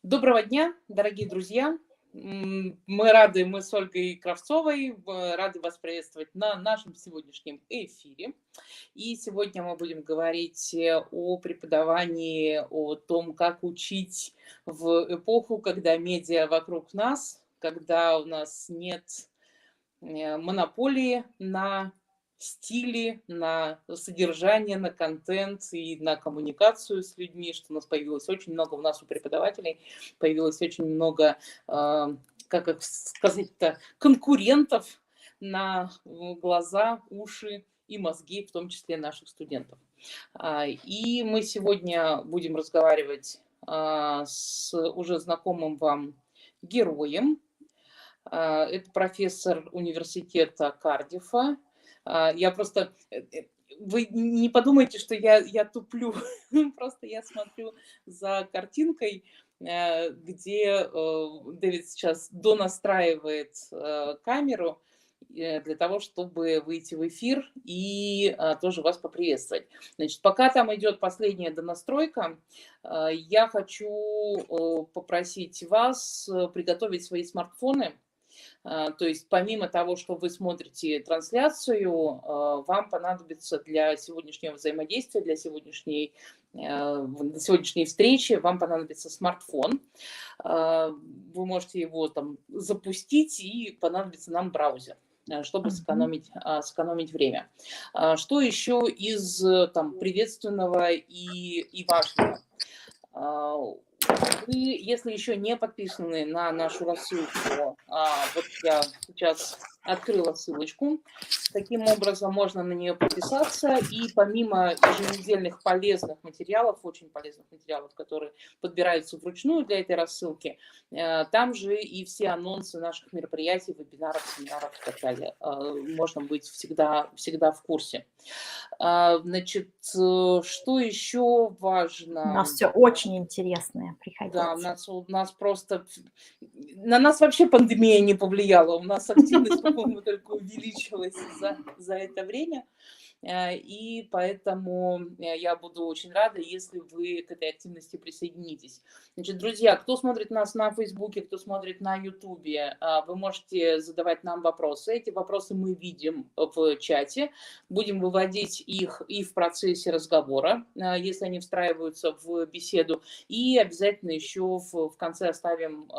Доброго дня, дорогие друзья! Мы с Ольгой Кравцовой рады вас приветствовать на нашем сегодняшнем эфире. И сегодня мы будем говорить о преподавании, о том, как учить в эпоху, когда медиа вокруг нас, когда у нас нет монополии на стили, на содержание, на контент и на коммуникацию с людьми, что у нас появилось очень много, у нас у преподавателей появилось очень много, как их сказать-то, конкурентов на глаза, уши и мозги, в том числе наших студентов. И мы сегодня будем разговаривать с уже знакомым вам героем. Это профессор университета Кардиффа. Я просто... Вы не подумайте, что я туплю. Просто я смотрю за картинкой, где Дэвид сейчас донастраивает камеру для того, чтобы выйти в эфир и тоже вас поприветствовать. Значит, пока там идет последняя донастройка, я хочу попросить вас приготовить свои смартфоны. То есть помимо того, что вы смотрите трансляцию, вам понадобится для сегодняшнего взаимодействия, для сегодняшней встречи, вам понадобится смартфон. Вы можете его там запустить, и понадобится нам браузер, чтобы сэкономить время. Что еще из приветственного и важного? Вы, если еще не подписаны на нашу рассылку, вот я сейчас открыла ссылочку. Таким образом, можно на нее подписаться. И помимо еженедельных полезных материалов, очень полезных материалов, которые подбираются вручную для этой рассылки, там же и все анонсы наших мероприятий, вебинаров, семинаров и так далее. Можно быть всегда в курсе. Значит, что еще важно? У нас все очень интересное, приходите. Да, у нас просто... На нас вообще пандемия не повлияла. У нас активность, по-моему, только увеличилась за это время. И поэтому я буду очень рада, если вы к этой активности присоединитесь. Значит, друзья, кто смотрит нас на Фейсбуке, кто смотрит на Ютубе, вы можете задавать нам вопросы. Эти вопросы мы видим в чате. Будем выводить их и в процессе разговора, если они встраиваются в беседу. И обязательно еще в конце оставим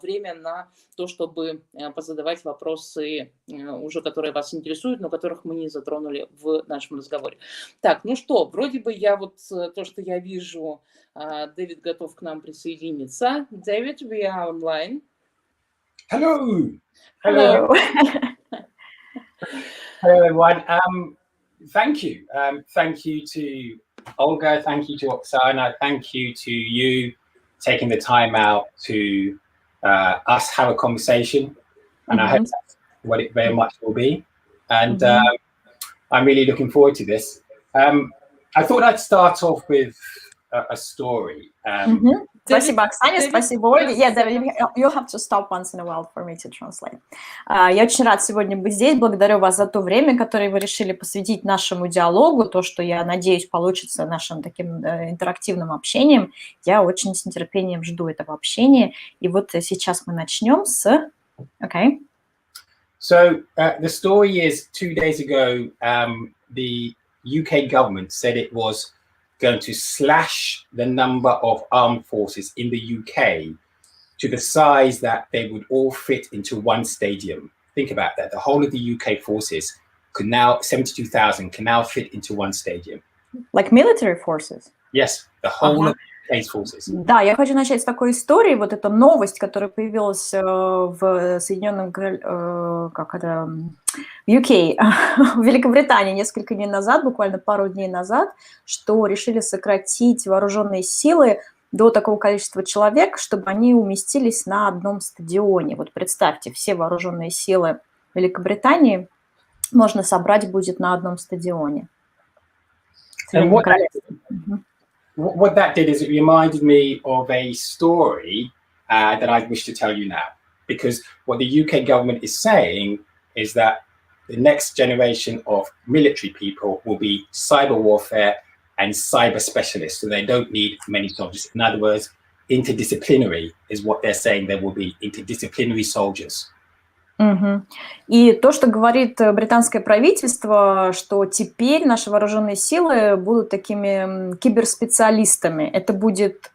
время на то, чтобы позадавать вопросы, уже которые вас интересуют, но которых мы не затронули в нашем разговоре. Так, ну что, вроде бы то, что я вижу, Дэвид готов к нам присоединиться. Дэвид, we are online. Hello. Hello. Hello, everyone. Thank you. Thank you to Olga. Thank you to Oksana. Thank you to you taking the time out to us have a conversation. And I hope that's what it very much will be. And I'm really looking forward to this. I thought I'd start off with a story. Спасибо, Оксане, спасибо, Ольге. Yeah, David, you'll have to stop once in a while for me to translate. Я очень рад сегодня быть здесь. Благодарю вас за то время, которое вы решили посвятить нашему диалогу, то, что, я надеюсь, получится нашим таким интерактивным общением. Я очень с нетерпением жду этого общения. И вот сейчас мы начнем с... Okay. So the story is 2 days ago, the UK government said it was going to slash the number of armed forces in the UK to the size that they would all fit into one stadium. Think about that. The whole of the UK forces could now, 72,000, can now fit into one stadium. Like military forces? Yes, the whole of UK's forces. Да, я хочу начать с такой истории. Вот эта новость, которая появилась в Соединенном в UK, в Великобритании несколько дней назад, буквально пару дней назад, что решили сократить вооруженные силы до такого количества человек, чтобы они уместились на одном стадионе. Вот представьте, все вооруженные силы Великобритании можно собрать будет на одном стадионе. What that did is it reminded me of a story that I wish to tell you now. Because what the UK government is saying is that the next generation of military people will be cyber warfare and cyber specialists. So they don't need many soldiers. In other words, interdisciplinary is what they're saying. There will be interdisciplinary soldiers. Мгм. И то, что говорит британское правительство, что теперь наши вооруженные силы будут такими киберспециалистами. Это будет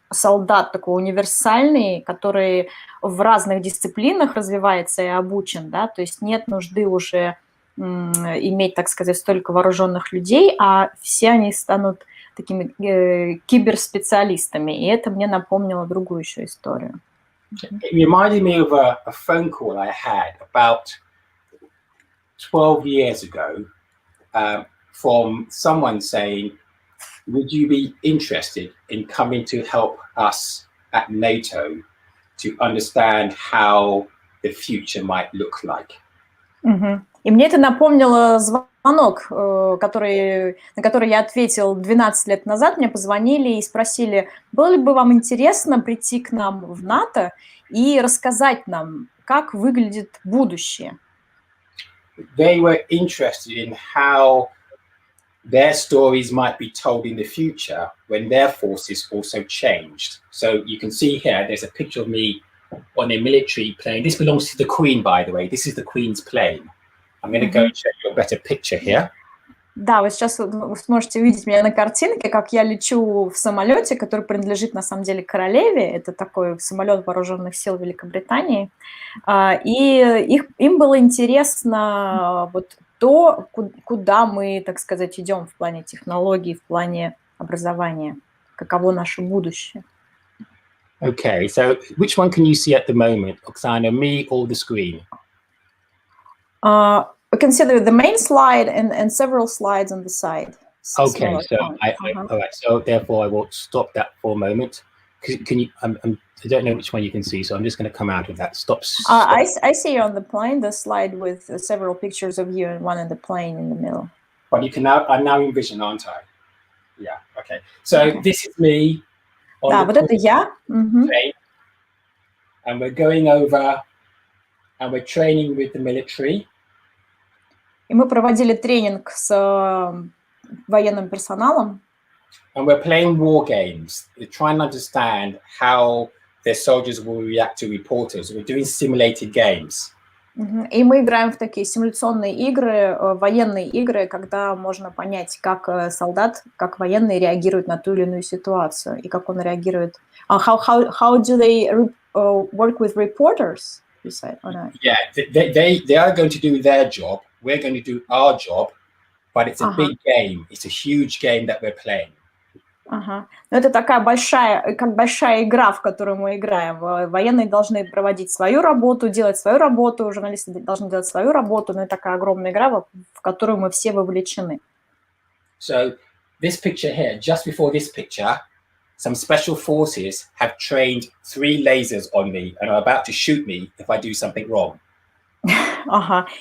солдат такой универсальный, который в разных дисциплинах развивается и обучен, да, то есть нет нужды уже иметь, так сказать, столько вооруженных людей, а все они станут такими киберспециалистами. И это мне напомнило другую еще историю. It reminded me of a phone call I had about 12 years ago from someone saying, would you be interested in coming to help us at NATO to understand how the future might look like? Мгм. И мне это напомнило звонок, на который я ответил 12 лет назад. Мне позвонили и спросили, было ли бы вам интересно прийти к нам в НАТО и рассказать нам, как выглядит будущее. They were interested in how their stories might be told in the future when their forces also changed. So you can see here, there's a picture of me on a military plane. This belongs to the Queen, by the way. This is the Queen's plane. I'm going to go and show you a better picture here. Да, вы сейчас вы сможете увидеть меня на картинке, как я лечу в самолете, который принадлежит на самом деле королеве. Это такой самолет вооруженных сил Великобритании. И им было интересно вот то, куда мы, так сказать, идем в плане технологий, в плане образования, каково наше будущее. Okay, so which one can you see at the moment, Oksana, me or the screen? We can see the main slide and several slides on the side. Okay, so all right, so therefore I will stop that for a moment. Can you? I don't know which one you can see, so I'm just going to come out of that. Stop. I see you on the plane. The slide with several pictures of you and one in the plane in the middle. But you can now. I'm now in vision, aren't I? Yeah. Okay. So this is me. Да, вот это я. Plane, and we're going over, and we're training with the military. И мы проводили тренинг с военным персоналом. And we're playing war games. We're trying to understand how their soldiers will react to reporters. We're doing simulated games. И мы играем в такие симуляционные игры, военные игры, когда можно понять, как солдат, как военный реагирует на ту или иную ситуацию, и как он реагирует. How do they work with reporters? You said, or not? Yeah, they are going to do their job. We're going to do our job, but it's a big game. It's a huge game that we're playing. Но это такая большая игра, в которую мы играем. Военные должны проводить свою работу, делать свою работу, журналисты должны делать свою работу, но это такая огромная игра, в которую мы все вовлечены. So this picture here, just before this picture, some special forces have trained 3 lasers on me and are about to shoot me if I do something wrong.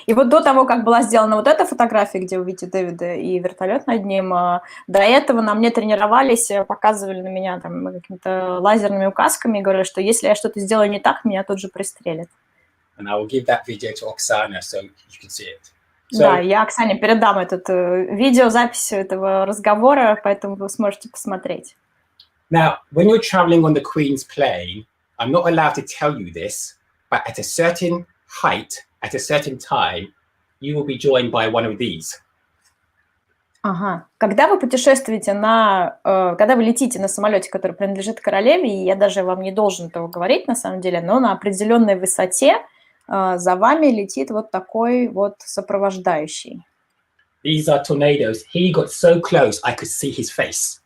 И вот до того, как была сделана вот эта фотография, где вы видите Дэвида и вертолет над ним, до этого на мне тренировались, показывали на меня там какими-то лазерными указками и говорили, что если я что-то сделаю не так, меня тут же пристрелят. And I will give that video to Oksana so you can see it. Да, я Оксане передам этот видеозапись этого разговора, поэтому вы сможете посмотреть. Now, when you're traveling on the Queen's plane, I'm not allowed to tell you this, but at a certain height, at a certain time, you will be joined by one of these. Когда вы путешествуете когда вы летите на самолете, который принадлежит королеве, и я даже вам не должен этого говорить на самом деле, но на определенной высоте за вами летит вот такой вот сопровождающий. These are tornadoes. He got so close, I could see his face.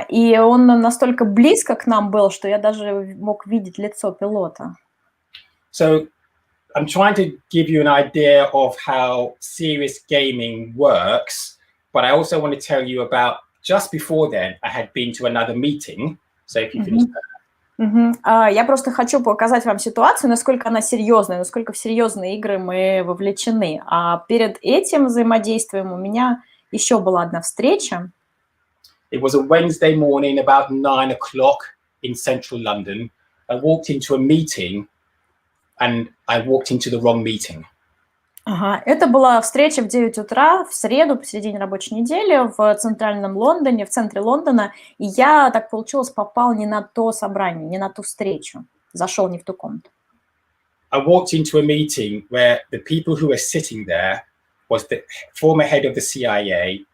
И он настолько близко к нам был, что я даже мог видеть лицо пилота. So I'm trying to give you an idea of how serious gaming works, but I also want to tell you about just before then, I had been to another meeting. So if you finish that. Я просто хочу показать вам ситуацию, насколько она серьезная, насколько в серьезные игры мы вовлечены. А перед этим взаимодействием у меня еще была одна встреча. It was a Wednesday morning about 9 o'clock in central London. I walked into a meeting and I walked into the wrong meeting. Ага. Это была встреча в 9 утра в среду, посередине рабочей недели в центральном Лондоне, в центре Лондона. И я, так получилось, попал не на то собрание, не на ту встречу. Зашел не в ту комнату. I walked into a meeting where the people who were sitting there was the former head of the CIA,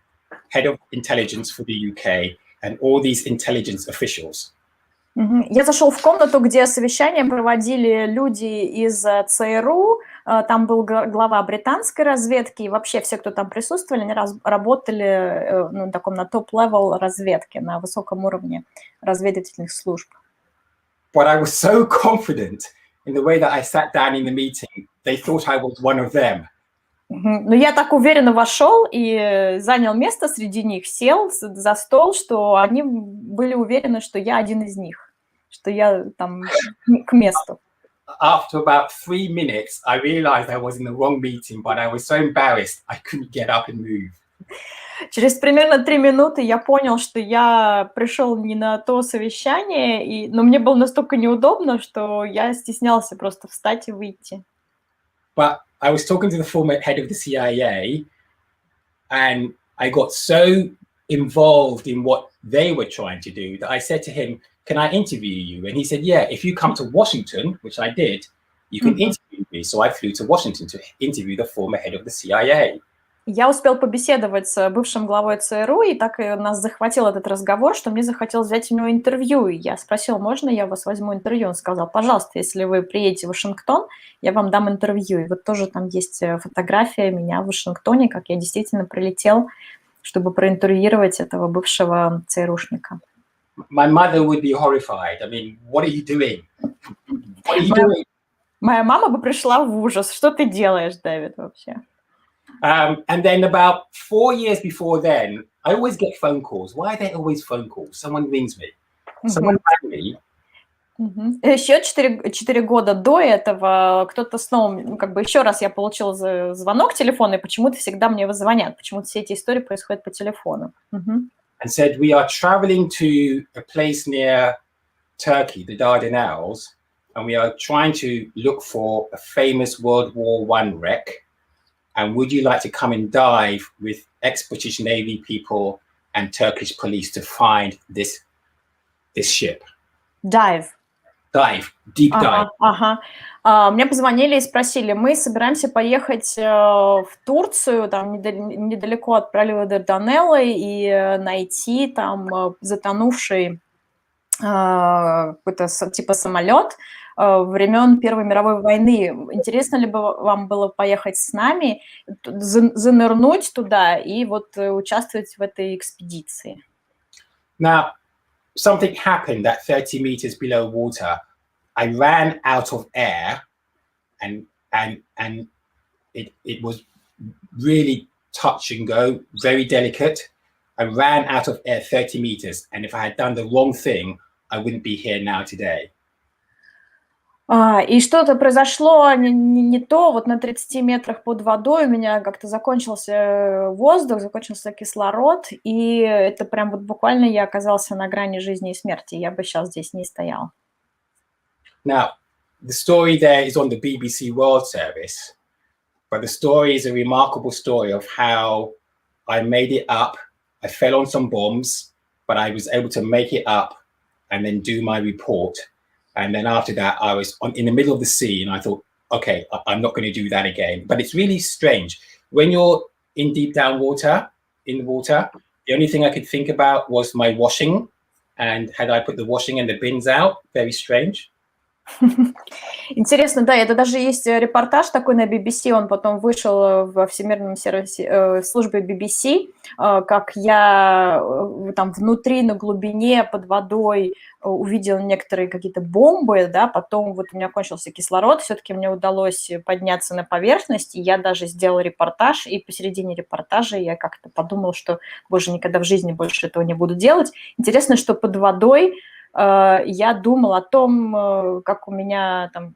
head of intelligence for the UK, and all these intelligence officials. Я зашел в комнату, где совещание проводили люди из ЦРУ, там был глава британской разведки, и вообще все, кто там присутствовали, они работали на таком, на топ-левел разведки, на высоком уровне разведывательных служб. But I was so confident in the way that I sat down in the meeting, they thought I was one of them. Но я так уверенно вошел и занял место среди них, сел за стол, что они были уверены, что я один из них, что я там к месту. After about 3 minutes, I realized I was in the wrong meeting, but I was so embarrassed I couldn't get up and move. Через примерно 3 минуты я понял, что я пришел не на то совещание, но мне было настолько неудобно, что я стеснялся просто встать и выйти. But I was talking to the former head of the CIA, and I got so involved in what they were trying to do that I said to him, "Can I interview you?" And he said, "Yeah, if you come to Washington," which I did, "you can interview me." So I flew to Washington to interview the former head of the CIA. Я успел побеседовать с бывшим главой ЦРУ, и так и нас захватил этот разговор, что мне захотелось взять у него интервью. И я спросил, можно я у вас возьму интервью? Он сказал, пожалуйста, если вы приедете в Вашингтон, я вам дам интервью. И вот тоже там есть фотография меня в Вашингтоне, как я действительно прилетел, чтобы проинтервьюировать этого бывшего ЦРУшника. My mother would be horrified. I mean, what are you doing? What are you doing? Моя мама бы пришла в ужас. Что ты делаешь, Дэвид, вообще? And then about 4 years before then, I always get phone calls. Why are there always phone calls? Someone rings me. Someone rang me. Еще 4 года до этого кто-то снова, еще раз я получила звонок телефонный, и почему-то всегда мне звонят, почему-то все эти истории происходят по телефону. And said, we are traveling to a place near Turkey, the Dardanelles, and we are trying to look for a famous World War I wreck. And would you like to come and dive with ex-British Navy people and Turkish police to find this ship? Dive, Deep dive. Мне позвонили и спросили, мы собираемся поехать в Турцию, там недалеко от пролива Дарданеллы, и найти там затонувший какой-то типа самолет времен Первой мировой войны. Интересно ли бы вам было поехать с нами, занырнуть туда и вот участвовать в этой экспедиции? Now, something happened at 30 meters below water. I ran out of air, and it was really touch and go, very delicate. I ran out of air 30 meters, and if I had done the wrong thing, I wouldn't be here now today. И что-то произошло не то, вот на 30 метрах под водой у меня как-то закончился воздух, закончился кислород, и это прям вот буквально я оказался на грани жизни и смерти, я бы сейчас здесь не стоял. Now, the story there is on the BBC World Service, but the story is a remarkable story of how I made it up. I fell on some bombs, but I was able to make it up and then do my report. And then after that, I was in the middle of the sea, and I thought, okay, I'm not going to do that again. But it's really strange. When you're in deep down water, in the water, the only thing I could think about was my washing. And had I put the washing and the bins out? Very strange. Интересно, да, это даже есть репортаж такой на BBC, он потом вышел во всемирном сервисе, в службе BBC, как я там внутри, на глубине, под водой увидела некоторые какие-то бомбы, да, потом вот у меня кончился кислород, все-таки мне удалось подняться на поверхность, и я даже сделала репортаж, и посередине репортажа я как-то подумала, что, боже, никогда в жизни больше этого не буду делать. Интересно, что под водой я думала о том, как у меня там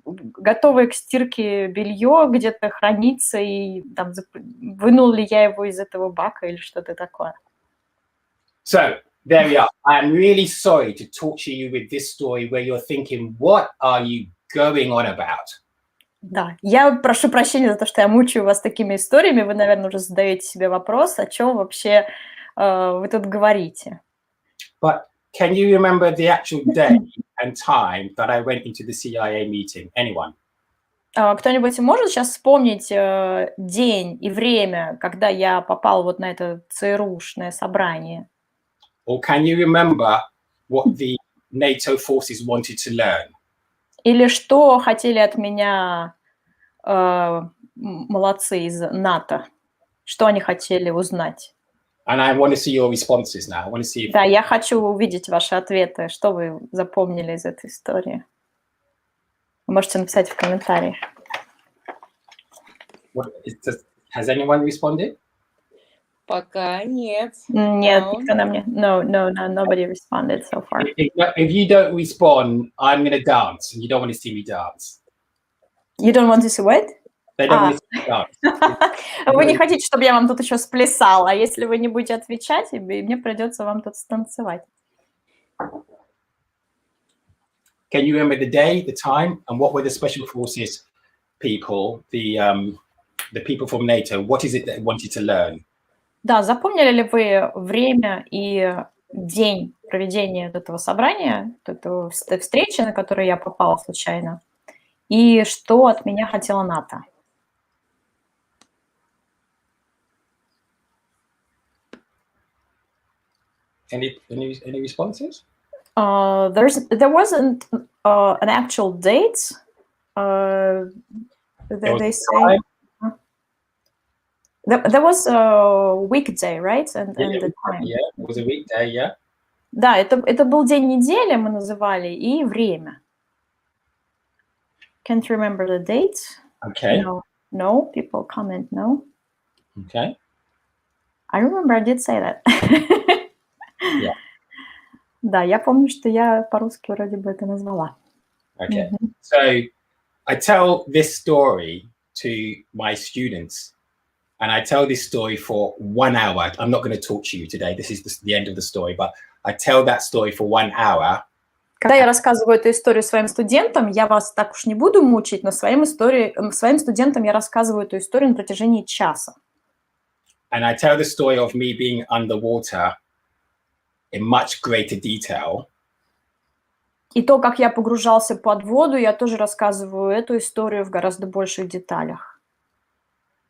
готовое к стирке белье где-то хранится, и там, вынул ли я его из этого бака или что-то такое. So, there we are. I'm really sorry to torture you with this story where you're thinking, what are you going on about? Да, я прошу прощения за то, что я мучаю вас такими историями. Вы, наверное, уже задаете себе вопрос, о чем вообще вы тут говорите. But can you remember the actual day and time that I went into the CIA meeting? Anyone? Кто-нибудь может сейчас вспомнить день и время, когда я попал вот на это ЦРУшное собрание? Or can you remember what the NATO forces wanted to learn? Или что хотели от меня молодцы из НАТО? Что они хотели узнать? And I want to see your responses now. I want to see if Да, я хочу увидеть ваши ответы. Что вы запомнили из этой истории? Вы можете написать в комментариях. has anyone responded? Пока нет. Нет, No. никто нам не... No, nobody responded so far. If you don't respond, I'm going to dance, and you don't want to see me dance. You don't want to see what? They don't want to see me dance. Вы не хотите, чтобы я вам тут еще сплясала, а если вы не будете отвечать, и мне придется вам тут станцевать. Can you remember the day, the time, and what were the special forces people, the people from NATO? What is it that they wanted to learn? Да, запомнили ли вы время и день проведения этого собрания, этой встречи, на которую я попала случайно, и что от меня хотела НАТО? Any responses? There wasn't an actual date. They say there was a weekday, right? And the time. Yeah, it was a weekday, yeah. Да, это был день недели, мы называли, и время. Can't remember the date. Okay. No, people comment no. Okay. I remember I did say that. Yeah. Да, я помню, что я по-русски вроде бы это назвала. Okay. So I tell this story to my students, and I tell this story for 1 hour. I'm not going to talk to you today. This is the end of the story, but I tell that story for 1 hour. Когда я рассказываю эту историю своим студентам, я вас так уж не буду мучить, но своим студентам я рассказываю эту историю на протяжении часа. And I tell the story of me being underwater in much greater detail. И то, как я погружался под воду, я тоже рассказываю эту историю в гораздо больших деталях.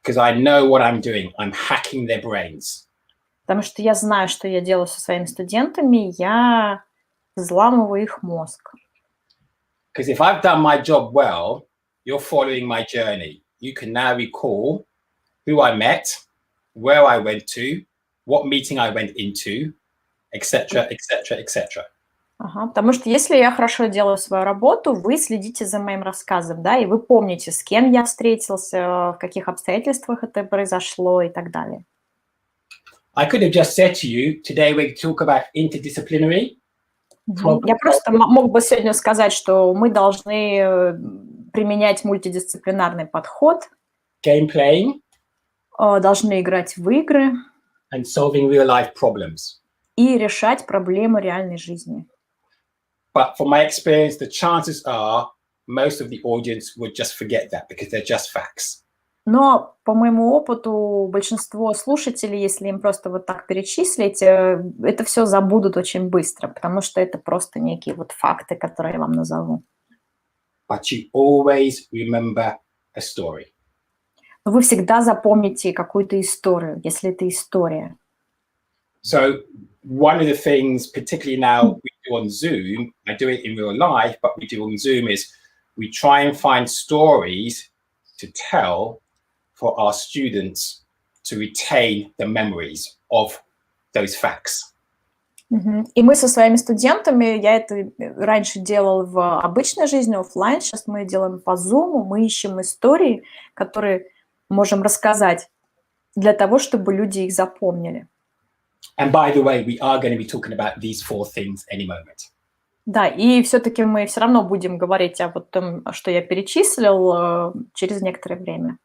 Because I know what I'm doing. I'm hacking their brains. Потому что я знаю, что я делаю со своими студентами, я взламываю их мозг. Because if I've done my job well, you're following my journey. You can now recall who I met, where I went to, what meeting I went into, etc., etc., etc. Ага, потому что если я хорошо делаю свою работу, вы следите за моим рассказом, да, и вы помните, с кем я встретился, в каких обстоятельствах это произошло и так далее. I could have just said to you, today we talk about interdisciplinary. Я просто мог бы сегодня сказать, что мы должны применять мультидисциплинарный подход, Game playing, должны играть в игры and solving real life problems. и решать проблемы реальной жизни. But from my experience, the chances are most of the audience would just forget that because they're just facts. Но по моему опыту большинство слушателей, если им просто вот так перечислить, это все забудут очень быстро, потому что это просто некие вот факты, которые я вам назову. But you always remember a story. Но вы всегда запомните какую-то историю, если это история. So one of the things, particularly now we do on Zoom, I do it in real life, but we do on Zoom is we try and find stories to tell for our students to retain the memories of those facts. И мы со своими студентами, я это раньше делал в обычной жизни, офлайн, сейчас мы делаем по Zoom, мы ищем истории, которые можем рассказать для того, чтобы люди их запомнили. And by the way, we are going to be talking about these 4 things any moment. Да, и все-таки мы все равно будем говорить о вот том, что я перечислил, через некоторое время.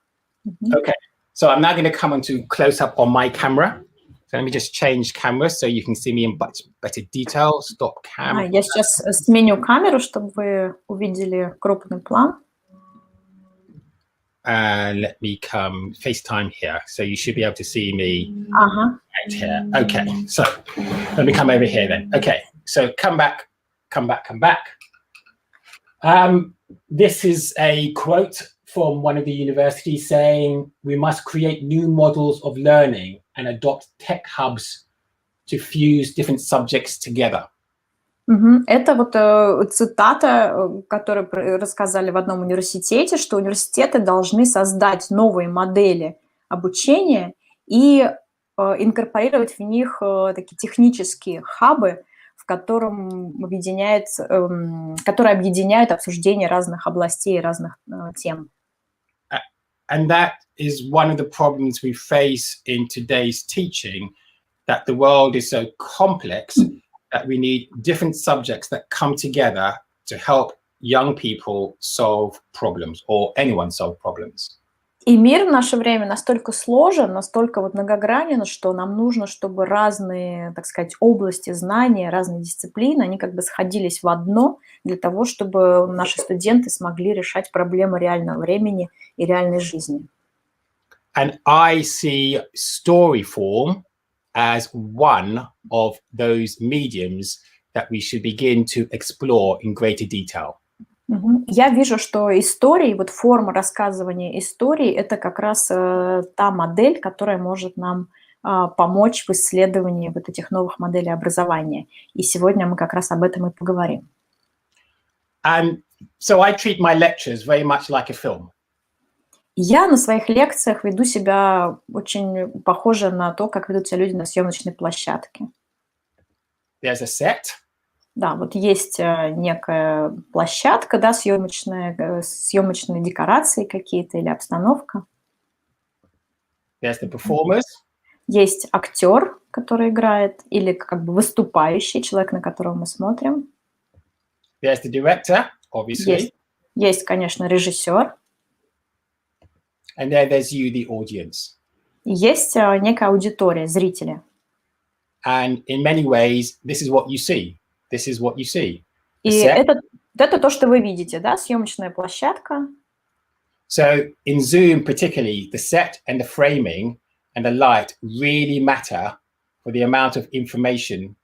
Okay, so I'm now going to come on to close up on my camera. So let me just change camera so you can see me in much better detail. Stop camera. Я сейчас сменю камеру, чтобы вы увидели крупный план. and let me come FaceTime here. So you should be able to see me right here. Okay, so let me come over here then. Okay, so come back. This is a quote from one of the universities saying, we must create new models of learning and adopt tech hubs to fuse different subjects together. Это вот цитата, которую рассказали в одном университете, что университеты должны создать новые модели обучения и инкорпорировать в них такие технические хабы, в котором которые объединяют обсуждение разных областей, разных тем. And that is one of the problems we face in today's teaching, that the world is so complex that we need different subjects that come together to help young people solve problems, or anyone solve problems. И мир в наше время настолько сложен, настолько вот многогранен, что нам нужно, чтобы разные, так сказать, области знания, разные дисциплины, они как бы сходились в одно для того, чтобы наши студенты смогли решать проблемы реального времени и реальной жизни. And I see story form as one of those mediums that we should begin to explore in greater detail. Я вижу, что истории, вот форма рассказывания истории, это как раз та модель, которая может нам помочь в исследовании вот этих новых моделей образования. И сегодня мы как раз об этом и поговорим. And so I treat my lectures very much like a film. Я на своих лекциях веду себя очень похоже на то, как ведут себя люди на съемочной площадке. There's a set. Да, вот есть некая площадка, да, съемочные декорации какие-то или обстановка. There's the performers. Есть актер, который играет, или как бы выступающий, человек, на которого мы смотрим. There's the director, obviously. Есть, конечно, режиссер. And there's you, the audience. Есть некая аудитория, зрители. And in many ways, this is what you see. This is what you see. И это то, что вы видите, да, съемочная площадка. So in Zoom particularly, the set and the framing and the light really matter for the amount of information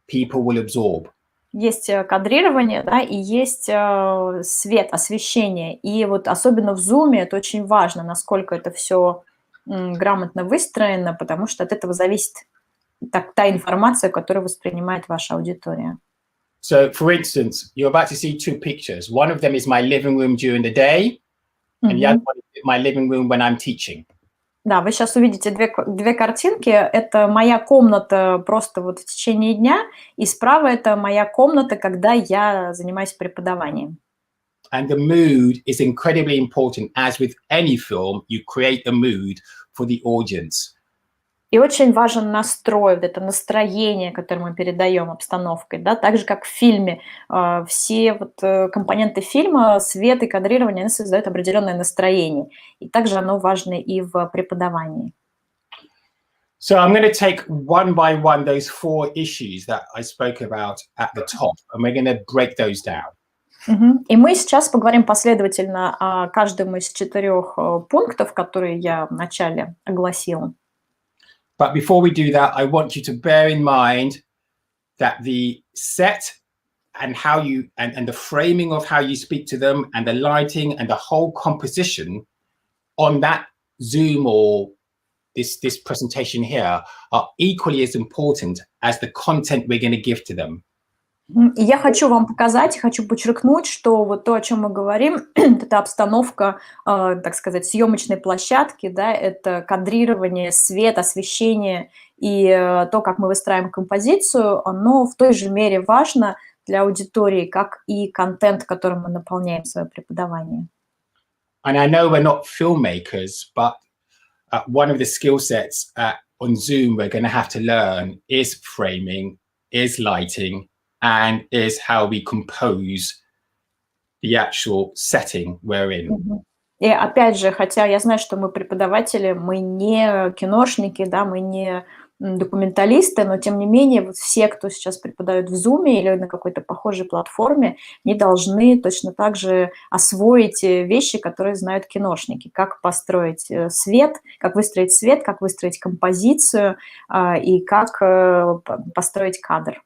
people will absorb. Есть кадрирование, да, и есть свет, освещение. И вот особенно в Zoom это очень важно, насколько это все грамотно выстроено, потому что от этого зависит та информация, которую воспринимает ваша аудитория. So, for instance, you're about to see two pictures. One of them is my living room during the day, and the other one is my living room when I'm teaching. Да, вы сейчас увидите две картинки. Это моя комната просто вот в течение дня, и справа это моя комната, когда я занимаюсь преподаванием. And the mood is incredibly important. As with any film, you create a mood for the audience. И очень важен настрой, вот это настроение, которое мы передаем обстановкой, да, так же, как в фильме. Все вот компоненты фильма, свет и кадрирование, они создают определенное настроение. И также оно важно и в преподавании. So I'm going to take one by one those four issues that I spoke about at the top, and we're going to break those down. И мы сейчас поговорим последовательно о каждом из 4 пунктов, которые я вначале огласила. But before we do that, I want you to bear in mind that the set and how you and the framing of how you speak to them and the lighting and the whole composition on that Zoom or this presentation here are equally as important as the content we're going to give to them. И я хочу вам показать, хочу подчеркнуть, что вот то, о чем мы говорим, это обстановка, так сказать, съемочной площадки, да, это кадрирование, свет, освещение и то, как мы выстраиваем композицию, оно в той же мере важно для аудитории, как и контент, которым мы наполняем свое преподавание. And I know we're not filmmakers, but one of the skill sets on Zoom we're going to have to learn is framing, is lighting, and is how we compose the actual setting we're in. И опять же, хотя я знаю, что мы преподаватели, мы не киношники, да, мы не документалисты, но тем не менее вот все, кто сейчас преподают в Zoom или на какой-то похожей платформе, они должны точно так же освоить вещи, которые знают киношники, как построить свет, как выстроить композицию и как построить кадр.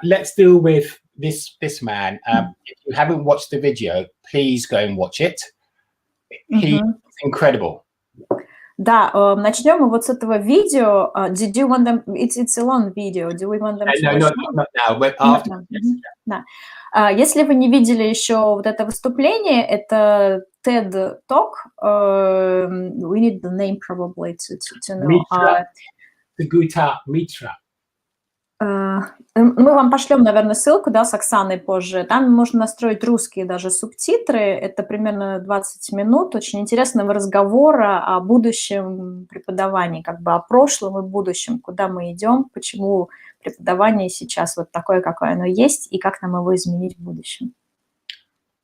Let's deal with this man. If you haven't watched the video, please go and watch it. He's incredible. Да, начнем мы вот с этого видео. Did you want them? It's a long video. Do we want them to watch now? Not now, but after. Да. Если вы не видели еще вот это выступление, это TED Talk. We need the name probably to know. Mitra. Мы вам пошлем, наверное, ссылку, да, с Оксаной позже. Там можно настроить русские даже субтитры. Это примерно 20 минут очень интересного разговора о будущем преподавании, как бы о прошлом и будущем, куда мы идем, почему преподавание сейчас вот такое, какое оно есть, и как нам его изменить в будущем.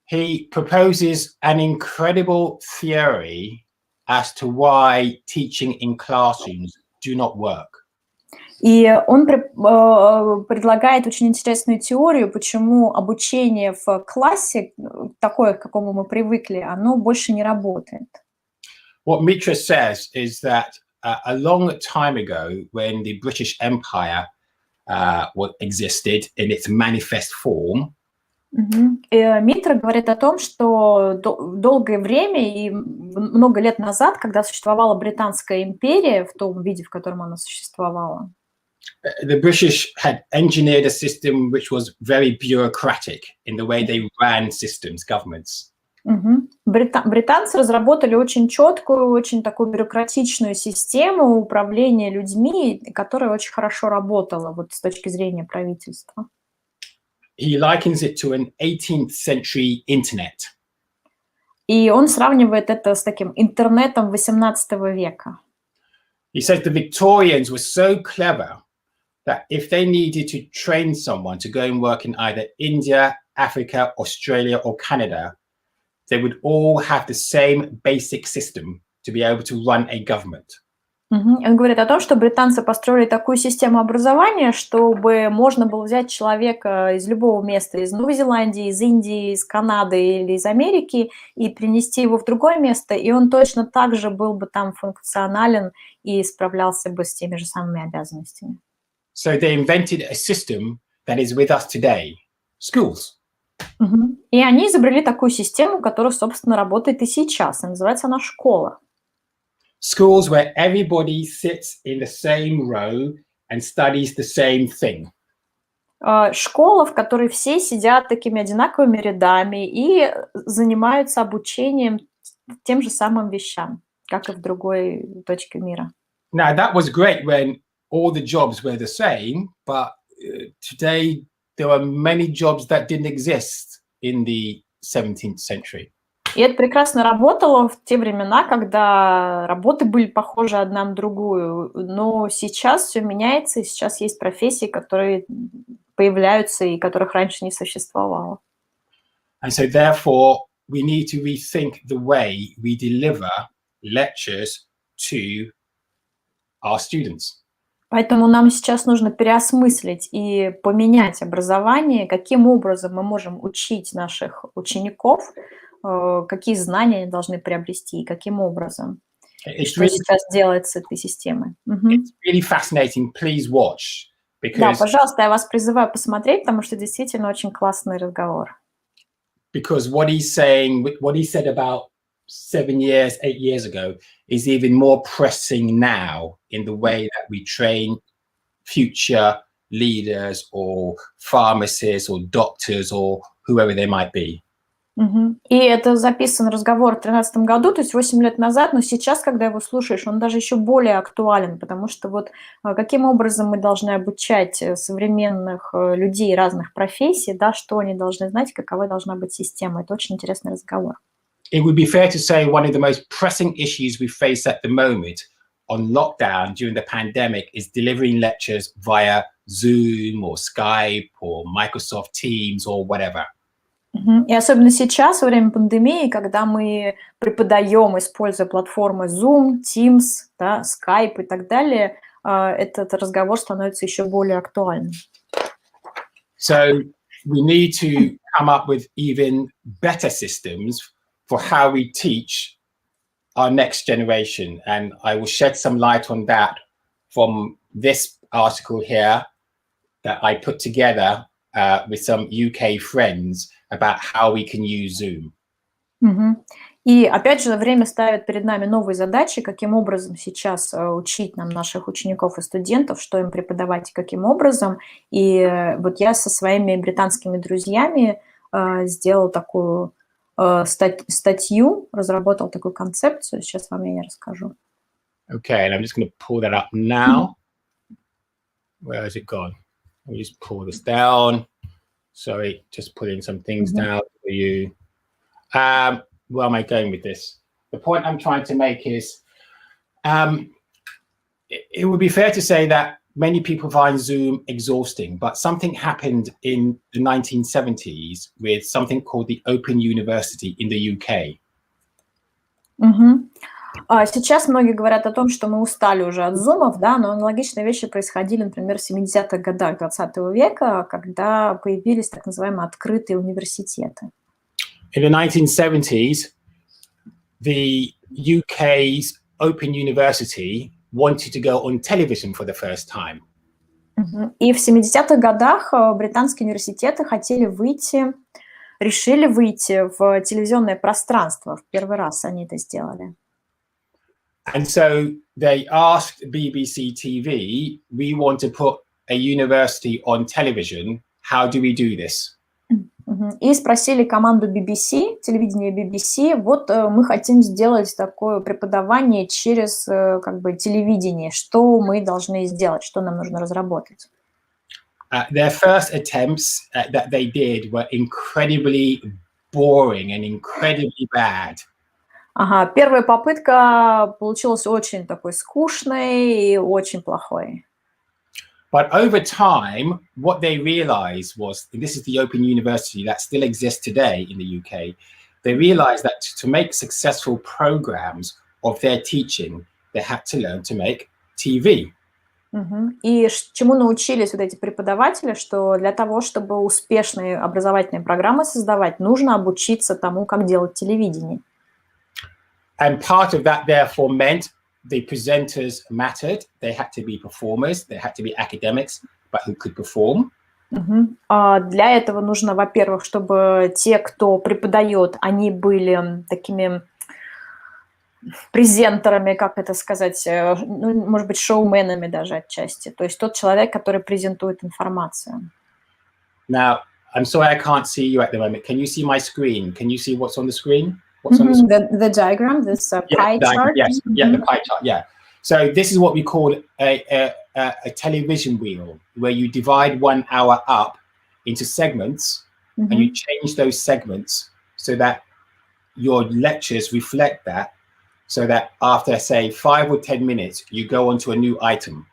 He proposes an incredible theory as to why teaching in classrooms do not work. И он предлагает очень интересную теорию, почему обучение в классе, такое, к какому мы привыкли, оно больше не работает. What Mitra says is that a long time ago, when the British Empire existed in its manifest form, Митра говорит о том, что долгое время и много лет назад, когда существовала Британская империя в том виде, в котором она существовала, the British had engineered a system which was very bureaucratic in the way they ran systems, governments. Британцы разработали очень четкую, очень такую бюрократичную систему управления людьми, которая очень хорошо работала вот с точки зрения правительства. He likens it to an 18th century internet. И он сравнивает это с таким интернетом XVIII века. He says the Victorians were so clever that if they needed to train someone to go and work in either India, Africa, Australia, or Canada, they would all have the same basic system to be able to run a government. Он говорит о том, что британцы построили такую систему образования, чтобы можно было взять человека из любого места, из Новой Зеландии, из Индии, из Канады или из Америки, и принести его в другое место, и он точно так же был бы там функционален и справлялся бы с теми же самыми обязанностями. So they invented a system that is with us today, schools. И они изобрели такую систему, которая, собственно, работает и сейчас. И называется она школа. Schools where everybody sits in the same row and studies the same thing. Школа, в которой все сидят такими одинаковыми рядами и занимаются обучением тем же самым вещам, как и в другой точке мира. Now, that was great when all the jobs were the same, but today there are many jobs that didn't exist in the 17th century. И это прекрасно работало в те времена, когда работы были похожи одна на другую. Но сейчас все меняется, и сейчас есть профессии, которые появляются и которых раньше не существовало. And so therefore we need to rethink the way we deliver lectures to our students. Поэтому нам сейчас нужно переосмыслить и поменять образование, каким образом мы можем учить наших учеников, какие знания они должны приобрести и каким образом. Что сейчас делается с этой системой. It's really fascinating. Please watch. Да, пожалуйста, я вас призываю посмотреть, потому что действительно очень классный разговор. Because what he's saying, what he said about 7 years, 8 years ago is even more pressing now in the way that we train future leaders or pharmacists or doctors or whoever they might be. И это записан разговор в 2013 году, то есть 8 лет назад, но сейчас, когда его слушаешь, он даже еще более актуален, потому что вот каким образом мы должны обучать современных людей разных профессий, да, что они должны знать, какова должна быть система. Это очень интересный разговор. It would be fair to say one of the most pressing issues we face at the moment on lockdown during the pandemic is delivering lectures via Zoom or Skype or Microsoft Teams or whatever. И особенно сейчас, во время пандемии, когда мы преподаем, используя платформы Zoom, Teams, да, Skype и так далее, этот разговор становится еще более актуальным. So we need to come up with even better systems for how we teach our next generation. And I will shed some light on that from this article here that I put together with some UK friends about how we can use Zoom. И опять же, время ставит перед нами новые задачи, каким образом сейчас учить нам наших учеников и студентов, что им преподавать и каким образом. И вот я со своими британскими друзьями сделал такую статью, разработал такую концепцию. Сейчас вам я расскажу. Okay, and I'm just going to pull that up now. Where has it gone? Let me just pull this down. Sorry, just putting some things down for you. Where am I going with this? The point I'm trying to make is it would be fair to say that many people find Zoom exhausting, but something happened in the 1970s with something called the Open University in the UK. Сейчас многие говорят о том, что мы устали уже от зумов, да, но аналогичные вещи происходили, например, в 70-х годах 20 века, когда появились так называемые открытые университеты. In the 1970s, the UK's Open University wanted to go on television for the first time. И в 70-х годах британские университеты решили выйти в телевизионное пространство. В первый раз они это сделали. And so they asked BBC TV, we want to put a university on television. How do we do this? И спросили команду BBC, телевидение BBC, вот мы хотим сделать такое преподавание через как бы телевидение. Что мы должны сделать, что нам нужно разработать? Their first attempts that they did were incredibly boring and incredibly bad. Первая попытка получилась очень такой скучной и очень плохой. But over time, what they realized was, and this is the Open University that still exists today in the UK, they realized that to make successful programs of their teaching, they had to learn to make TV. И чему научились вот эти преподаватели, что для того, чтобы успешные образовательные программы создавать, нужно обучиться тому, как делать телевидение. And part of that therefore meant the presenters mattered. They had to be performers. They had to be academics, but who could perform. Для этого нужно, во-первых, чтобы те, кто преподает, они были такими презентерами, как это сказать, ну, может быть, шоуменами даже отчасти. То есть тот человек, который презентует информацию. Now, I'm sorry I can't see you at the moment. Can you see my screen? Can you see what's on the screen? The diagram, this pie chart. Yes, the pie chart, yeah. So this is what we call a television wheel, where you divide 1 hour up into segments, and you change those segments so that your lectures reflect that, so that after, say, 5 or 10 minutes, you go on to a new item.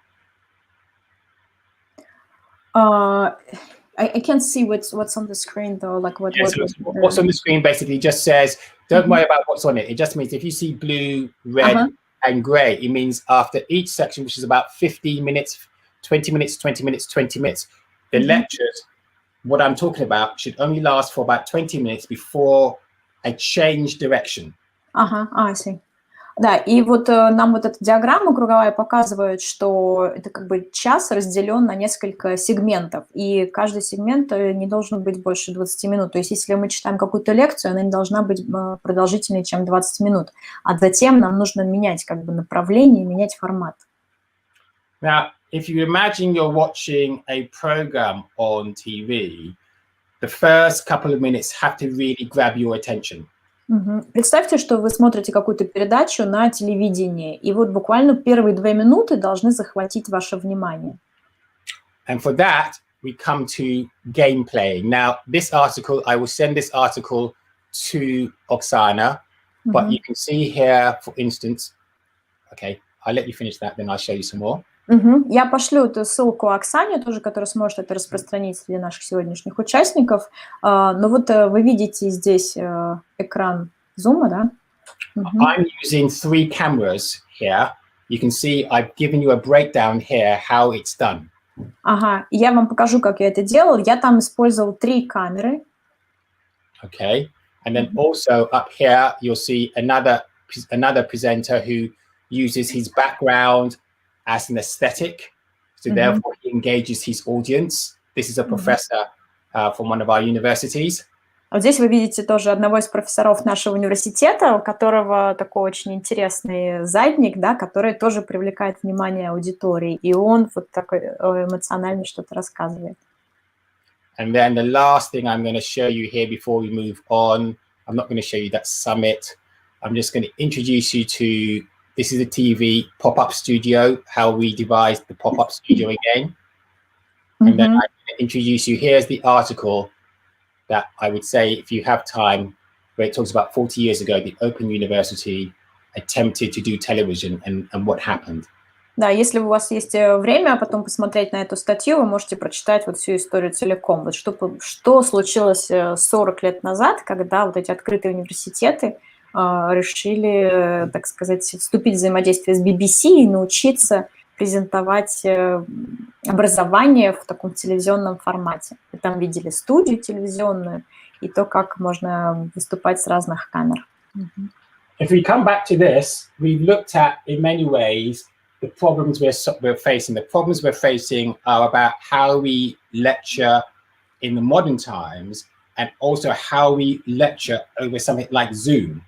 I can't see what's on the screen though. Like what's on the screen basically just says, don't worry about what's on it. It just means if you see blue, red, and grey, it means after each section, which is about 15 minutes, 20 minutes, 20 minutes, 20 minutes, the lectures, what I'm talking about, should only last for about 20 minutes before I change direction. I see. Да, и вот нам вот эта диаграмма круговая показывает, что это как бы час разделен на несколько сегментов, и каждый сегмент не должен быть больше 20 минут. То есть если мы читаем какую-то лекцию, она не должна быть продолжительнее, чем 20 минут. А затем нам нужно менять как бы направление, менять формат. Now, if you imagine you're watching a program on TV, the first couple of minutes have to really grab your attention. Представьте, что вы смотрите какую-то передачу на телевидении, и вот буквально первые 2 минуты должны захватить ваше внимание. And for that, we come to game playing. Now, this article, I will send this article to Oksana, but you can see here, for instance, okay, I'll let you finish that, then I'll show you some more. Я пошлю эту ссылку Оксане, тоже, которая сможет это распространить среди наших сегодняшних участников. Но вот вы видите здесь экран Zoom, да? I'm using 3 cameras here. you can see I've given you a breakdown here how it's done. Ага, я вам покажу, как я это делал. Я там использовал 3 камеры. Okay, and then also up here you'll see another presenter who uses his background as an aesthetic, so therefore he engages his audience. This is a professor from one of our universities. Вот здесь вы видите тоже одного из профессоров нашего университета, у которого такой очень интересный задник, да, который тоже привлекает внимание аудитории, и он вот такой эмоционально что-то рассказывает. And then the last thing I'm going to show you here before we move on, I'm not going to show you that summit. I'm just going to introduce you to, this is a TV pop-up studio, how we devised the pop-up studio again. And then I'm going to introduce you, here's the article that I would say, if you have time, where it talks about 40 years ago, the Open University attempted to do television and what happened. Да, если у вас есть время потом посмотреть на эту статью, вы можете прочитать вот всю историю целиком. Вот что случилось 40 лет назад, когда вот эти открытые университеты решили, так сказать, вступить в взаимодействие с BBC и научиться презентовать образование в таком телевизионном формате. Вы там видели студию телевизионную и то, как можно выступать с разных камер. If we come back to this, we've looked at, in many ways, the problems we're facing. The problems we're facing are about how we lecture in the modern times and also how we lecture over something like Zoom.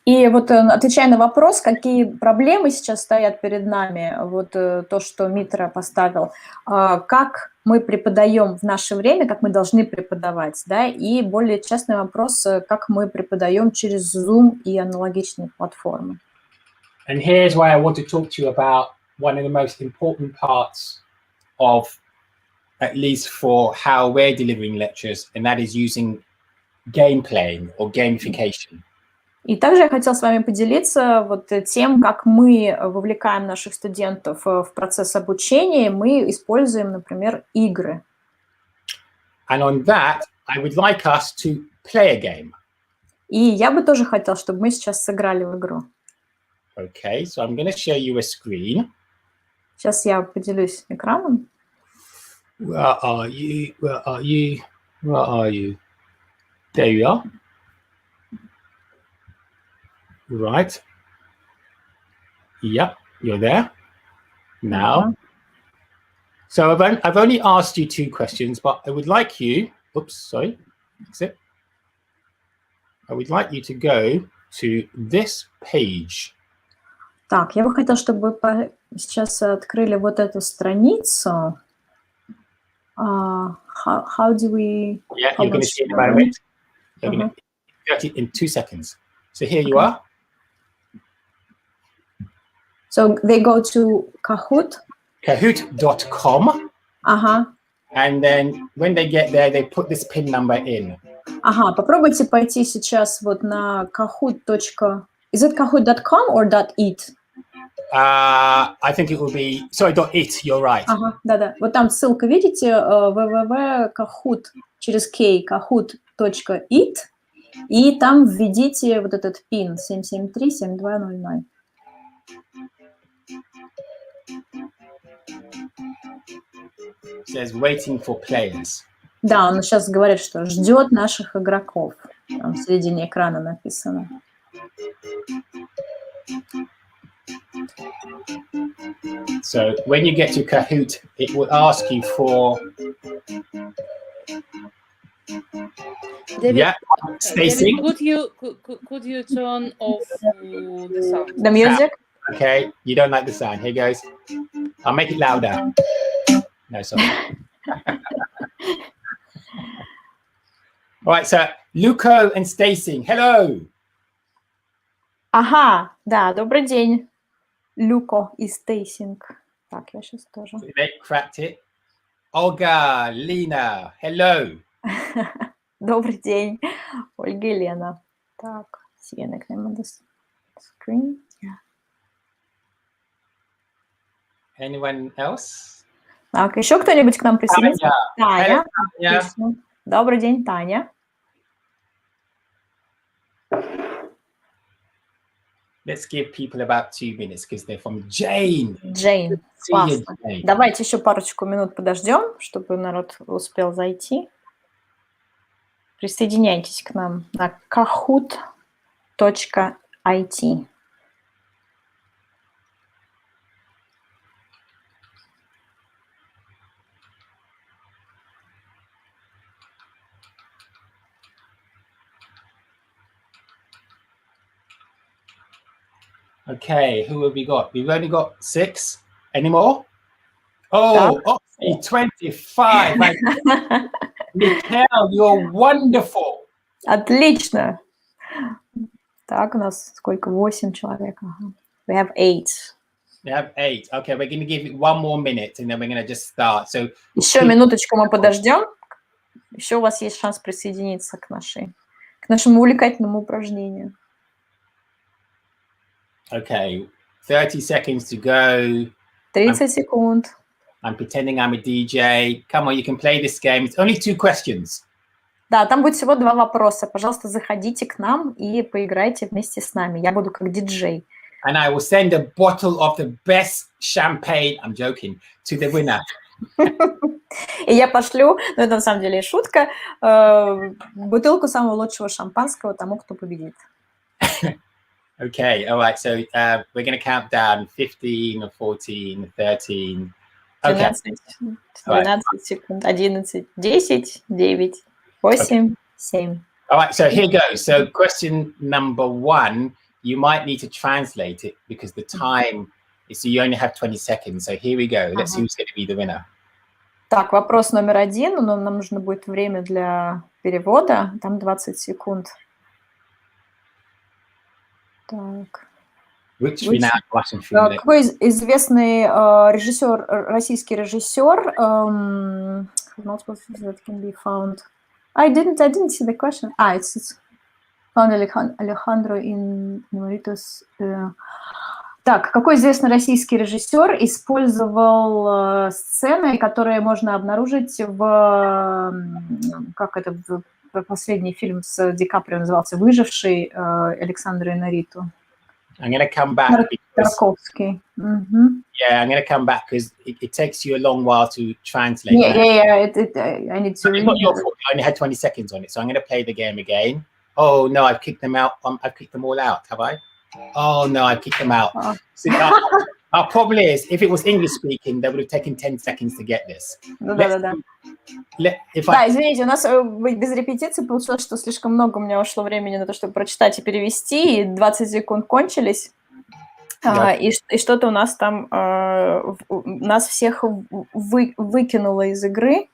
И вот отвечая на вопрос, какие проблемы сейчас стоят перед нами, вот то, что Митра поставил, как мы преподаем в наше время, как мы должны преподавать, да, и более частный вопрос, как мы преподаем через Zoom и аналогичные платформы. And here's why I want to talk to you about one of the most important parts of, at least for how we're delivering lectures, and that is using game playing or gamification. И также я хотела с вами поделиться вот тем, как мы вовлекаем наших студентов в процесс обучения. Мы используем, например, игры. And on that, I would like us to play a game. И я бы тоже хотела, чтобы мы сейчас сыграли в игру. Okay, so I'm going to show you a screen. Сейчас я поделюсь экраном. Where are you? Where are you? Where are you? There you are. Right. Yep, you're there. Now. So I've only asked you 2 questions, but I would like you, oops, sorry, exit. I would like you to go to this page. Так, я бы хотела, чтобы вы сейчас открыли вот эту страницу. How do we... Yeah, you're going to see it in a moment. You're going to get it in 2 seconds. So here you are. So they go to Kahoot. Kahoot.com. And then when they get there, they put this PIN number in. Ага, попробуйте пойти сейчас вот на Kahoot. Is it Kahoot.com or .it? I think it will be, sorry, .it, you're right. Ага, да-да. Вот там ссылка, видите, www.kahoot, через K, kahoot.it, и там введите вот этот PIN 773-7200. It says waiting for players. Да, он сейчас говорит, что ждет наших игроков. Там в середине экрана написано. So when you get to Kahoot, it will ask you for... David, Stacey. David, could you turn off the sound? The music? Okay, you don't like the sound. Here goes. I'll make it louder. No, sorry. All right, so Luco and Stacey, hello. Ага, да, добрый день, Люко и Стейсинг. Так, я сейчас тоже. They cracked it. Olga, Lena, hello. Добрый день, Ольга и Лена. Так, see you next time on this screen. Yeah. Anyone else? Так, еще кто-нибудь к нам присоединится? Таня. Таня. Добрый день, Таня. Let's give people about 2 minutes because they're from Jane. Джейн, See you, классно. Jane. Давайте еще парочку минут подождем, чтобы народ успел зайти. Присоединяйтесь к нам на kahoot.it. Okay, who have we got? We've only got 6. Any more? Oh, Oxy, 25. Mikhail, you're wonderful. Отлично. Так, у нас сколько? 8 человек. Ага. We have 8. We have 8. Okay, we're going to give it 1 more minute and then we're going to just start. So Еще минуточку мы подождем. Еще у вас есть шанс присоединиться к нашему увлекательному упражнению. Okay, 30 seconds to go. 30 секунд. I'm pretending I'm a DJ. Come on, you can play this game. It's only 2 questions. Да, там будет всего 2 вопроса. Пожалуйста, заходите к нам и поиграйте вместе с нами. Я буду как диджей. And I will send a bottle of the best champagne, I'm joking, to the winner. И я пошлю, ну это на самом деле шутка, бутылку самого лучшего шампанского тому, кто победит. Okay, all right. So we're going to count down 15, 14, 13. Okay. 12 секунд. 11, 10, 9, 8, 7. All right, so here goes. So question number 1, you might need to translate it because the time is, so you only have 20 seconds. So here we go. Let's see who's going to be the winner. Так, вопрос номер 1, но нам нужно будет время для перевода. Там 20 секунд. Так. Какой известный режиссер, российский режиссер? That can be found. I didn't see the question. It's found Alejandro Inmoritus. Так, какой известный российский режиссер использовал сцены, которые можно обнаружить в, как это, последний фильм с Ди Каприо назывался «Выживший», Александра Инариту. I'm going to come back. Tarkovsky. Yeah, I'm going to come back because it takes you a long while to translate. Yeah. I need to. It's not your fault. I only had 20 seconds on it, so I'm going to play the game again. Oh no, I've kicked them out. I've kicked them all out, have I? Oh no, I've kicked them out. See, our problem is, if it was English speaking, they would have taken 10 seconds to get this. Да. Извините, у нас без репетиции получилось, что слишком много у меня ушло времени на то, чтобы прочитать и перевести, и 20 секунд кончились, и что-то у нас там, нас всех выкинуло из игры.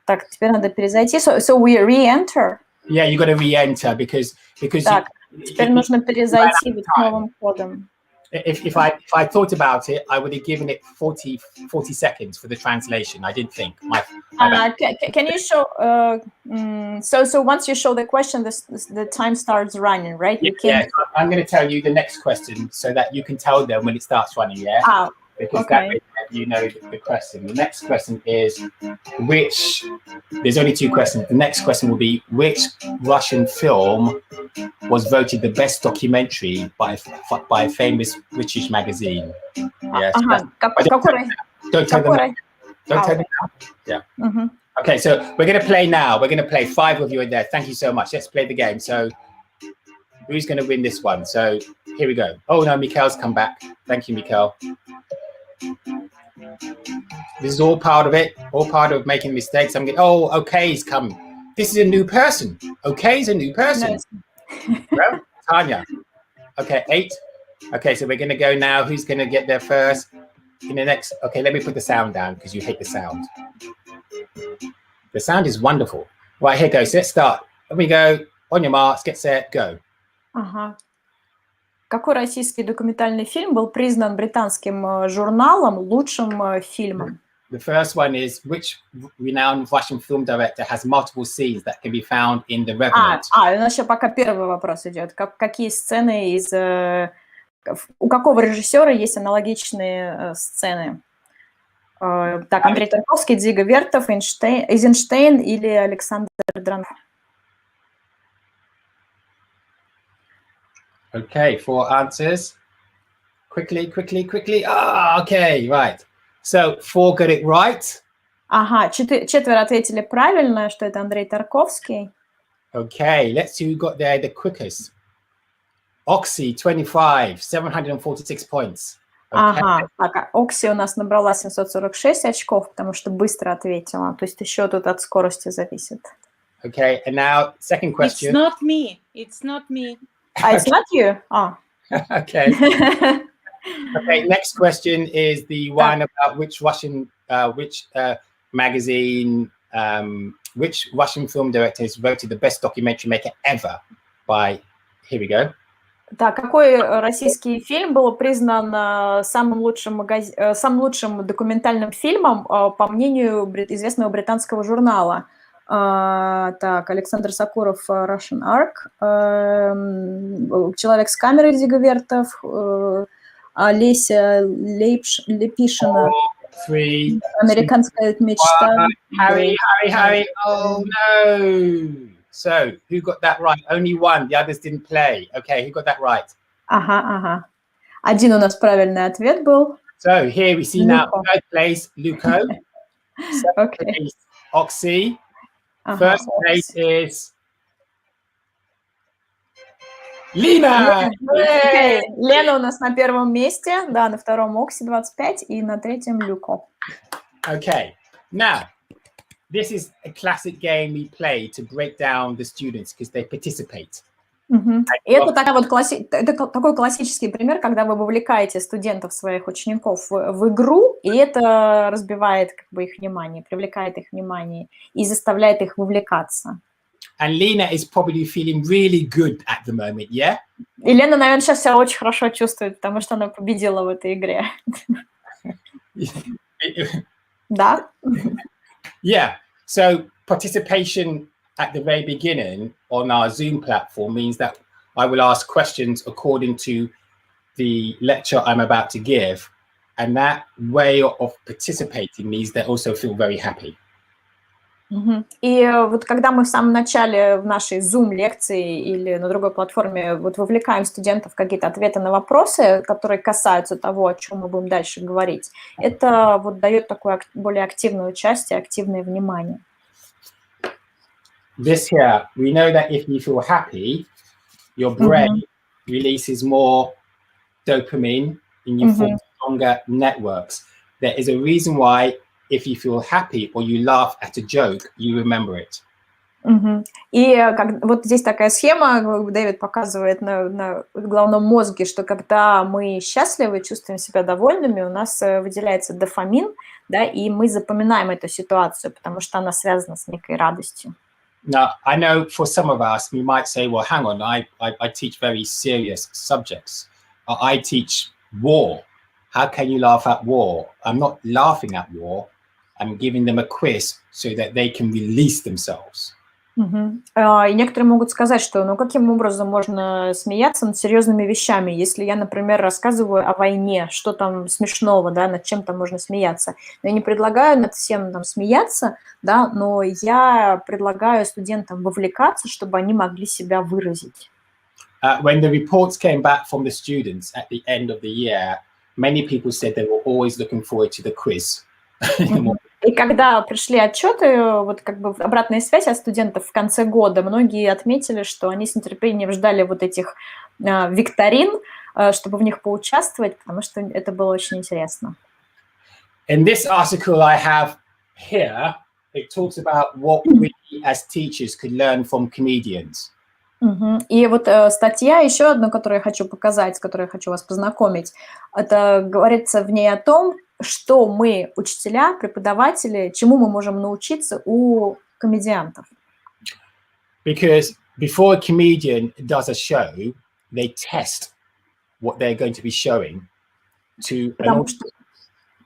Так, теперь надо перезайти. So we re-enter? Yeah, you got to re-enter because так, теперь нужно перезайти вот новым кодом. If I thought about it, I would have given it 40 seconds for the translation. I didn't think. Can you show? So once you show the question, the time starts running, right? Yeah, I'm going to tell you the next question so that you can tell them when it starts running. Yeah. Because that way you know the question. The next question is which. There's only 2 questions. The next question will be which Russian film was voted the best documentary by a famous British magazine. Yes. Don't tell them. Don't tell them. Yeah. Okay, so we're going to play now. We're going to play 5 of you in there. Thank you so much. Let's play the game. So who's going to win this one? So here we go. Oh no, Mikhail's come back. Thank you, Mikhail. This is all part of it. All part of making mistakes. I'm getting. Oh, okay's come. This is a new person. Okay's a new person. Well, Tanya. Okay, 8. Okay, so we're going to go now. Who's going to get there first? In the next. Okay, let me put the sound down because you hate the sound. The sound is wonderful. Right, here goes. Let's start. Here we go. On your marks, get set, go. Какой российский документальный фильм был признан британским журналом лучшим фильмом? The first one is which renowned Russian film director has multiple scenes that can be found in The Revenant? У нас еще пока первый вопрос идет. Какие сцены из... У какого режиссера есть аналогичные сцены? Так, Андрей Тарковский, Дзига Вертов, Эйзенштейн или Александр Дранов? Okay, 4 answers. Quickly. Ah, okay, right. So 4 got it right. Ага, четверо ответили правильно, что это Андрей Тарковский. Okay, let's see who got there the quickest. Oxy, 25, 746 points. Okay. Ага, так, Окси у нас набрала 746 очков, потому что быстро ответила. То есть еще тут от скорости зависит. Okay, and now second question. It's not me. It's not me. It's not you? Okay. Okay, next question is the one about which Russian magazine, which Russian film director is voted the best documentary maker ever by, here we go. Так, какой российский фильм был признан самым лучшим документальным фильмом, по мнению известного британского журнала? Так, Александр Сакуров, Russian Ark, «Человек с камерой» Зиговертов, Олеся Лепишина, «Американская мечта». Harry. Oh no! So, who got that right? Only one. The others didn't play. Okay, who got that right? Ага. Один у нас правильный ответ был. So, here we see now third place, Luco. Second Okay. place, Oxy. First place is Lina. Лена у нас на первом месте, да, на втором Окси 25 и на третьем Люко. Okay, now this is a classic game we play to break down the students because they participate. И это такой классический пример, когда вы вовлекаете студентов, своих учеников в игру, и это разбивает как бы их внимание, привлекает их внимание и заставляет их вовлекаться. And Lena is probably feeling really good at the moment, yeah? И Лена, наверное, сейчас себя очень хорошо чувствует, потому что она победила в этой игре. Да? Yeah, so participation at the very beginning on our Zoom platform means that I will ask questions according to the lecture I'm about to give. And that way of participating means they also feel very happy. И вот когда мы в самом начале в нашей Zoom-лекции или на другой платформе вот вовлекаем студентов в какие-то ответы на вопросы, которые касаются того, о чем мы будем дальше говорить, это вот дает такое более активное участие, активное внимание. This here, we know that if you feel happy, your brain releases more dopamine and you form stronger networks. There is a reason why if you feel happy or you laugh at a joke, you remember it. И вот здесь такая схема, Дэвид показывает на головном мозге, что когда мы счастливы, чувствуем себя довольными, у нас выделяется дофамин, да, и мы запоминаем эту ситуацию, потому что она связана с некой радостью. Now, I know for some of us, we might say, well, hang on, I teach very serious subjects. I teach war. How can you laugh at war? I'm not laughing at war. I'm giving them a quiz so that they can release themselves. И некоторые могут сказать, что ну каким образом можно смеяться над серьезными вещами, если я, например, рассказываю о войне, что там смешного, да, над чем там можно смеяться. Но я не предлагаю над всем там смеяться, да, но я предлагаю студентам вовлекаться, чтобы они могли себя выразить. When the reports came back from the students at the end of the year, many people said they were always looking forward to the quiz. И когда пришли отчеты, вот как бы обратная связь от студентов в конце года, многие отметили, что они с нетерпением ждали вот этих викторин, чтобы в них поучаствовать, потому что это было очень интересно. In this article I have here, it talks about what we as teachers could learn from comedians. И вот статья еще одна, которую я хочу показать, с которой я хочу вас познакомить, это говорится в ней о том, что мы, учителя, преподаватели, чему мы можем научиться у комедиантов. Because before a comedian does a show, they test what they're going to be showing to. Потому что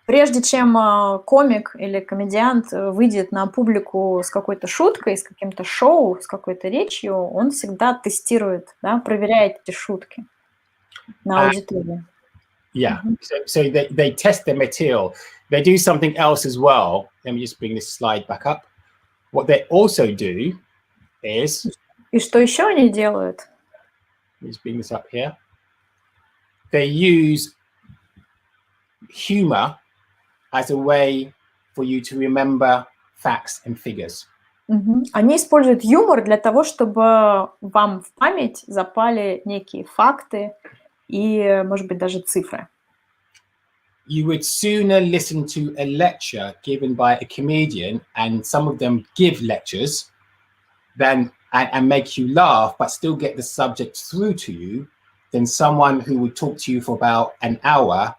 прежде чем комик или комедиант выйдет на публику с какой-то шуткой, с каким-то шоу, с какой-то речью, он всегда тестирует, да, проверяет эти шутки на аудитории. Yeah, so they test the material. They do something else as well. Let me just bring this slide back up. What they also do is... И что еще они делают? Let me just bring this up here. They use humor as a way for you to remember facts and figures. Они используют юмор для того, чтобы вам в память запали некие факты и, может быть, даже цифры. You would sooner listen to a lecture given by a comedian, and some of them give lectures, and make you laugh, but still get the subject through to you, than someone who would talk to you for about an hour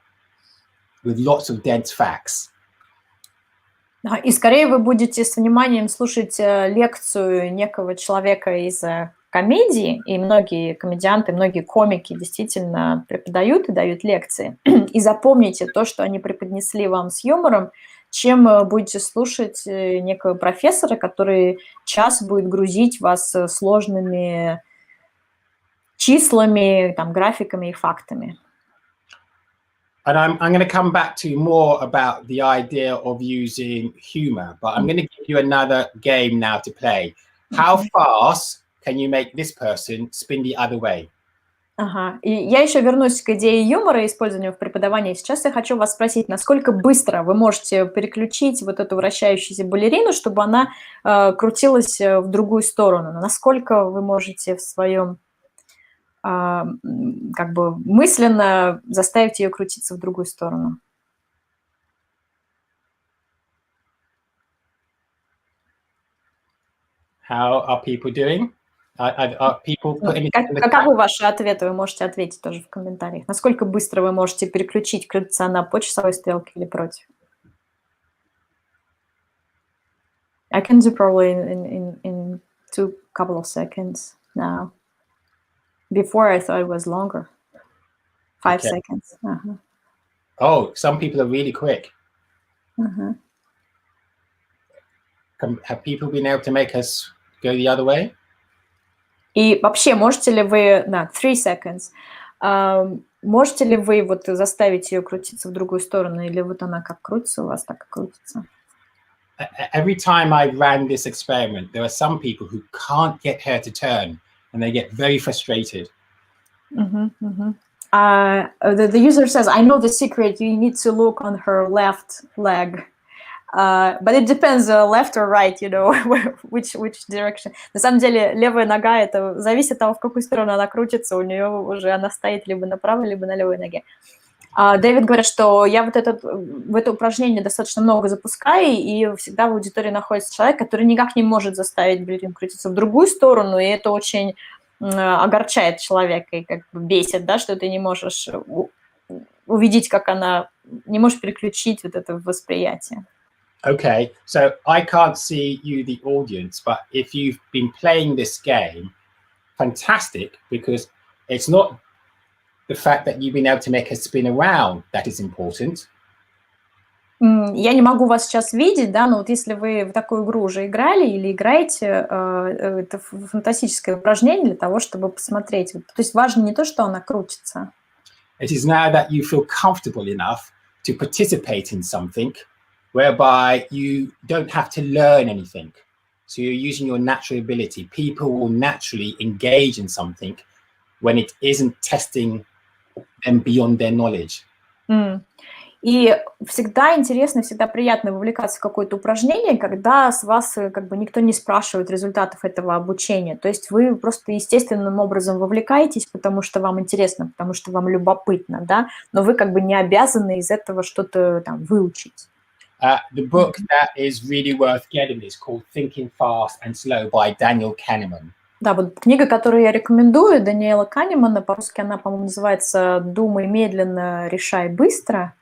with lots of dense facts. И скорее вы будете с вниманием слушать лекцию некого человека из комедии, и многие комедианты, многие комики действительно преподают и дают лекции, и запомните то, что они преподнесли вам с юмором, чем будете слушать некого профессора, который час будет грузить вас сложными числами, там, графиками и фактами. And I'm going to come back to more about the idea of using humor, but I'm going to give you another game now to play. How fast can you make this person spin the other way? Ага. И я еще вернусь к идее юмора и использованию в преподавании. Сейчас я хочу вас спросить, насколько быстро вы можете переключить вот эту вращающуюся балерину, чтобы она крутилась в другую сторону? Насколько вы можете в своем как бы мысленно заставить ее крутиться в другую сторону? How are people doing? Are people putting it in the Каковы ваши ответы? Вы можете ответить тоже в комментариях. Насколько быстро вы можете переключить, крутиться она по часовой стрелке или против? I can do probably in couple of seconds now. Before I thought it was longer. 5 Okay. seconds. Oh, some people are really quick. Have people been able to make us go the other way? И вообще, можете ли вы, 3 seconds, можете ли вы вот заставить ее крутиться в другую сторону, или вот она как крутится у вас, так и крутится? Every time I ran this experiment, there are some people who can't get her to turn, and they get very frustrated. The user says, I know the secret, you need to look on her left leg. But it depends, left or right, you know, which direction. На самом деле, левая нога, это зависит от того, в какую сторону она крутится, у нее уже она стоит либо на правой, либо на левой ноге. Дэвид говорит, что я вот в это упражнение достаточно много запускаю, и всегда в аудитории находится человек, который никак не может заставить балерину крутиться в другую сторону, и это очень огорчает человека и как бы бесит, да, что ты не можешь увидеть, как она, не можешь переключить вот это восприятие. Okay, so I can't see you, the audience, but if you've been playing this game, fantastic, because it's not the fact that you've been able to make her spin around that is important. Я не могу вас сейчас видеть, да, но вот если вы в такую игру уже играли или играете, это фантастическое упражнение для того, чтобы посмотреть. То есть важно не то, что она крутится. It is now that you feel comfortable enough to participate in something whereby you don't have to learn anything. So you're using your natural ability. People will naturally engage in something when it isn't testing them beyond their knowledge. И всегда интересно, всегда приятно вовлекаться в какое-то упражнение, когда с вас как бы никто не спрашивает результатов этого обучения. То есть вы просто естественным образом вовлекаетесь, потому что вам интересно, потому что вам любопытно, да, но вы как бы не обязаны из этого что-то там выучить. The book that is really worth getting is called Thinking Fast and Slow by Daniel Kahneman. Да, вот книга, которую я рекомендую, Даниэла Канемана, по-русски она, по-моему, называется «Думай медленно, решай быстро».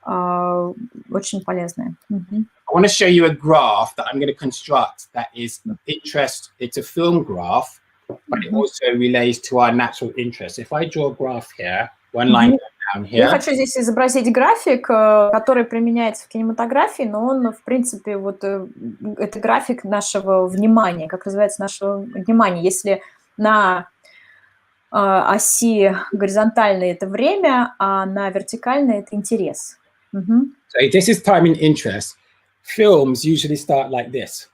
Очень полезная. I want to show you a graph that I'm going to construct that is interest. It's a film graph, but it also relates to our natural interest. If I draw a graph here, one line down here. Я хочу здесь изобразить график, который применяется в кинематографии, но он, в принципе, вот это график нашего внимания, как называется нашего внимания. Если на оси горизонтальной это время, а на вертикальной это интерес. So this is time and interest. Films usually start like this.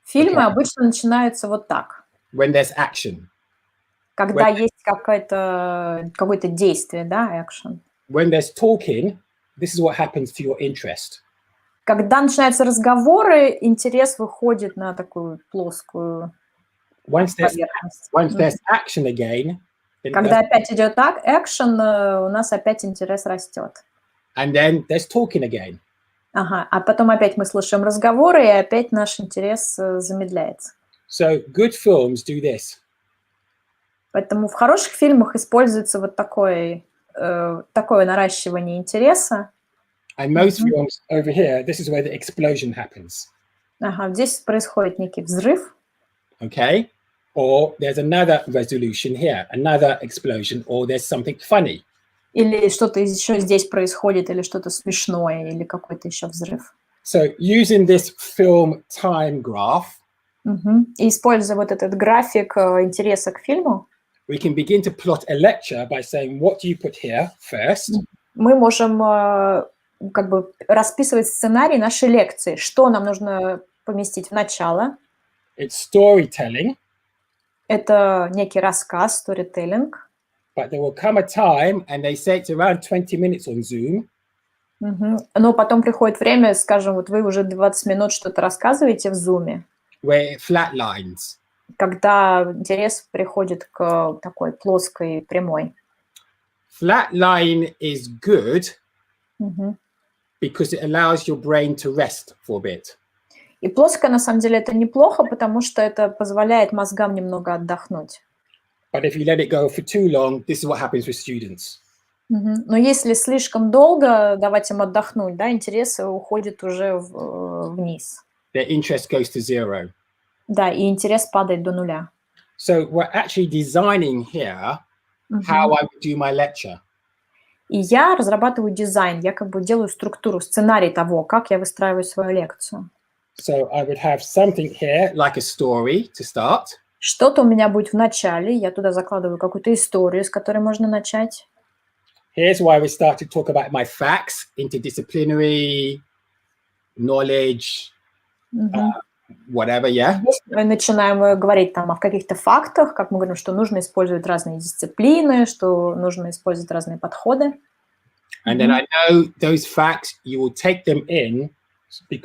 Фильмы обычно начинаются вот так. When there's action. Когда есть какое-то действие, да, action. When there's talking, this is what happens to your interest. Когда начинаются разговоры, интерес выходит на такую плоскую поверхность. Once there's action again, когда опять идет action, у нас опять интерес растет. And then there's talking again. Ага, а потом опять мы слушаем разговоры, и опять наш интерес замедляется. So good films do this. Поэтому в хороших фильмах используется вот такое наращивание интереса. And most films over here, this is where the explosion happens. Ага, здесь происходит некий взрыв. Okay? Or there's another resolution here, another explosion, or there's something funny. Или что-то еще здесь происходит, или что-то смешное, или какой-то еще взрыв. So using this film time graph, И используя вот этот график интереса к фильму, we can begin to plot a lecture by saying, what do you put here first? Мы можем как бы расписывать сценарий нашей лекции. Что нам нужно поместить в начало? It's storytelling. Это некий рассказ, storytelling. But there will come a time, and they say it's around 20 minutes on Zoom. Но потом приходит время, скажем, вот вы уже 20 минут что-то рассказываете в Zoom. Where it flatlines. Когда интерес приходит к такой плоской прямой. Flatline is good because it allows your brain to rest for a bit. И плоская, на самом деле, это неплохо, потому что это позволяет мозгам немного отдохнуть. But if you let it go for too long, this is what happens with students. Но если слишком долго давать им отдохнуть, да, интерес уходит уже вниз. Their interest goes to zero. Да, и интерес падает до нуля. So we're actually designing here how I would do my lecture. И я разрабатываю дизайн, я как бы делаю структуру, сценарий того, как я выстраиваю свою лекцию. So I would have something here, like a story to start. Что-то у меня будет в начале, я туда закладываю какую-то историю, с которой можно начать. Here's why we start to talk about my facts, interdisciplinary, knowledge, whatever, yeah? Мы начинаем говорить там о каких-то фактах, как мы говорим, что нужно использовать разные дисциплины, что нужно использовать разные подходы. And then I know those facts, you will take them in.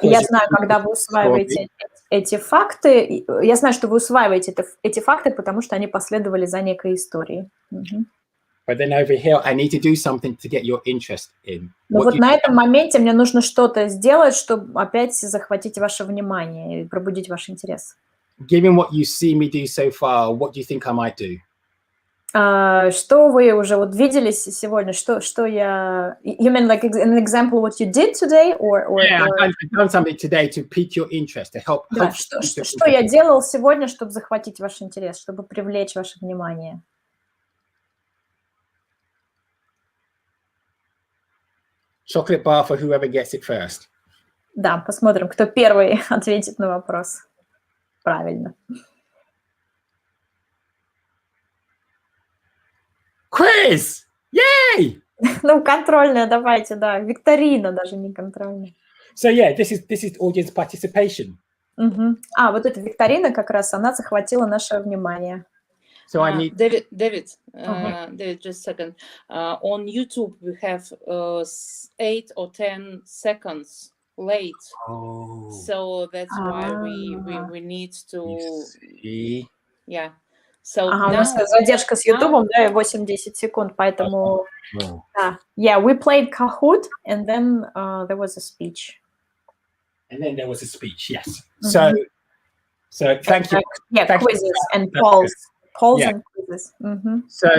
Я знаю, когда вы усваиваете эти факты, я знаю, что вы усваиваете эти факты, потому что они последовали за некой историей. But then over here, I need to do something to get your interest in. Но вот на этом моменте мне нужно что-то сделать, чтобы опять захватить ваше внимание и пробудить ваш интерес. Given what you see me do so far, what do you think I might do? Что вы уже вот видели сегодня? Что я... You mean like an example what you did today? Yeah, I've done something today to pique your interest, to help... Да, что я делал сегодня, чтобы захватить ваш интерес, чтобы привлечь ваше внимание? Chocolate bar for whoever gets it first. Да, посмотрим, кто первый ответит на вопрос. Правильно. Quiz! Yay! Ну, контрольная, давайте, да. Викторина, даже не контрольная. So yeah, this is audience participation. Вот эта викторина как раз, она захватила наше внимание. So I need... David, just a second. On YouTube, we have 8 or 10 seconds late. Oh. So that's why we need to... Yeah. So у нас задержка с YouTube, да, 8-10 секунд, поэтому... Yeah, we played Kahoot, and then there was a speech. And then there was a speech, yes. So thank you. Yeah, thank quizzes you. and polls. Polls Yeah. and quizzes. So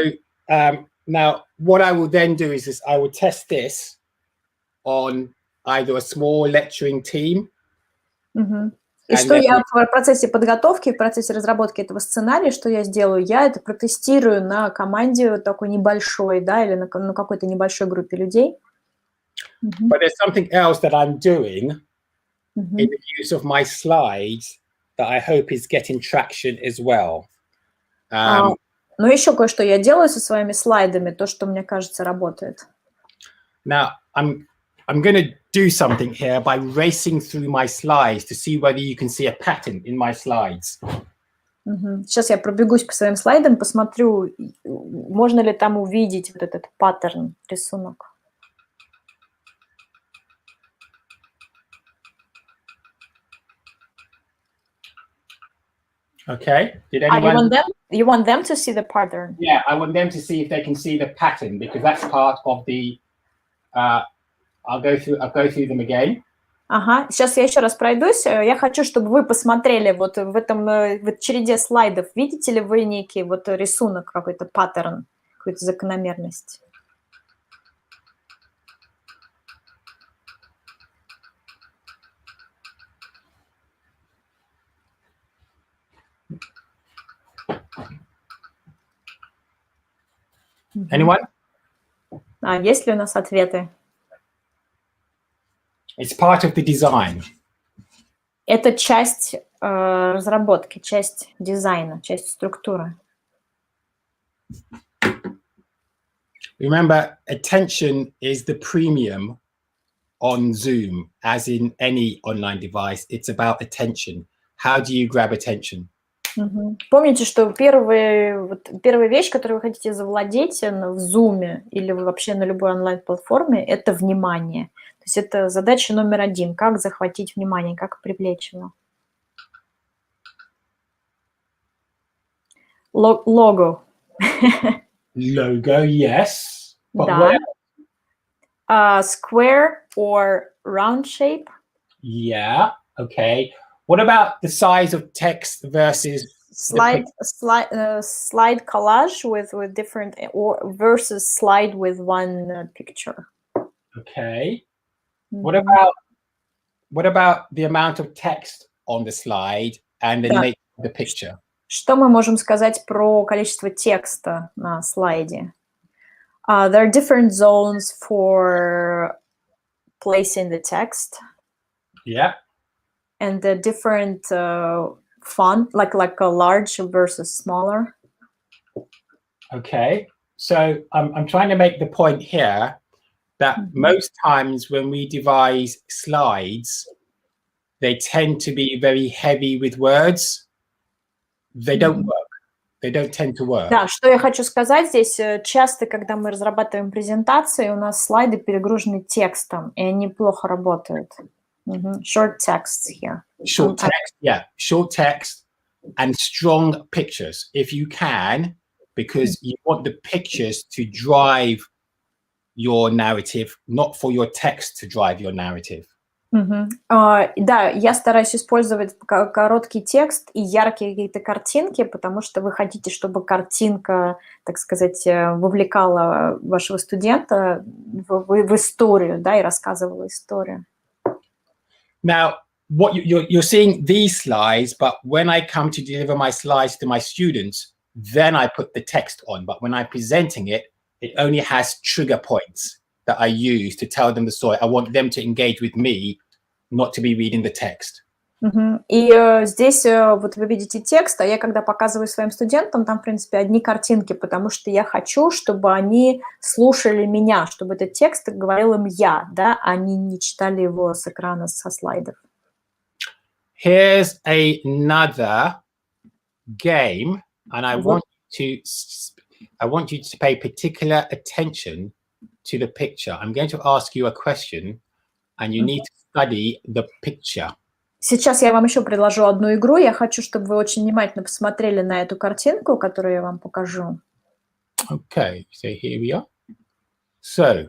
now what I will then do is I will test this on either a small lecturing team. И что я в процессе подготовки, в процессе разработки этого сценария, что я сделаю? Я это протестирую на команде такой небольшой, да, или на какой-то небольшой группе людей. But there's something else that I'm doing in the use of my slides that I hope is getting traction as well. Но еще кое-что я делаю со своими слайдами, то, что мне кажется работает. Now, I'm going to do something here by racing through my slides to see whether you can see a pattern in my slides. Сейчас я пробегусь по своим слайдам, посмотрю, можно ли там увидеть вот этот паттерн, рисунок. Okay. Did You anyone? want them to see the pattern? Yeah, I want them to see if they can see the pattern because that's part of the. I'll go through them again. Ага, сейчас я еще раз пройдусь. Я хочу, чтобы вы посмотрели вот в этом в череде слайдов. Видите ли вы некий вот рисунок, какой-то паттерн, какую-то закономерность? Anyone? Есть ли у нас ответы? It's part of the design. Это часть разработки, часть дизайна, часть структуры. Remember, attention is the premium on Zoom, as in any online device. It's about attention. How do you grab attention? Помните, что первая вещь, которую вы хотите завладеть в Zoom или вообще на любой онлайн-платформе, это внимание. То есть это задача номер 1. Как захватить внимание, как привлечь его. Лого. Logo, yes. But Да. what? Square or round shape. Yeah. Okay. What about the size of text versus slide collage with different or versus slide with one picture? Okay. What about the amount of text on the slide and the nature of the picture? Что мы можем сказать про количество текста на слайде? There are different zones for placing the text. Yeah. And the different font, like a large versus smaller. Okay. So I'm trying to make the point here that most times when we devise slides, they tend to be very heavy with words. They don't work. They don't tend to work. Да, что я хочу сказать здесь, часто, когда мы разрабатываем презентации, у нас слайды перегружены текстом, и они плохо работают. Short text here. Short text, yeah. Short text and strong pictures, if you can, because you want the pictures to drive your narrative, not for your text to drive your narrative. Да, я стараюсь использовать короткий текст и яркие какие-то картинки, потому что вы хотите, чтобы картинка, так сказать, вовлекала вашего студента в историю, да, и рассказывала историю. Now, what you're seeing these slides, but when I come to deliver my slides to my students, then I put the text on. But when I'm presenting it, it only has trigger points that I use to tell them the story. I want them to engage with me, not to be reading the text. И здесь вот вы видите текст, а я когда показываю своим студентам, там, в принципе, одни картинки, потому что я хочу, чтобы они слушали меня, чтобы этот текст говорил им я, да, а они не читали его с экрана, со слайдов. Here's another game, and I want you to pay particular attention to the picture. I'm going to ask you a question, and you need to study the picture. Сейчас я вам еще предложу одну игру. Я хочу, чтобы вы очень внимательно посмотрели на эту картинку, которую я вам покажу. Okay, so here we are. So,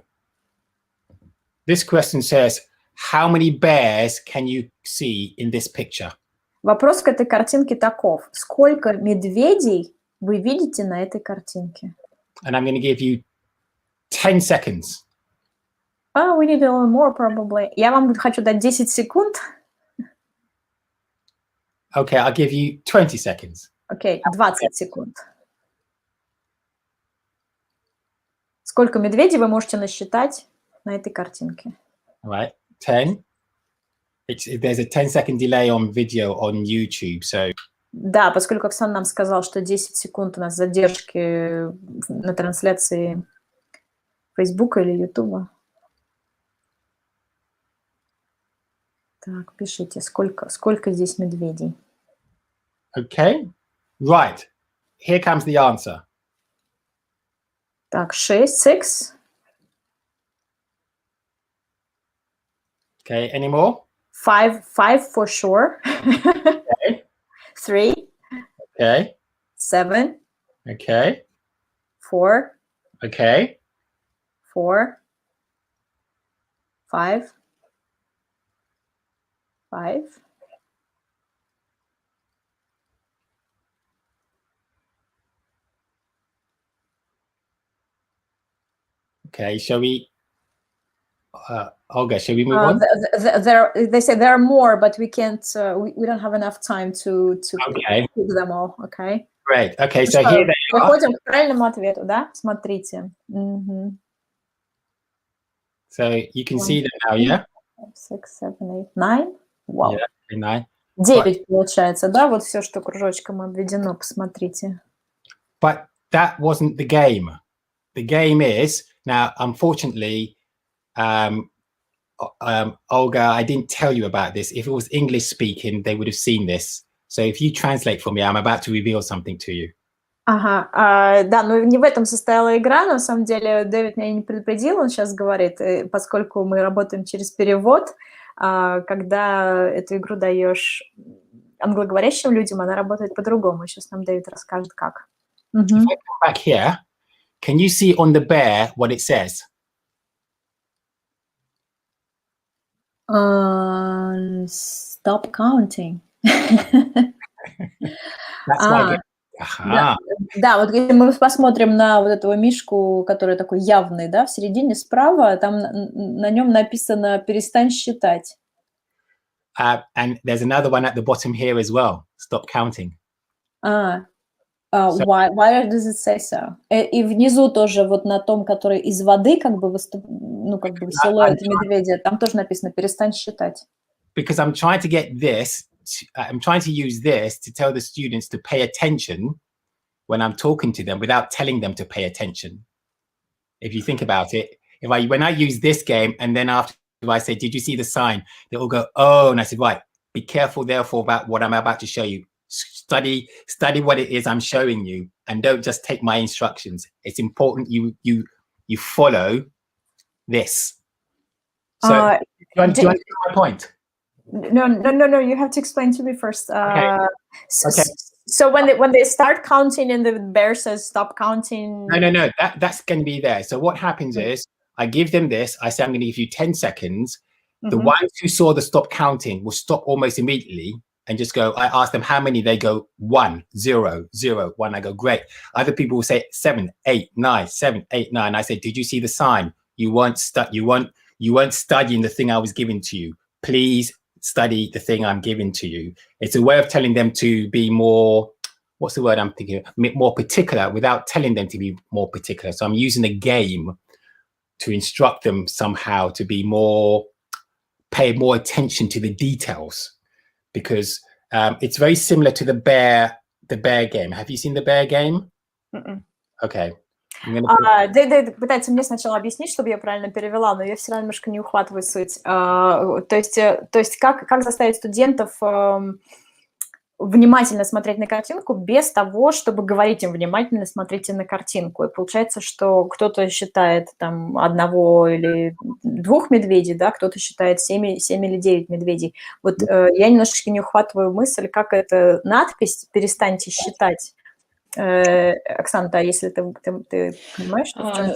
this question says, how many bears can you see in this picture? Вопрос к этой картинке таков. Сколько медведей вы видите на этой картинке? And I'm going to give you 10 seconds. Oh, we need a little more probably. Я вам хочу дать 10 секунд. Okay, I'll give you 20 seconds. Окей, 20 секунд. Сколько медведей вы можете насчитать на этой картинке? All right, 10. There's a 10-second delay on video on YouTube, so... Да, поскольку Оксана нам сказал, что 10 секунд у нас задержки на трансляции Фейсбука или Ютуба. Так, пишите, сколько здесь медведей? Okay. Right. Here comes the answer. Так, 6. Okay, any more? 5 for sure. Okay. 3. Okay. 7. Okay. 4. Okay. 4. 5. 5. Okay, shall we, Olga, shall we move on? They say there are more, but we can't, we don't have enough time to Okay. pick them all, okay? Great. Okay, so here they are. Переходим к правильному ответу, да? Смотрите. Мгм. So you can see them now, yeah? 6, 7, 8, 9. Вау. Yeah, and 9. 9 получается, да? Вот все, что кружочком обведено, посмотрите. But that wasn't the game. The game is, now, unfortunately, Olga, I didn't tell you about this. If it was English speaking, they would have seen this. So if you translate for me, I'm about to reveal something to you. Ага, да, но не в этом состояла игра, на самом деле Дэвид меня не предупредил, он сейчас говорит, поскольку мы работаем через перевод, когда эту игру даешь англоговорящим людям, она работает по-другому. Сейчас нам Дэвид расскажет, как. If I come back here, can you see on the bear what it says? Stop counting. That's my game. Aha. Да, вот если мы посмотрим на вот этого мишку, который такой явный, да, в середине справа, там на нем написано «перестань считать». And there's another one at the bottom here as well. Stop counting. Why does it say so? И внизу тоже вот на том, который из воды, как бы, ну, как бы силуэт медведя, там тоже написано «перестань считать». Because I'm trying to get this, I'm trying to use this to tell the students to pay attention when I'm talking to them without telling them to pay attention. If you think about it, when I use this game and then after I say, did you see the sign? They all go, oh, and I said, right, be careful therefore about what I'm about to show you. Study what it is I'm showing you and don't just take my instructions. It's important you follow this. So do you understand my point? No, you have to explain to me first. Okay. So when they start counting and the bear says stop counting. No, that's going to be there. So what happens is I give them this. I say, I'm going to give you 10 seconds. The ones who saw the stop counting will stop almost immediately and just go, I ask them how many, they go 1, 0, 0, 1. I go, great. Other people will say 7, 8, 9, 7, 8, 9. I say, did you see the sign? You weren't studying the thing I was giving to you. Please study the thing I'm giving to you. It's a way of telling them to be more, what's the word I'm thinking of? More particular without telling them to be more particular. So I'm using a game to instruct them somehow to be pay more attention to the details, because it's very similar to the bear game. Have you seen the bear game? Okay. Дэвид пытается мне сначала объяснить, чтобы я правильно перевела, но я все равно немножко не ухватываю суть. То есть как заставить студентов внимательно смотреть на картинку без того, чтобы говорить им внимательно смотрите на картинку. И получается, что кто-то считает там 1 или 2 медведей, да, кто-то считает 7 или 9 медведей. Вот я немножечко не ухватываю мысль, как эта надпись «перестаньте считать». Оксана, если ты понимаешь, что в чем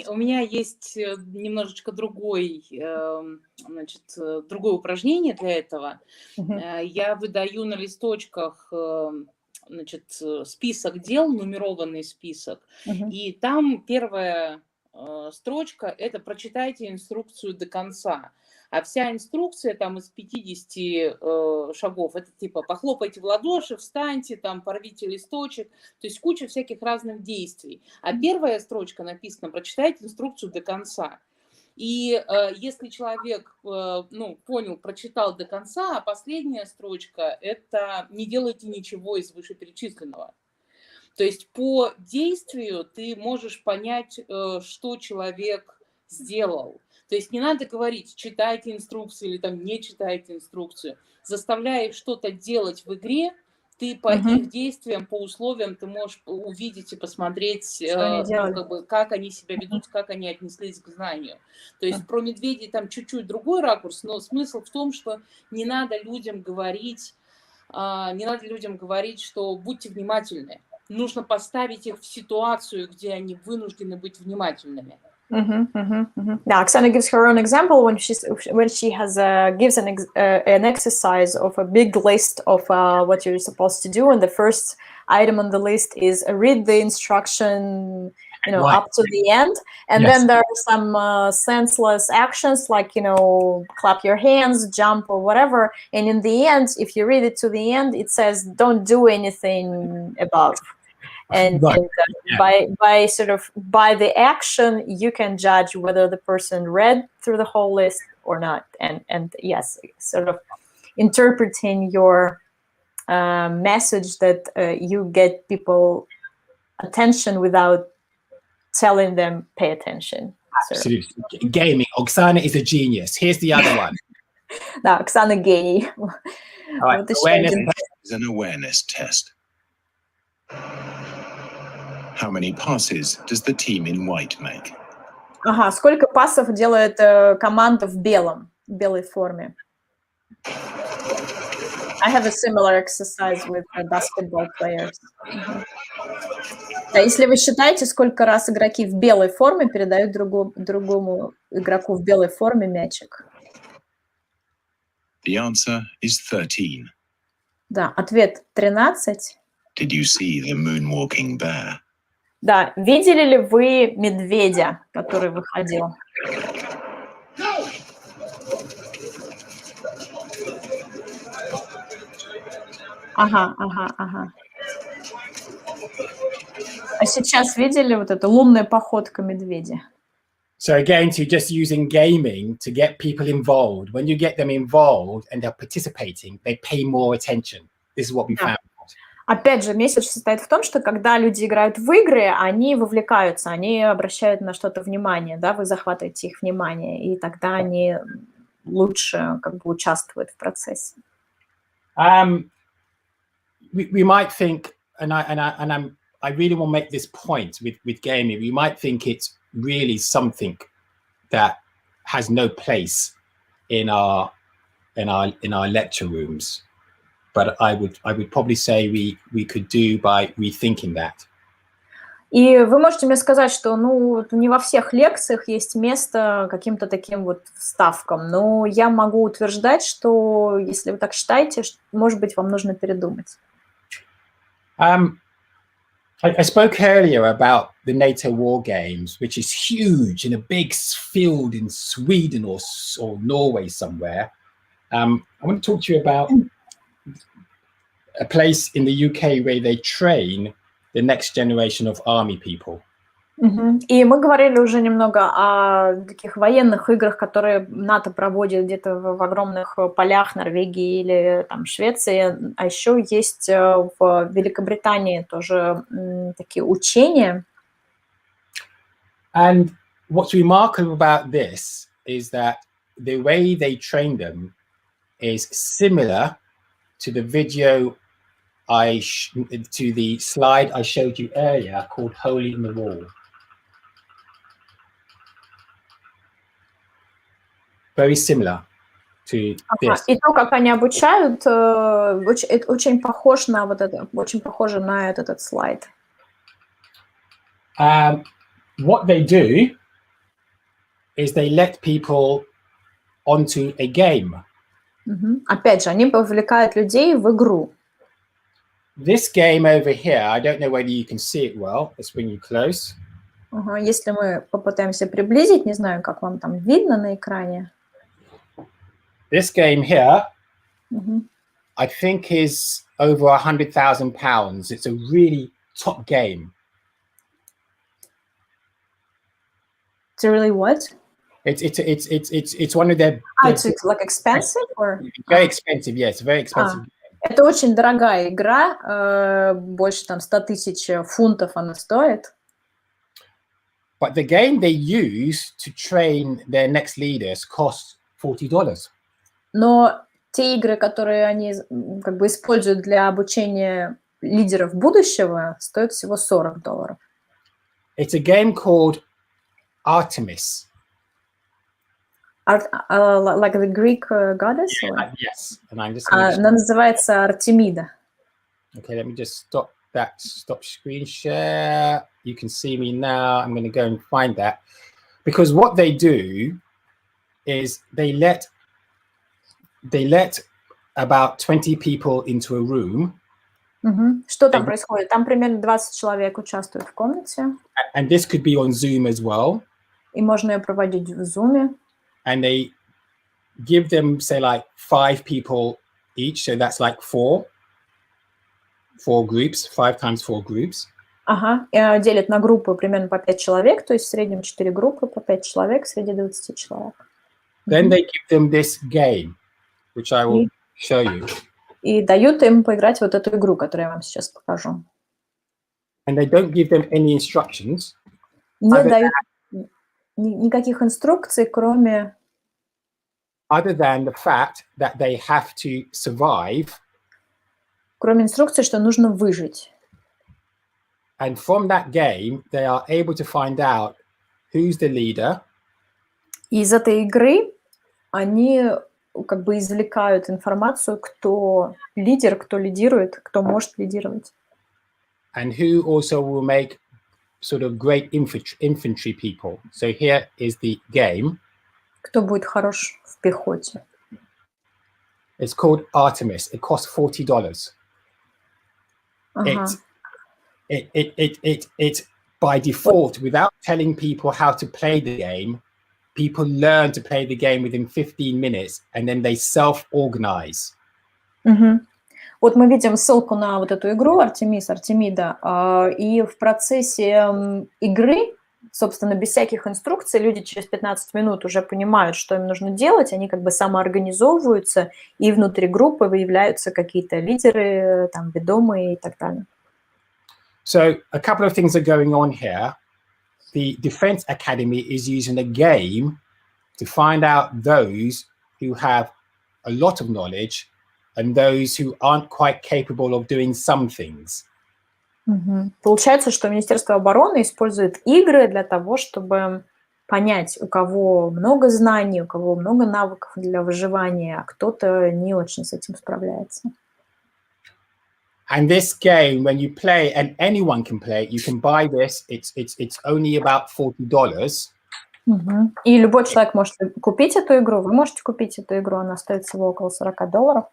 у меня есть немножечко другое упражнение для этого. Я выдаю на листочках список дел, нумерованный список, и там первая строчка – это «прочитайте инструкцию до конца». А вся инструкция там из 50 шагов, это типа похлопайте в ладоши, встаньте, там порвите листочек, то есть куча всяких разных действий. А первая строчка написана «прочитайте инструкцию до конца». И если человек понял, прочитал до конца, а последняя строчка – это «не делайте ничего из вышеперечисленного». То есть по действию ты можешь понять, что человек сделал. То есть не надо говорить, читайте инструкцию или там не читайте инструкцию. Заставляя их что-то делать в игре, Ты по их действиям, по условиям ты можешь увидеть и посмотреть, как они себя ведут, как они отнеслись к знанию. То есть про медведей там чуть-чуть другой ракурс, но смысл в том, что не надо людям говорить, что будьте внимательны. Нужно поставить их в ситуацию, где они вынуждены быть внимательными. Yeah, Oksana gives her own example when she gives an exercise of a big list of what you're supposed to do, and the first item on the list is read the instruction, Right. up to the end, and then there are some senseless actions like clap your hands, jump, or whatever. And in the end, if you read it to the end, it says don't do anything above. And by the action, you can judge whether the person read through the whole list or not. And yes, sort of interpreting your message that you get people attention without telling them pay attention. Absolutely. Gaming. Oksana is a genius. Here's the other one. Да, Оксана гений. Right. Awareness is an awareness test. How many passes does the team in white make? Ага, сколько пасов делает команда в белой форме? I have a similar exercise with basketball players. Да, если вы считаете, сколько раз игроки в белой форме передают другому игроку в белой форме мячик. The answer is 13. Да, ответ 13. Did you see the moonwalking bear? Да, видели ли вы медведя, который выходил? Ага. А сейчас видели вот эту лунная походка медведя? So again, to just using gaming to get people involved. When you get them involved and they're participating, they pay more attention. This is what we found. Опять же, месседж состоит в том, что когда люди играют в игры, они вовлекаются, они обращают на что-то внимание, да, вы захватываете их внимание, и тогда они лучше участвуют в процессе. We might think, and I really want to make this point with gaming. We might think it's really something that has no place in our lecture rooms. But I would probably say we could do by rethinking that. И вы можете мне сказать, что не во всех лекциях есть место каким-то таким вот вставкам, но я могу утверждать, что если вы так считаете, может быть, вам нужно передумать. I spoke earlier about the NATO war games, which is huge in a big field in Sweden or Norway somewhere. I want to talk to you about a place in the UK where they train the next generation of army people. И мы говорили уже немного о таких военных играх, которые НАТО проводит где-то в огромных полях Норвегии или там Швеции. А еще есть в Великобритании тоже такие учения. And what's remarkable about this is that the way they train them is similar to the video to the slide I showed you earlier called Hole in the Wall. Very similar to this. И то, как они обучают, очень похоже на этот слайд. What they do is they let people onto a game. Опять же, они повлекают людей в игру. This game over here, I don't know whether you can see it well. Let's bring you close. Если мы попытаемся приблизить, не знаю, как вам там видно на экране. This game here, I think is over £100,000. It's a really top game. It's really what? It's one of their. It's like expensive or? Very expensive, yes, very expensive. Это очень дорогая игра, больше там 100 тысяч фунтов она стоит. But the game they use to train their next leaders costs $40. Но Те игры, которые они как бы используют для обучения лидеров будущего, стоят всего $40. It's a game called Artemis. Like the Greek goddess? Yes, and I'm just going Она называется Артемида. Okay, let me just stop screen share. You can see me now. I'm going to go and find that. Because what they do is they let about 20 people into a room. Что там происходит? Там примерно 20 человек участвуют в комнате. And this could be on Zoom as well. И можно ее проводить в Zoom. And they give them, say, like 5 people each. So that's like 4 groups, 5 times 4 groups. Ага, делят на группы примерно по 5 человек, то есть в среднем 4 группы по 5 человек среди 20 человек. Then they give them this game, which I will show you. И дают им поиграть вот эту игру, которую я вам сейчас покажу. And they don't give them any instructions. Не дают никаких инструкций, кроме... Other than the fact that they have to survive. Кроме инструкции, что нужно выжить. And from that game, they are able to find out who's the leader. И из этой игры они как бы извлекают информацию, кто лидер, кто лидирует, кто может лидировать. And who also will make sort of great infantry people. So here is the game. Кто будет хорош в пехоте. It's called Artemis. It costs $40. Ага. It by default, without telling people how to play the game, people learn to play the game within 15 minutes, and then they self-organize. Вот мы видим ссылку на вот эту игру Артемида, и в процессе игры, собственно, без всяких инструкций, люди через 15 минут уже понимают, что им нужно делать, они как бы самоорганизовываются, и внутри группы выявляются какие-то лидеры, там, ведомые и так далее. So a couple of things are going on here. The Defense Academy is using a game to find out those who have a lot of knowledge and those who aren't quite capable of doing some things. Получается, что Министерство обороны использует игры для того, чтобы понять, у кого много знаний, у кого много навыков для выживания, а кто-то не очень с этим справляется. And this game, when you play, and anyone can play, you can buy this. It's only about $40. И любой человек может купить эту игру. Вы можете купить эту игру, она стоит всего около $40.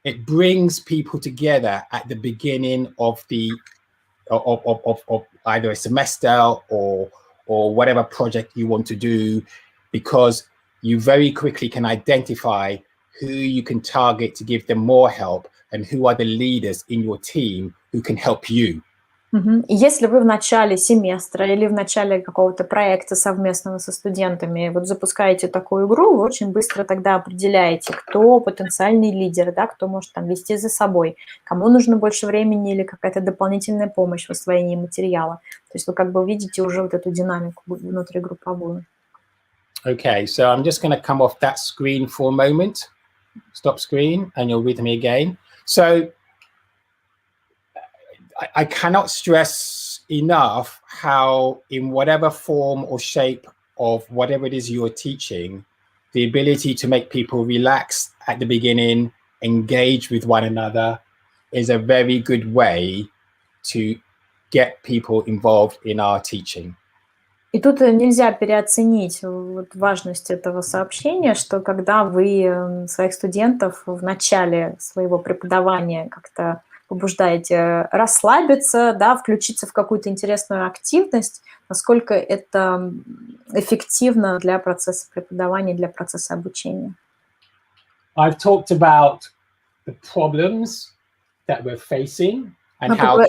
It brings people together at the beginning of either a semester or whatever project you want to do, because you very quickly can identify who you can target to give them more help and who are the leaders in your team who can help you. И если вы в начале семестра или в начале какого-то проекта совместного со студентами вот запускаете такую игру, вы очень быстро тогда определяете, кто потенциальный лидер, да, кто может там вести за собой, кому нужно больше времени или какая-то дополнительная помощь в освоении материала. То есть вы как бы видите уже вот эту динамику внутригрупповую. Okay, so I'm just going to come off that screen for a moment. Stop screen, and you'll read me again. So I cannot stress enough how, in whatever form or shape of whatever it is you're teaching, the ability to make people relax at the beginning, engage with one another, is a very good way to get people involved in our teaching. И тут нельзя переоценить вот важность этого сообщения, что когда вы своих студентов в начале своего преподавания как-то побуждаете расслабиться, да, включиться в какую-то интересную активность, насколько это эффективно для процесса преподавания, для процесса обучения. I've talked about the problems that we're facing and how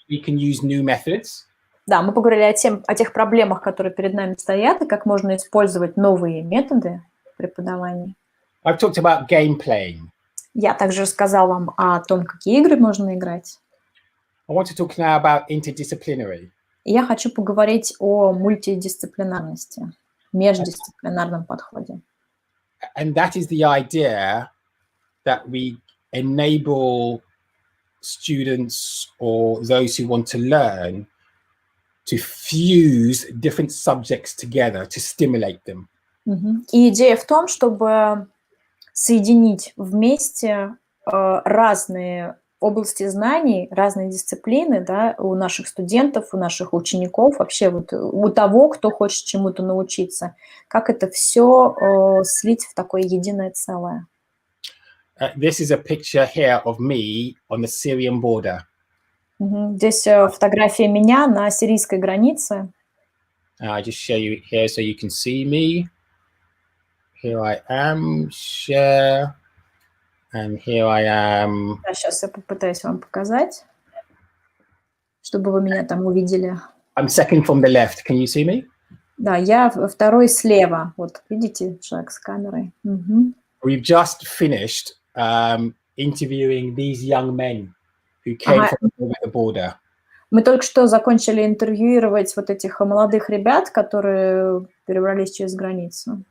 we can use new methods. Да, мы поговорили о тех проблемах, которые перед нами стоят, и как можно использовать новые методы преподавания. I've talked about game playing. Я также рассказала вам о том, какие игры можно играть. I want to talk now about interdisciplinary. И я хочу поговорить о мультидисциплинарности, междисциплинарном подходе. And that is the idea that we enable students or those who want to learn to fuse different subjects together to stimulate them. И идея в том, чтобы соединить вместе разные области знаний, разные дисциплины, да, у наших студентов, у наших учеников, вообще вот у того, кто хочет чему-то научиться, как это все слить в такое единое целое. This is a picture here of me on the Syrian border. Здесь фотография меня на сирийской границе. I just show you here so you can see me. Here I am, share, and here I am. Сейчас я попытаюсь вам показать, чтобы вы меня там увидели. I'm second from the left. Can you see me? Да, я второй слева. Вот, видите, человек с камерой. We've just finished interviewing these young men who came from over the border. Мы только что закончили интервьюировать вот этих молодых ребят, которые перебрались через границу.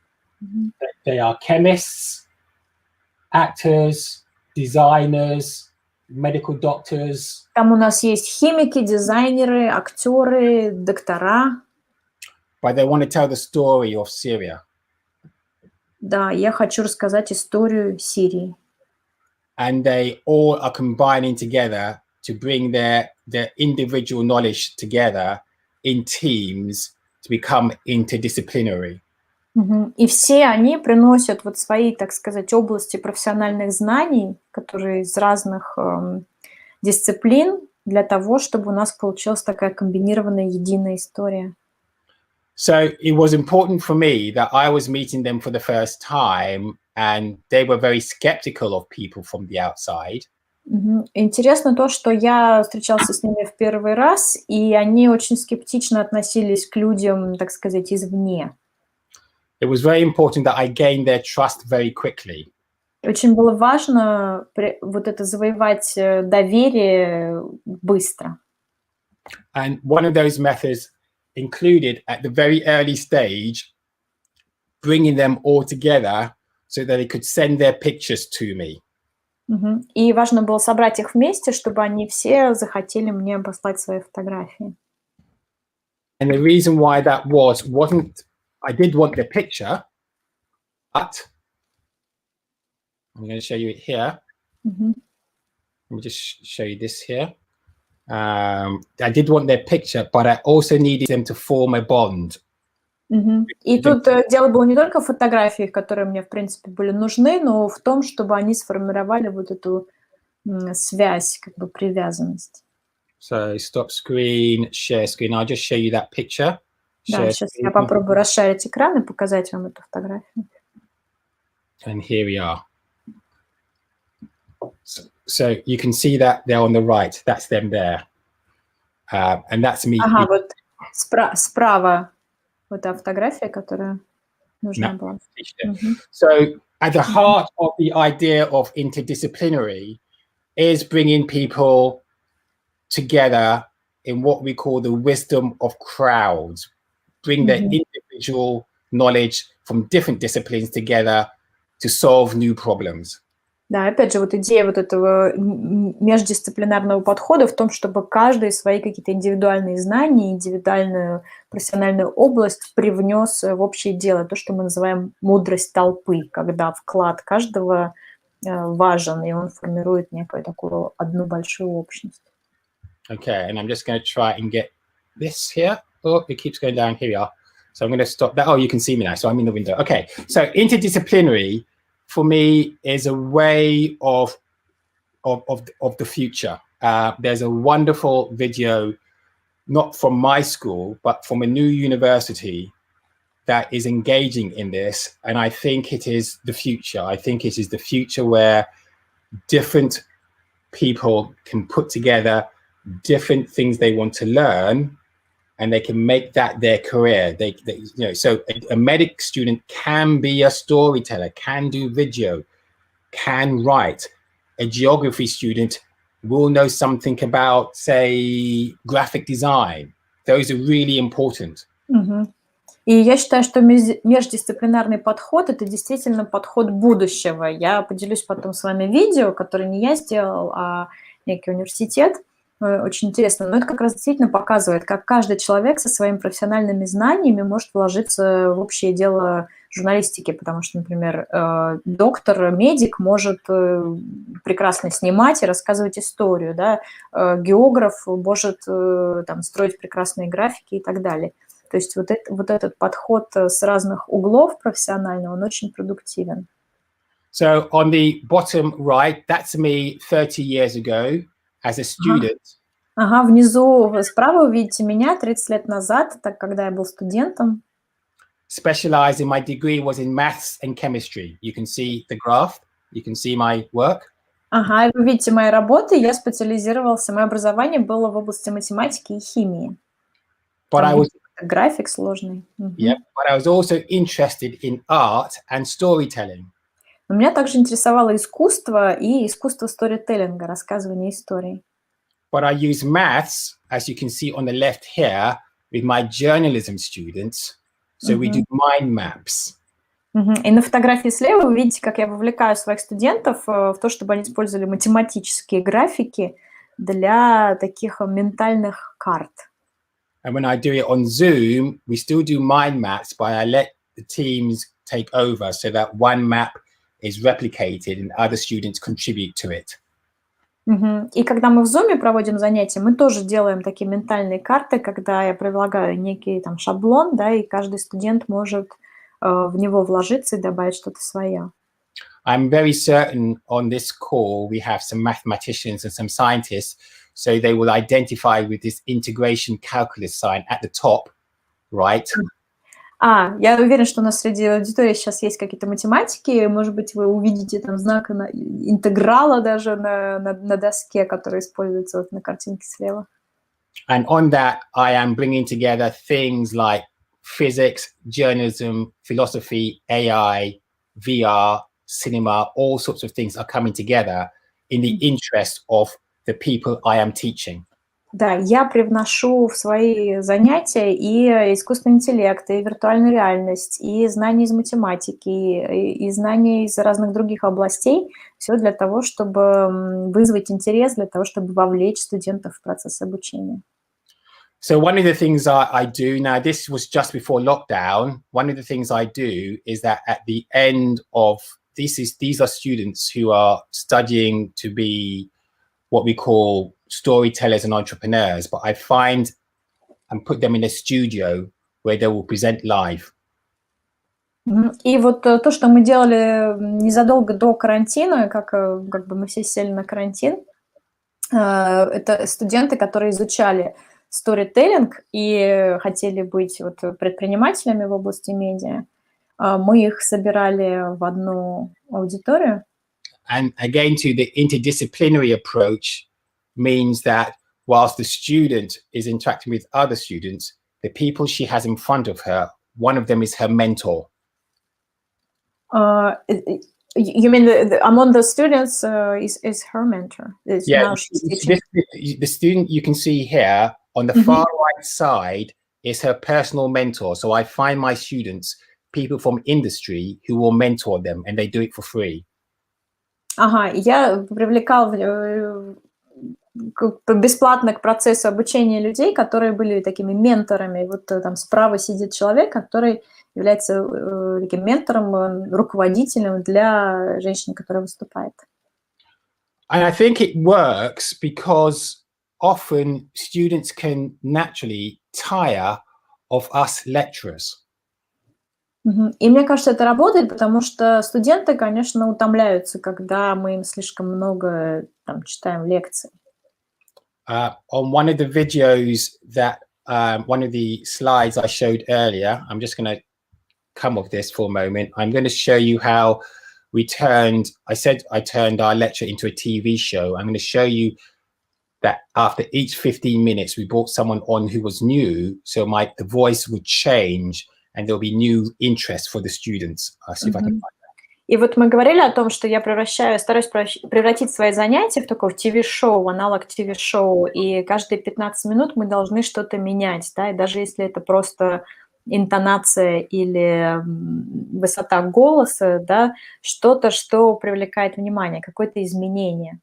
They are chemists, actors, designers, medical doctors. Там у нас есть химики, дизайнеры, актеры, доктора. But they want to tell the story of Syria. Да, я хочу рассказать историю Сирии. And they all are combining together to bring their individual knowledge together in teams to become interdisciplinary. И все они приносят вот свои, так сказать, области профессиональных знаний, которые из разных дисциплин, для того, чтобы у нас получилась такая комбинированная единая история. So it was important for me that I was meeting them for the first time, and they were very skeptical of people from the outside. Интересно то, что я встречался с ними в первый раз, и они очень скептично относились к людям, так сказать, извне. It was very important that I gained their trust very quickly. Очень было важно вот это завоевать доверие быстро. And one of those methods included at the very early stage bringing them all together so that they could send their pictures to me. И важно было собрать их вместе, чтобы они все захотели мне послать свои фотографии. And the reason why that wasn't I did want the picture, but I'm going to show you it here. Let me just show you this here. I did want their picture, but I also needed them to form a bond. И тут дело было не только в фотографиях, которые мне, в принципе, были нужны, но в том, чтобы они сформировали вот эту связь, как бы привязанность. So stop screen, share screen. I'll just show you that picture. Да, сейчас я попробую расширить экран и показать вам эту фотографию. And here we are. So you can see that they're on the right. That's them there. And that's me. Ага, вот справа вот эта фотография, которая нужна была. So at the heart of the idea of interdisciplinary is bringing people together in what we call the wisdom of crowds. Bring their individual knowledge from different disciplines together to solve new problems. Да, опять же, вот идея вот этого междисциплинарного подхода в том, чтобы каждый свои какие-то индивидуальные знания, индивидуальную профессиональную область привнес в общее дело, то, что мы называем мудрость толпы, когда вклад каждого важен, и он формирует некую такую одну большую общность. Okay, and I'm just going to try and get this here. Oh, it keeps going down. Here we are. So I'm going to stop that. Oh, you can see me now. So I'm in the window. Okay, so interdisciplinary for me is a way of the future. There's a wonderful video, not from my school, but from a new university that is engaging in this. And I think it is the future. I think it is the future where different people can put together different things they want to learn, and they can make that their career. They you know, so a medic student can be a storyteller, can do video, can write. A geography student will know something about, say, graphic design. Those are really important. И я считаю, что междисциплинарный подход – это действительно подход будущего. Я поделюсь потом с вами видео, которое не я сделал, а некий университет. Очень интересно. Но это как раз действительно показывает, как каждый человек со своими профессиональными знаниями может вложиться в общее дело журналистики, потому что, например, доктор, медик может прекрасно снимать и рассказывать историю, да? Географ может там, строить прекрасные графики и так далее. То есть вот этот подход с разных углов профессионально, он очень продуктивен. So on the bottom right, that's me 30 years ago as a student. Ага, внизу справа вы видите меня 30 лет назад, так когда я был студентом. Specializing, my degree was in maths and chemistry. You can see the graph, you can see my work. Ага, вы видите мои работы, я специализировался, мое образование было в области математики и химии. But I was, график сложный. yeah, but I was also interested in art and storytelling. Но меня также интересовало искусство и искусство сторителлинга, рассказывания историй. But I use maths, as you can see on the left here, with my journalism students. So we do mind maps. И на фотографии слева вы видите, как я вовлекаю своих студентов в то, чтобы они использовали математические графики для таких ментальных карт. And when I do it on Zoom, we still do mind maps, but I let the teams take over so that one map is replicated and other students contribute to it. И когда мы в Zoom проводим занятия, мы тоже делаем такие ментальные карты, когда я предлагаю некий там шаблон, да, и каждый студент может в него вложиться и добавить что-то свое. I'm very certain on this call we have some mathematicians and some scientists, so they will identify with this integration calculus sign at the top, right? Я уверен, что у нас среди аудитории сейчас есть какие-то математики, может быть, вы увидите там знак интеграла даже на доске, который используется вот на картинке слева. And on that, I am bringing together things like physics, journalism, philosophy, AI, VR, cinema, all sorts of things are coming together in the interest of the people I am teaching. Да, я привношу в свои занятия и искусственный интеллект, и виртуальную реальность, и знания из математики, и знания из разных других областей. Все для того, чтобы вызвать интерес, для того, чтобы вовлечь студентов в процесс обучения. So one of the things I do now, this was just before lockdown. One of the things I do is that at the end of these are students who are studying to be what we call storytellers and entrepreneurs, but I find and put them in a studio where they will present live. И вот то, что мы делали незадолго до карантина, как бы мы все сели на карантин, это студенты, которые изучали сторителлинг и хотели быть вот предпринимателями в области медиа. Мы их собирали в одну аудиторию. And again, to the interdisciplinary approach means that whilst the student is interacting with other students, the people she has in front of her, one of them is her mentor. You mean among the students is her mentor? Yeah, the student you can see here on the far right side is her personal mentor. So I find my students people from industry who will mentor them, and they do it for free. Я привлекал бесплатно к процессу обучения людей, которые были такими менторами. Вот там справа сидит человек, который является таким ментором, руководителем для женщины, которая выступает. And I think it works because often students can naturally tire of us lecturers. И мне кажется, это работает, потому что студенты, конечно, утомляются, когда мы им слишком много там, читаем лекций. On one of the videos that, one of the slides I showed earlier, I'm just going to come off this for a moment. I'm going to show you how we turned, I said I turned our lecture into a TV show. I'm going to show you that after each 15 minutes, we brought someone on who was new, so the voice would change and there'll be new interest for the students. I'll see if I can find that. И вот мы говорили о том, что я стараюсь превратить свои занятия в такое ТВ-шоу, аналог ТВ-шоу, и каждые 15 минут мы должны что-то менять, да, и даже если это просто интонация или высота голоса, да, что-то, что привлекает внимание, какое-то изменение.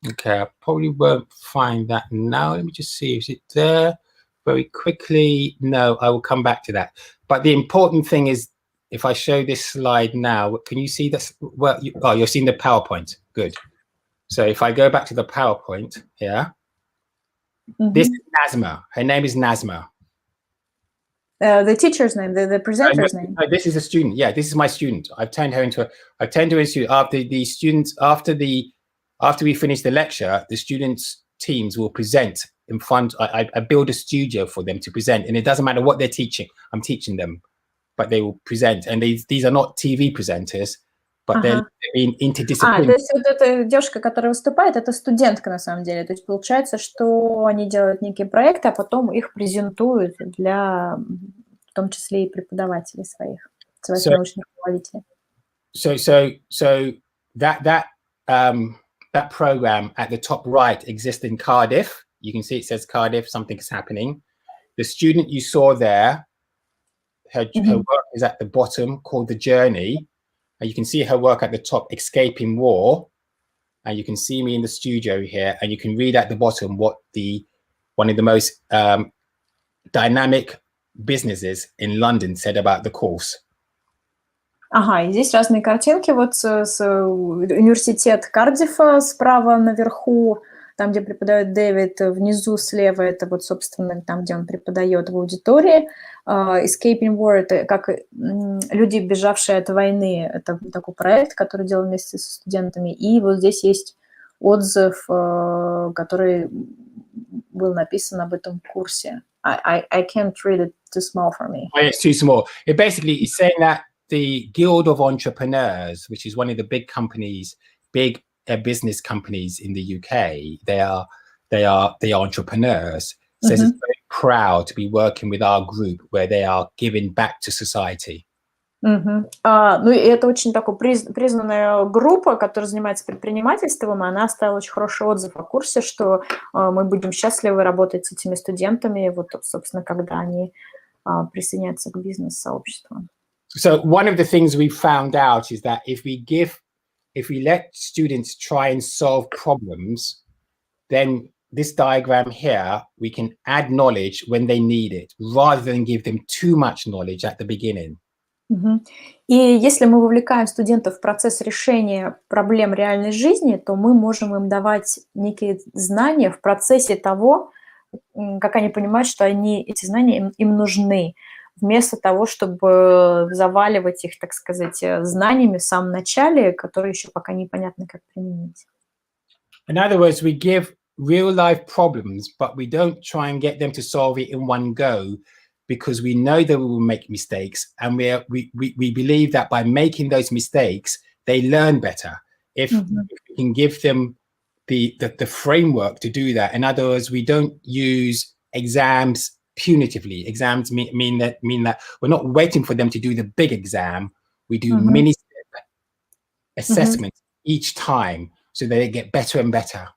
Okay, I probably won't find that now. Let me just see. Is it there? Very quickly. No, I will come back to that. But the important thing is, if I show this slide now, can you see this? Well, you're seeing the PowerPoint. Good. So if I go back to the PowerPoint here, this is Nazma. Her name is Nazma. The teacher's name, the presenter's name. No, this is a student. Yeah, this is my student. I've turned her into a student. After we finish the lecture, the students' teams will present in front. I build a studio for them to present, and it doesn't matter what they're teaching. I'm teaching them, but they will present. And these are not TV presenters, but they're being interdisciplinary. То есть вот эта девушка, которая выступает, это студентка на самом деле. То есть получается, что они делают некие проекты, а потом их презентуют для, в том числе и преподавателей своих научных руководителей. So that program at the top right exists in Cardiff. You can see it says Cardiff, something is happening. The student you saw there, her work is at the bottom, called The Journey. And you can see her work at the top, Escaping War. And you can see me in the studio here, and you can read at the bottom what one of the most dynamic businesses in London said about the course. Ага, и здесь разные картинки. Вот с университет Кардифа справа наверху, там, где преподает Дэвид, внизу слева это вот, собственно, там, где он преподает в аудитории. Escaping War — это как люди, бежавшие от войны. Это такой проект, который делал вместе со студентами. И вот здесь есть отзыв, который был написан об этом курсе. I can't read it, too small for me. Oh, it's too small. It basically is saying that the Guild of Entrepreneurs, which is one of the big companies, big business companies in the UK, they are entrepreneurs. Says it's very proud to be working with our group where they are giving back to society. Ну, и это очень такая признанная группа, которая занимается предпринимательством, и она оставила очень хороший отзыв о курсе, что мы будем счастливы работать с этими студентами, вот, собственно, когда они присоединяются к бизнес-сообществу. So one of the things we found out is that if we let students try and solve problems, then this diagram here, we can add knowledge when they need it, rather than give them too much knowledge at the beginning. И если мы вовлекаем студентов в процесс решения проблем реальной жизни, то мы можем им давать некие знания в процессе того, как они понимают, что эти знания им нужны, вместо того, чтобы заваливать их, так сказать, знаниями в самом начале, которые еще пока непонятно, как применить. In other words, we give real-life problems, but we don't try and get them to solve it in one go, because we know that we will make mistakes, and we believe that by making those mistakes, they learn better. If we can give them the framework to do that. In other words, we don't use exams punitively. Exams mean that we're not waiting for them to do the big exam. We do mini step assessments each time, so they get better and better.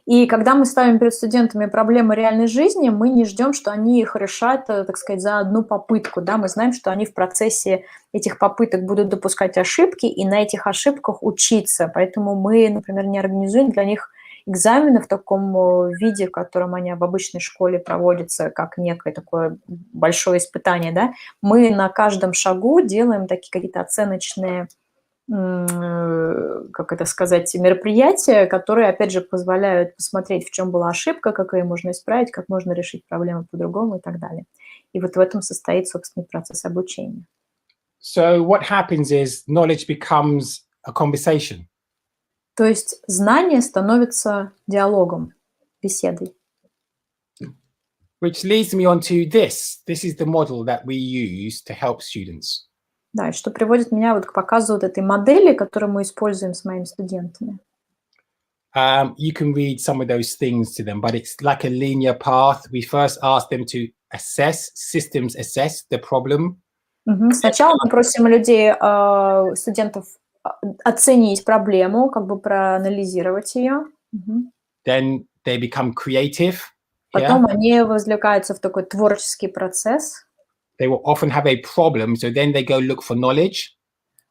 И когда мы ставим перед студентами проблемы реальной жизни, мы не ждем, что они их решат, так сказать, за одну попытку. Да? Мы знаем, что они в процессе этих попыток будут допускать ошибки и на этих ошибках учиться. Поэтому мы, например, не организуем для них экзамены в таком виде, в котором они в обычной школе проводятся, как некое такое большое испытание. Да? Мы на каждом шагу делаем такие какие-то оценочные, как это сказать, мероприятия, которые, опять же, позволяют посмотреть, в чем была ошибка, как ее можно исправить, как можно решить проблему по-другому и так далее. И вот в этом состоит, собственно, процесс обучения. So what happens is knowledge becomes a conversation. То есть знание становится диалогом, беседой. Which leads me on to this. This is the model that we use to help students. Да, и что приводит меня вот к показу вот этой модели, которую мы используем с моими студентами. You can read some of those things to them, but it's like a linear path. We first ask them to systems assess the problem. Сначала мы просим людей, студентов, оценить проблему, как бы проанализировать ее. Then they become creative Потом они вовлекаются в такой творческий процесс. They will often have a problem, so then they go look for knowledge.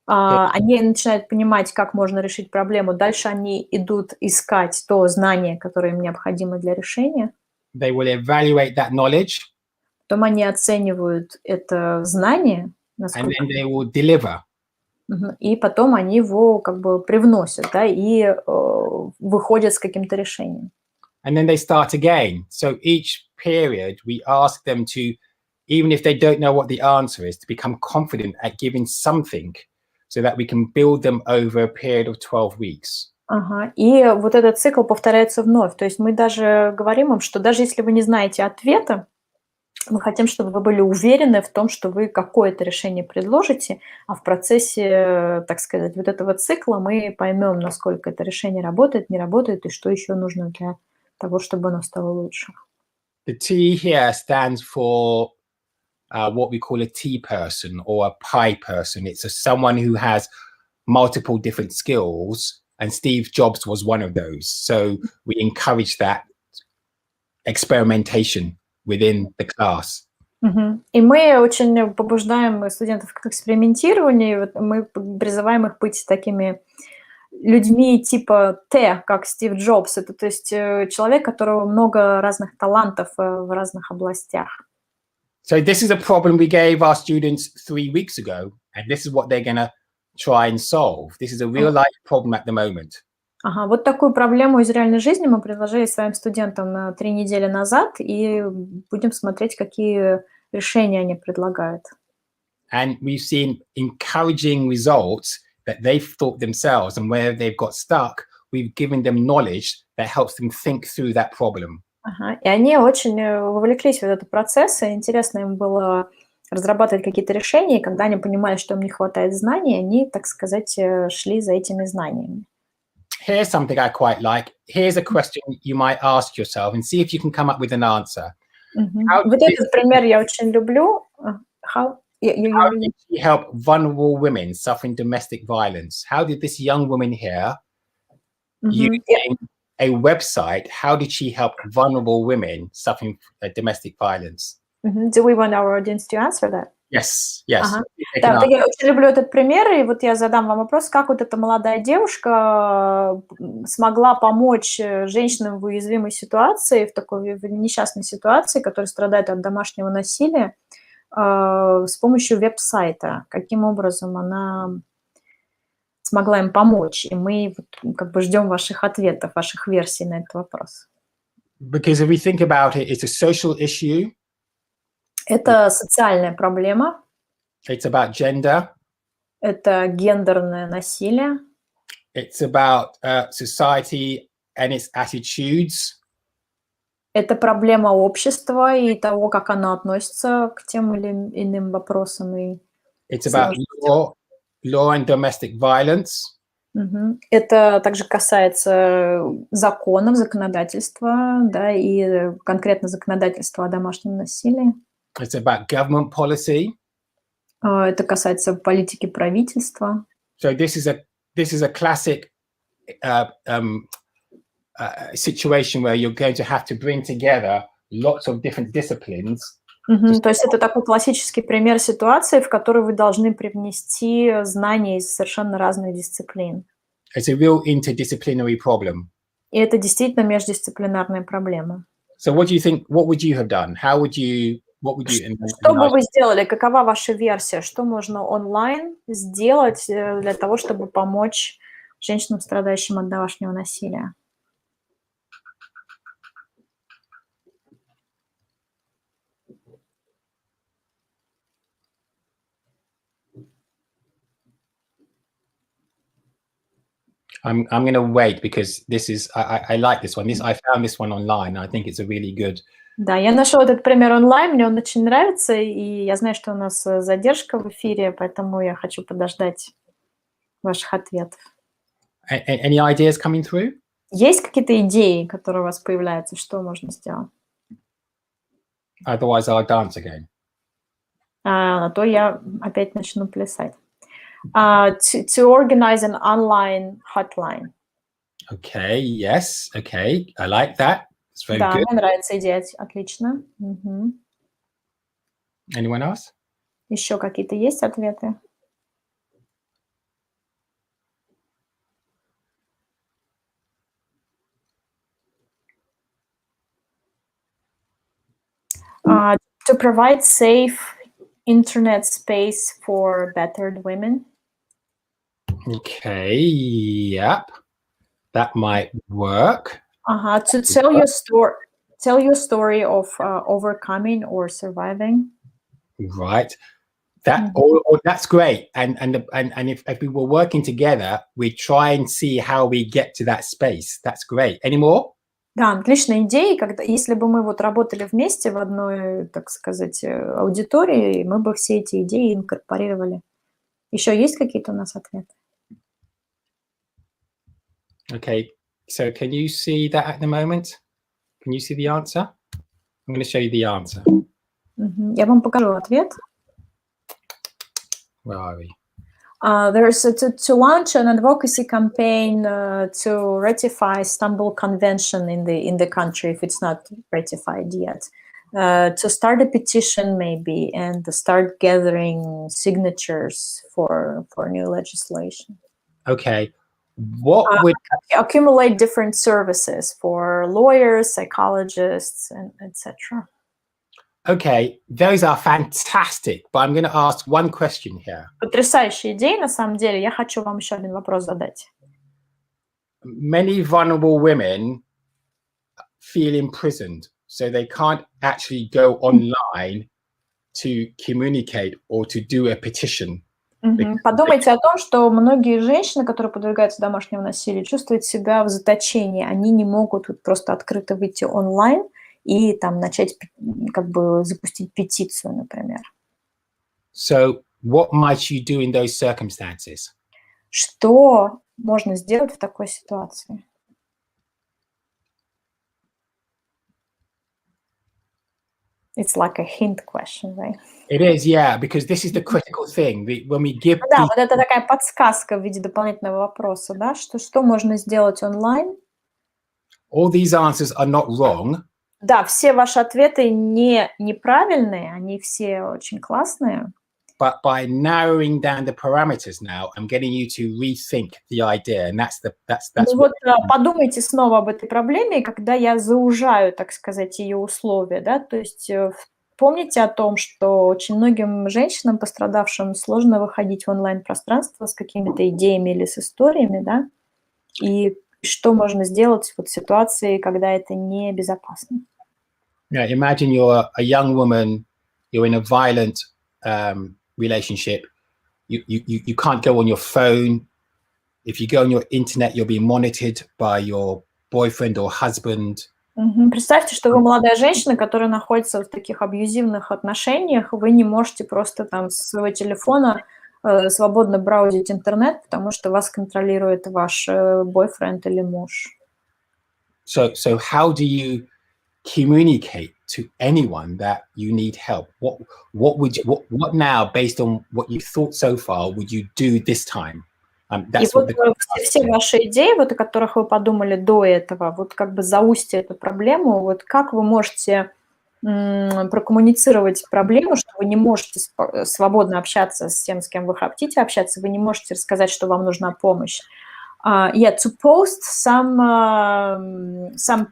Они начинают понимать, как можно решить проблему. Дальше они идут искать то знание, которое им необходимо для решения. They will evaluate that knowledge. Потом они оценивают это знание, And then they will deliver. И потом они его как бы привносят, да, и выходят с каким-то решением. And then they start again. So each period we ask them to, even if they don't know what the answer is, to become confident at giving something so that we can build them over a period of 12 weeks. И вот этот цикл повторяется вновь. То есть мы даже говорим им, что даже если вы не знаете ответа, мы хотим, чтобы вы были уверены в том, что вы какое-то решение предложите, а в процессе, так сказать, вот этого цикла мы поймем, насколько это решение работает, не работает, и что еще нужно для того, чтобы оно стало лучше. The T here stands for what we call a T person or a pie person. It's someone who has multiple different skills, and Steve Jobs was one of those. So we encourage that experimentation within the class. И мы очень побуждаем студентов к экспериментированию. Мы призываем их быть такими людьми типа Т, как Стив Джобс. Это, то есть, человек, у которого много разных талантов в разных областях. So this is a problem we gave our students 3 weeks ago, and this is what they're going to try and solve. This is a real life problem at the moment. Вот такую проблему из реальной жизни мы предложили своим студентам 3 недели назад, и будем смотреть, какие решения они предлагают. And we've seen encouraging results that they've thought themselves, and where they've got stuck, we've given them knowledge that helps them think through that problem. И они очень вовлеклись в этот процесс, и интересно им было разрабатывать какие-то решения, и когда они понимали, что им не хватает знаний, они, так сказать, шли за этими знаниями. Here's something I quite like. Here's a question you might ask yourself and see if you can come up with an answer. Вот этот пример я очень люблю. How did she help vulnerable women suffering domestic violence? How did this young woman here, using a website, how did she help vulnerable women suffering domestic violence? Do we want our audience to answer that? Yes, yes. Да, вот я очень люблю этот пример, и вот я задам вам вопрос, как вот эта молодая девушка смогла помочь женщинам в уязвимой ситуации, в такой несчастной ситуации, которые страдают от домашнего насилия, с помощью веб-сайта. Каким образом она смогла им помочь? И мы как бы ждем ваших ответов, ваших версий на этот вопрос. Because if we think about it, it's a social issue. Это социальная проблема. It's about gender. Это гендерное насилие. It's about society and its attitudes. Это проблема общества и того, как оно относится к тем или иным вопросам. It's about law and domestic violence. Это также касается законов, законодательства, да, и конкретно законодательства о домашнем насилии. It's about government policy. Это касается политики правительства. So this is a classic situation where you're going to have to bring together lots of different disciplines. То есть это такой классический пример ситуации, в которой вы должны привнести знания из совершенно разных дисциплин. It's a real interdisciplinary problem. И это действительно междисциплинарная проблема. So what do you think? What would you have done? Что бы вы сделали? Какова ваша версия? Что можно онлайн сделать для того, чтобы помочь женщинам, страдающим от домашнего насилия? I'm going to wait because this is I like this one. I found this one online. I think it's a really good. Да, я нашел этот пример онлайн, мне он очень нравится, и я знаю, что у нас задержка в эфире, поэтому я хочу подождать ваших ответов. Any ideas coming through? Есть какие-то идеи, которые у вас появляются, что можно сделать? Otherwise, I'll dance again. А то я опять начну плясать. To organize an online hotline. Okay, yes, okay, I like that. It's very Да, good. мне нравится идея, отлично. Мгм. Anyone else? Еще какие-то есть ответы? To provide safe internet space for battered women. Okay, yep. That might work. To tell your story of overcoming or surviving. Right. That that's great. And if we were working together, we try and see how we get to that space. That's great. Any more? Да, отличная идея. Если бы мы вот работали вместе в одной, так сказать, аудитории, мы бы все эти идеи инкорпорировали. Еще есть какие-то у нас ответы? Okay. So can you see that at the moment? Can you see the answer? I'm going to show you the answer. Я вам покажу ответ. Where are we? There's to launch an advocacy campaign to ratify Istanbul Convention in the country if it's not ratified yet. To start a petition maybe and to start gathering signatures for new legislation. Okay. What would Accumulate different services for lawyers, psychologists, and etc. Okay, those are fantastic, but I'm going to ask one question here. Потрясающая идея, на самом деле. Я хочу вам еще один вопрос задать. Many vulnerable women feel imprisoned, so they can't actually go online to communicate or to do a petition. Подумайте о том, что многие женщины, которые подвергаются домашнему насилию, чувствуют себя в заточении. Они не могут просто открыто выйти онлайн и там начать как бы запустить петицию, например. So what might you do in those circumstances? Что можно сделать в такой ситуации? It's like a hint question, right? It is, yeah, because this is the critical thing. When we give Да, вот это такая подсказка в виде дополнительного вопроса, да, что можно сделать онлайн? all these answers are not wrong. Да, все ваши ответы неправильные, они все очень классные. But by narrowing down the parameters now, I'm getting you to rethink the idea, and that's Ну вот подумайте снова об этой проблеме, когда я заужаю, так сказать, ее условия, да, то есть помните о том, что очень многим женщинам, пострадавшим, сложно выходить в онлайн-пространство с какими-то идеями или с историями, да, и что можно сделать вот в ситуации, когда это небезопасно. Yeah, imagine you're a young woman, you're in a violent relationship. You can't go on your phone. If you go on your internet, you'll be monitored by your boyfriend or husband. Представьте, что вы молодая женщина, которая находится в таких абьюзивных отношениях, вы не можете просто там с своего телефона свободно браузить интернет, потому что вас контролирует ваш бойфренд или муж. So how do you communicate to anyone that you need help? What now, based on what you've thought so far, would you do this time? И вот все ваши идеи, вот о которых вы подумали до этого, вот как бы заустьте эту проблему, вот как вы можете прокоммуницировать проблему, что вы не можете свободно общаться с тем, с кем вы хотите общаться, вы не можете рассказать, что вам нужна помощь. To post some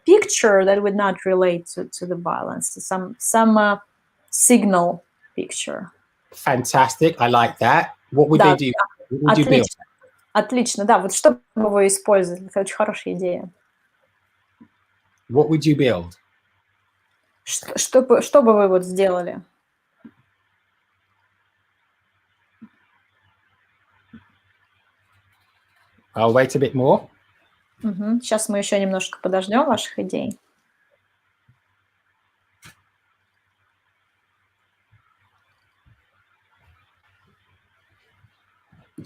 picture that would not relate to the violence, some signal picture. Fantastic, I like that. What would they do? What would you build? Отлично, да, вот что бы вы использовали? Это очень хорошая идея. What would you build? Что бы вы вот сделали? I'll wait a bit more. Сейчас мы еще немножко подождем ваших идей.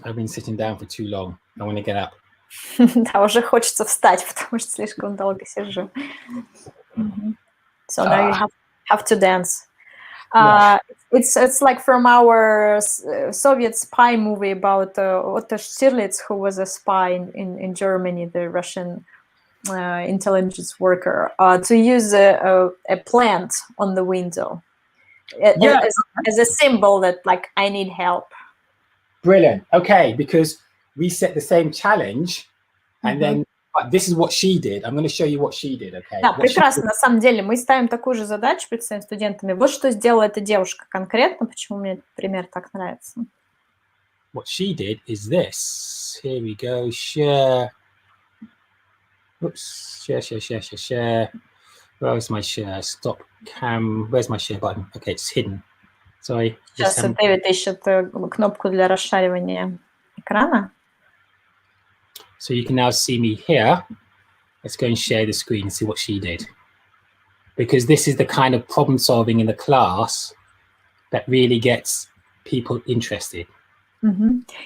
I've been sitting down for too long. I want to get up. Да, уже хочется встать, потому что слишком долго сижу. So now you have to dance. It's like from our Soviet spy movie about Otto Stiglitz, who was a spy in Germany, the Russian intelligence worker to use a plant on the window as a symbol that like I need help. Brilliant. Okay, because we set the same challenge, and then but this is what she did. I'm going to show you what she did. Okay. Да, прекрасно. На самом деле мы ставим такую же задачу перед своими студентами. Вот что сделала эта девушка конкретно, почему мне этот пример так нравится. What she did is this. Here we go. Share. Oops. Share. Where's my share? Stop cam. Where's my share button? Okay, it's hidden. Sorry. Сейчас Дэвид ищет кнопку для расшаривания экрана. So you can now see me here. Let's go and share the screen and see what she did. Because this is the kind of problem solving in the class that really gets people interested.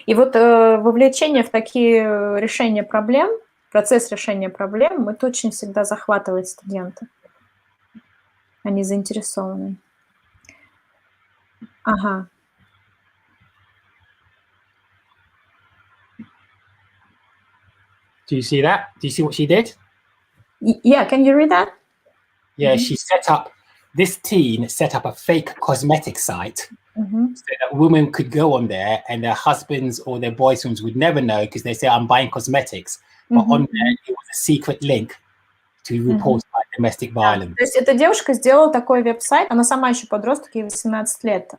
И вот вовлечение в такие решения проблем, процесс решения проблем, это очень всегда захватывает студентов. Они заинтересованы. Ага. Do you see that? Do you see what she did? Yeah, can you read that? Yeah, she set up, this teen set up a fake cosmetic site so that women could go on there and their husbands or their boyfriends would never know because they say, I'm buying cosmetics. But on there, it was a secret link to report like domestic violence. То есть эта девушка сделала такой веб-сайт, она сама еще подросток, ей 18 лет,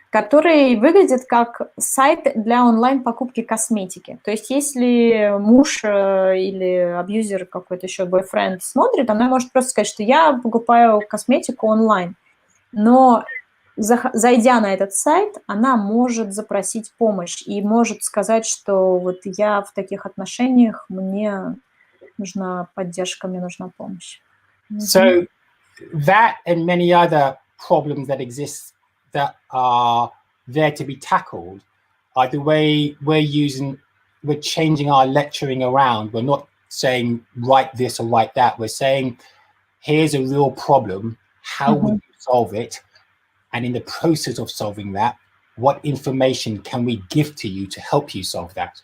который выглядит как сайт для онлайн-покупки косметики. То есть если муж или абьюзер какой-то еще, бойфренд смотрит, она может просто сказать, что я покупаю косметику онлайн. Но зайдя на этот сайт, она может запросить помощь и может сказать, что вот я в таких отношениях, мне нужна поддержка, мне нужна помощь. So that and many other problems that exist that are there to be tackled are the way we're changing our lecturing around. We're not saying write this or write that. We're saying here's a real problem. How would you solve it? And in the process of solving that, what information can we give to you to help you solve that?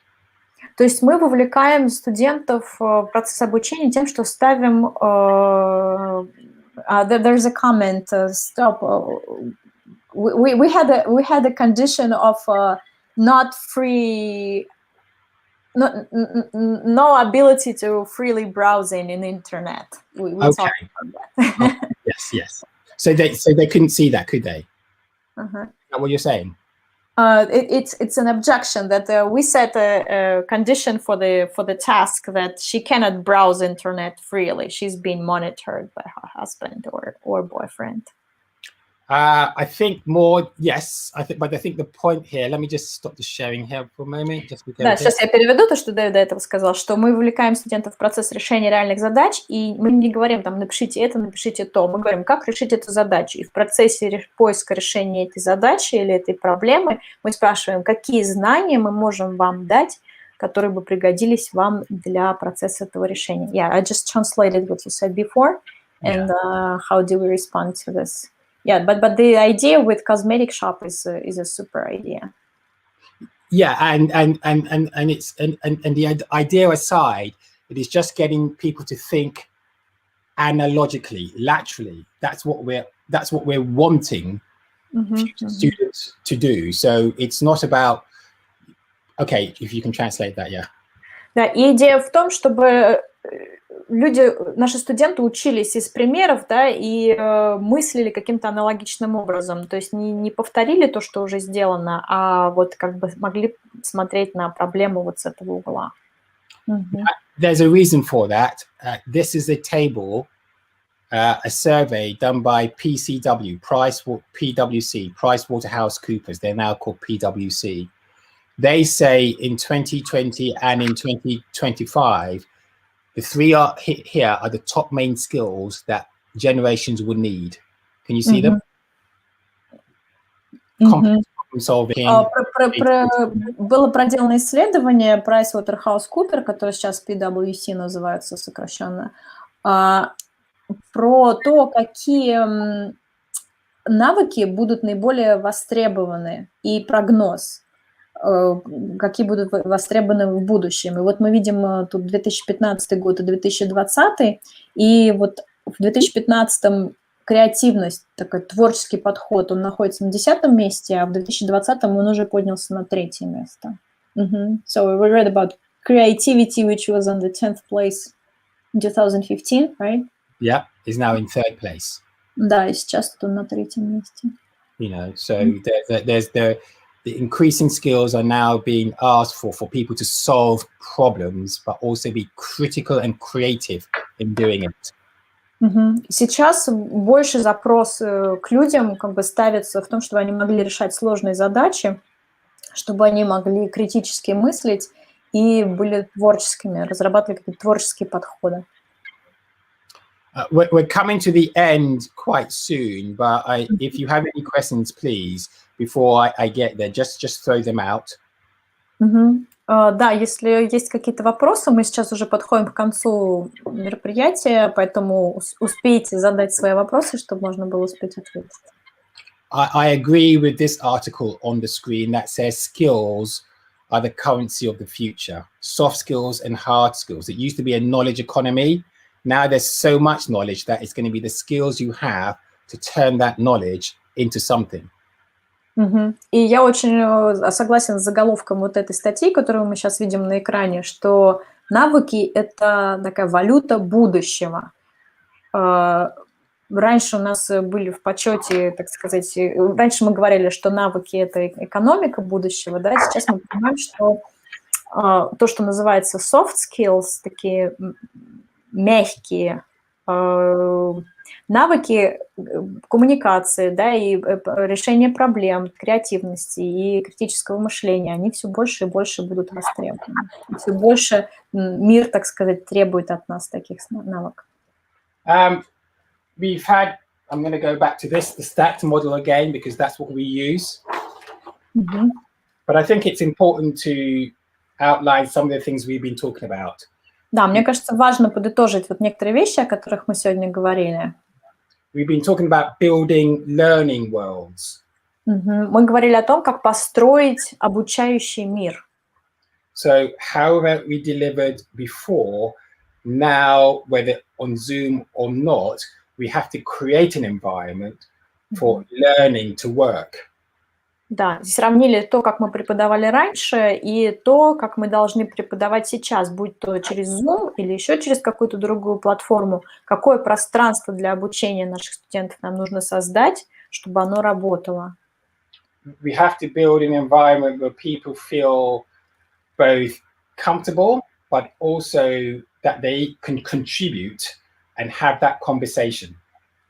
То есть мы вовлекаем студентов в процесс обучения тем, что ставим... there's a comment, stop. We had a condition of not free... No ability to freely browsing in the internet. We Okay. talked about that. Yes. So they couldn't see that, could they? Is that what you're saying? It's an objection that we set a condition for the task that she cannot browse internet freely. She's being monitored by her husband or boyfriend. I think more, yes. But I think the point here, let me just stop the sharing here for a moment. Да, сейчас я переведу то, что Дэвид до этого сказал, что мы вовлекаем студентов в процесс решения реальных задач, и мы не говорим, там, напишите это, напишите то. Мы говорим, как решить эту задачу. И в процессе поиска решения этой задачи или этой проблемы мы спрашиваем, какие знания мы можем вам дать, которые бы пригодились вам для процесса этого решения. Yeah, I just translated what you said before, and how do we respond to this? Yeah, but the idea with cosmetic shop is a super idea. Yeah, and it's and the idea aside, it is just getting people to think analogically, laterally. That's what we're wanting students to do. So it's not about, okay, if you can translate that, yeah. Да, и идея в том, чтобы люди, наши студенты учились из примеров, да, и мыслили каким-то аналогичным образом, то есть не повторили то, что уже сделано, а вот как бы могли смотреть на проблему вот с этого угла. There's a reason for that. This is a table, a survey done by PCW, PwC, PricewaterhouseCoopers. They're now called PwC. They say in 2020 and in 2025, the three here are the top main skills that generations would need. Can you see them? Problem solving. Было проделано исследование PricewaterhouseCoopers, которое сейчас PwC называется сокращенно, про то, какие навыки будут наиболее востребованы и прогноз. какие будут востребованы в будущем. И вот мы видим тут 2015 год и 2020, и вот в 2015 креативность, такой творческий подход, он находится на 10-м месте, а в 2020 он уже поднялся на 3-е место. So we read about creativity, which was on the 10th place in 2015, right? Yeah, is now in 3rd place. Да, и сейчас он на 3-м месте. You know, so there's the increasing skills are now being asked for people to solve problems, but also be critical and creative in doing it. Сейчас больше запрос к людям как бы ставится в том, чтобы они могли решать сложные задачи, чтобы они могли критически мыслить и были творческими, разрабатывали какие-то творческие подходы. We're coming to the end quite soon, but if you have any questions, please, before I get there, just throw them out. Да, если есть какие-то вопросы, мы сейчас уже подходим к концу мероприятия, поэтому успейте задать свои вопросы, чтобы можно было успеть ответить. I agree with this article on the screen that says skills are the currency of the future. Soft skills and hard skills. It used to be a knowledge economy. Now there's so much knowledge that it's going to be the skills you have to turn that knowledge into something. И я очень согласен с заголовком вот этой статьи, которую мы сейчас видим на экране, что навыки – это такая валюта будущего. Раньше у нас были в почете, так сказать, раньше мы говорили, что навыки – это экономика будущего, да, сейчас мы понимаем, что то, что называется soft skills, такие мягкие навыки коммуникации, да, и решения проблем, креативности и критического мышления, они все больше и больше будут востребованы. Все больше мир, так сказать, требует от нас таких навыков. We've had, I'm going to go back to this, the stacked model again, because that's what we use. But I think it's important to outline some of the things we've been talking about. Да, мне кажется, важно подытожить вот некоторые вещи, о которых мы сегодня говорили. We've been talking about building learning worlds. Мы говорили о том, как построить обучающий мир. So however we delivered before, now, whether on Zoom or not, we have to create an environment for learning to work. Да, здесь сравнили то, как мы преподавали раньше, и то, как мы должны преподавать сейчас, будь то через Zoom или еще через какую-то другую платформу, какое пространство для обучения наших студентов нам нужно создать, чтобы оно работало. We have to build an environment where people feel both comfortable, but also that they can contribute and have that conversation.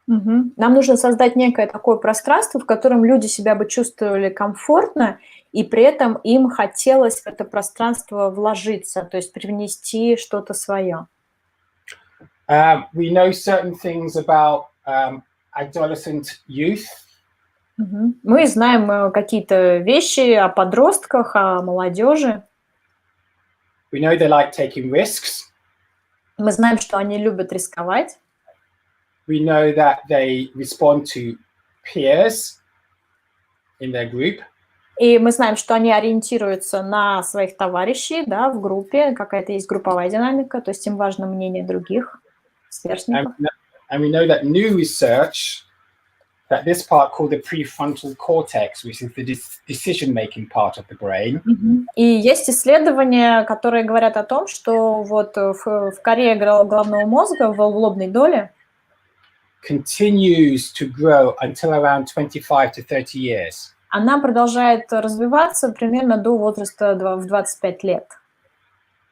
Нам нужно создать некое такое пространство, в котором люди себя бы чувствовали комфортно, и при этом им хотелось в это пространство вложиться, то есть привнести что-то свое. We know certain things about adolescent youth. Мы знаем какие-то вещи о подростках, о молодежи. We know they like taking risks. Мы знаем, что они любят рисковать. We know that they respond to peers in their group. И мы знаем, что они ориентируются на своих товарищей, да, в группе, какая-то есть групповая динамика, то есть им важно мнение других сверстников. And we know that new research, that this part called the prefrontal cortex, which is the decision-making part of the brain. И есть исследования, которые говорят о том, что вот в коре головного мозга, в лобной доле, continues to grow until around 25 to 30 years. Она продолжает развиваться примерно до возраста в 25 лет.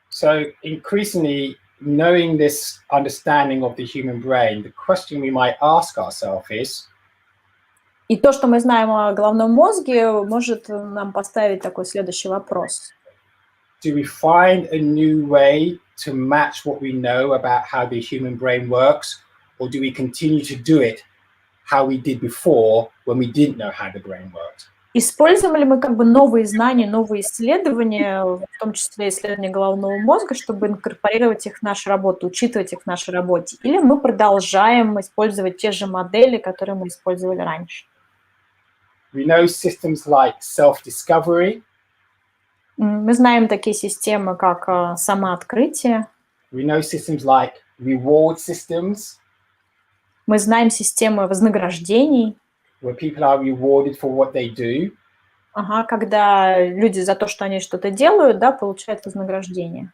So increasingly, knowing this understanding of the human brain, the question we might ask ourselves is, и то, что мы знаем о головном мозге, может нам поставить такой следующий вопрос. Do we find a new way to match what we know about how the human brain works? Or do we continue to do it how we did before when we didn't know how the brain worked? Используем ли мы как бы новые знания, новые исследования, в том числе исследования головного мозга, чтобы инкорпорировать их в нашу работу, учитывать их в нашей работе? Или мы продолжаем использовать те же модели, которые мы использовали раньше? We know systems like self-discovery. Мы знаем такие системы, как самооткрытие. We know systems like reward systems, Мы знаем системы вознаграждений, where people are rewarded for what they do. когда люди за то, что они что-то делают, да, получают вознаграждение.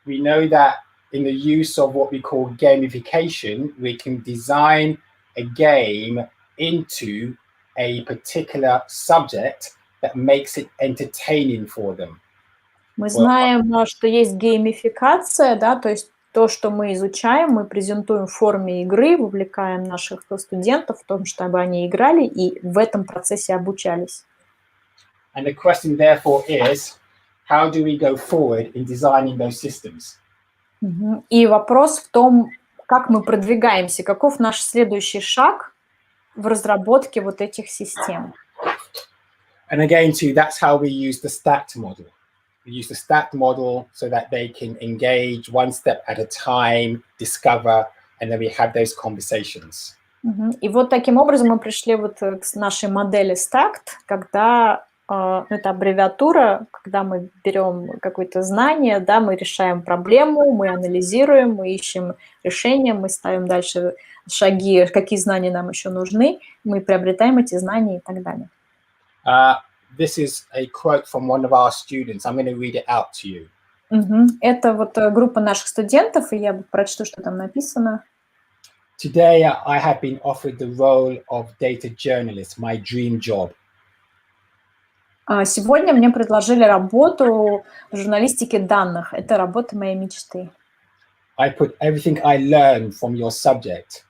We know that in the use of what we call gamification, we can design a game into a particular subject that makes it entertaining for them. Мы знаем, что есть геймификация, да, то есть то, что мы изучаем, мы презентуем в форме игры, вовлекаем наших студентов в том, чтобы они играли и в этом процессе обучались. And the question therefore is, how do we go forward in designing those systems? И вопрос в том, как мы продвигаемся, каков наш следующий шаг в разработке вот этих систем. And again, too, that's how we use the stacked model. We use the stacked model so that they can engage one step at a time, discover, and then we have those conversations. И вот таким образом мы пришли вот к нашей модели stacked, когда это аббревиатура, когда мы берем какое-то знание, да, мы решаем проблему, мы анализируем, мы ищем решение, мы ставим дальше шаги, какие знания нам еще нужны, мы приобретаем эти знания и так далее. This is a quote from one of our students. I'm going to read it out to you. Это вот группа наших студентов, и я прочту, что там написано. Today, I have been offered the role of data journalist, my dream job. Сегодня мне предложили работу в журналистике данных. Это работа моей мечты. I put everything I learned from your subject.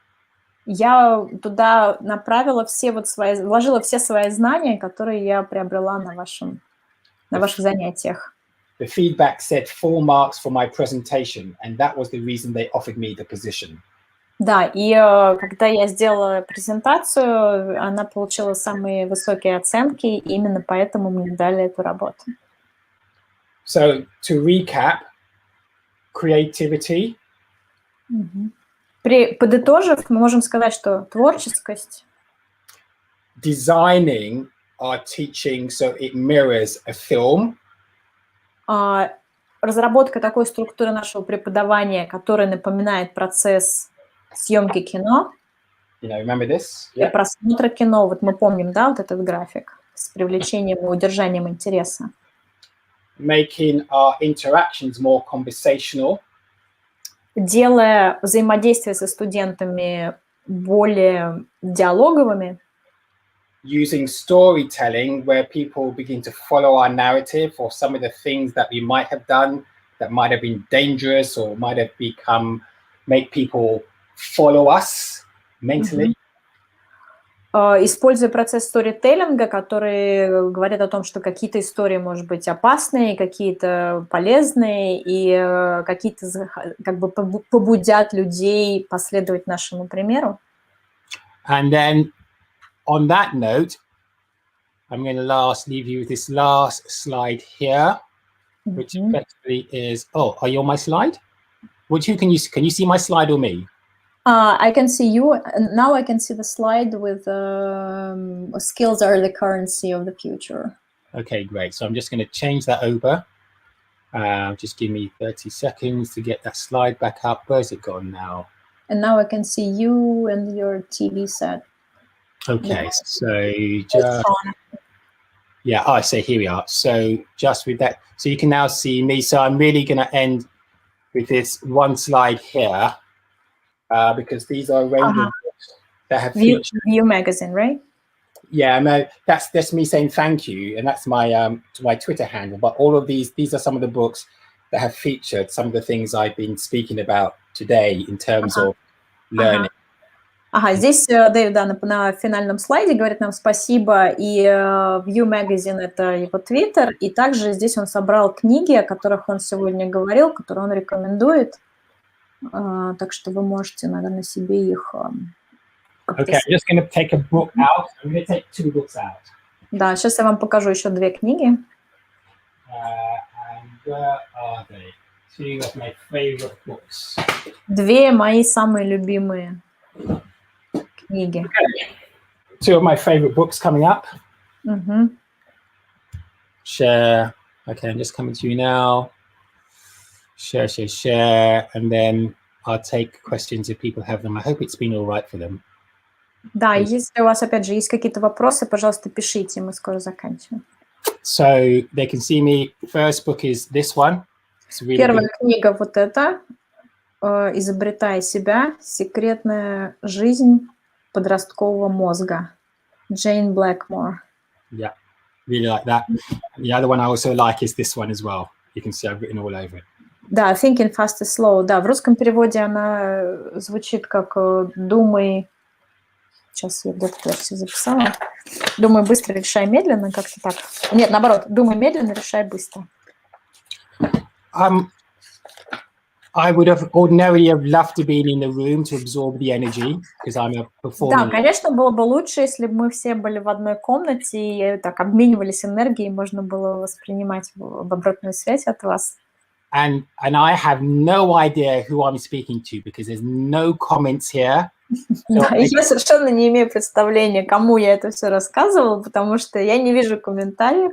Я туда направила вложила все свои знания, которые я приобрела на ваших занятиях. The feedback said 4 marks for my presentation, and that was the reason they offered me the position. Да, и когда я сделала презентацию, она получила самые высокие оценки, и именно поэтому мне дали эту работу. So, to recap, creativity. Подытожив, мы можем сказать, что творческость. Designing our teaching so it mirrors a film. Разработка такой структуры нашего преподавания, которая напоминает процесс съемки кино. You know, remember this? И просмотра кино. Вот мы помним, да, вот этот график с привлечением и удержанием интереса. Making our interactions more conversational. Делая взаимодействие со студентами более диалоговыми. Using storytelling where people begin to follow our narrative or some of the things that we might have done that might have been dangerous or might have make people follow us mentally. Используя процесс сторителлинга, который говорит о том, что какие-то истории, может быть, опасные, какие-то полезные, и какие-то как бы побудят людей последовать нашему примеру. And then on that note, I'm going to leave you with this last slide here, which effectively is, are you on my slide? Can you see my slide or me? I can see you. Now I can see the slide with skills are the currency of the future. Okay, great. So I'm just going to change that over. Just give me 30 seconds to get that slide back up. Where's it gone now? And now I can see you and your TV set. Okay, so just... Yeah, so here we are. So just with that, so you can now see me. So I'm really going to end with this one slide here. Because these are random books that have View magazine, right? Yeah, no, that's me saying thank you, and that's my to my Twitter handle. But all of these are some of the books that have featured some of the things I've been speaking about today in terms of learning. Здесь Дэвид на финальном слайде говорит нам спасибо, и View Magazine — это его твиттер, и также здесь он собрал книги, о которых он сегодня говорил, которые он рекомендует. Так что вы можете, наверное, себе их... Okay, I'm just going to take a book out. I'm going to take 2 books out. Да, сейчас я вам покажу еще 2 книги. And where are they? 2 of my favorite books. 2 мои самые любимые книги. Okay. 2 of my favorite books coming up. Share Okay, I'm just coming to you now. Share, share, share, and then I'll take questions if people have them. I hope it's been all right for them. Да, если у вас, опять же, есть какие-то вопросы, пожалуйста, пишите, мы скоро заканчиваем. So they can see me. First book is this one. It's really Первая good. книга вот эта, «Изобретай себя. Секретная жизнь подросткового мозга». Джейн Блэкмор. Yeah, really like that. The other one I also like is this one as well. You can see I've written all over it. Да, Thinking Fast and Slow. Да, в русском переводе она звучит как «Думай». Сейчас я где-то версию записала. «Думай быстро, решай медленно», как-то так. Нет, наоборот, «Думай медленно, решай быстро». I would have ordinarily have loved to be in the room to absorb the energy because I'm a performer. Да, конечно, было бы лучше, если бы мы все были в одной комнате и так обменивались энергией, можно было воспринимать в обратную связь от вас. And I have no idea who I'm speaking to because there's no comments here. Да, я совершенно не имею представления, кому я это все рассказывала, потому что я не вижу комментариев,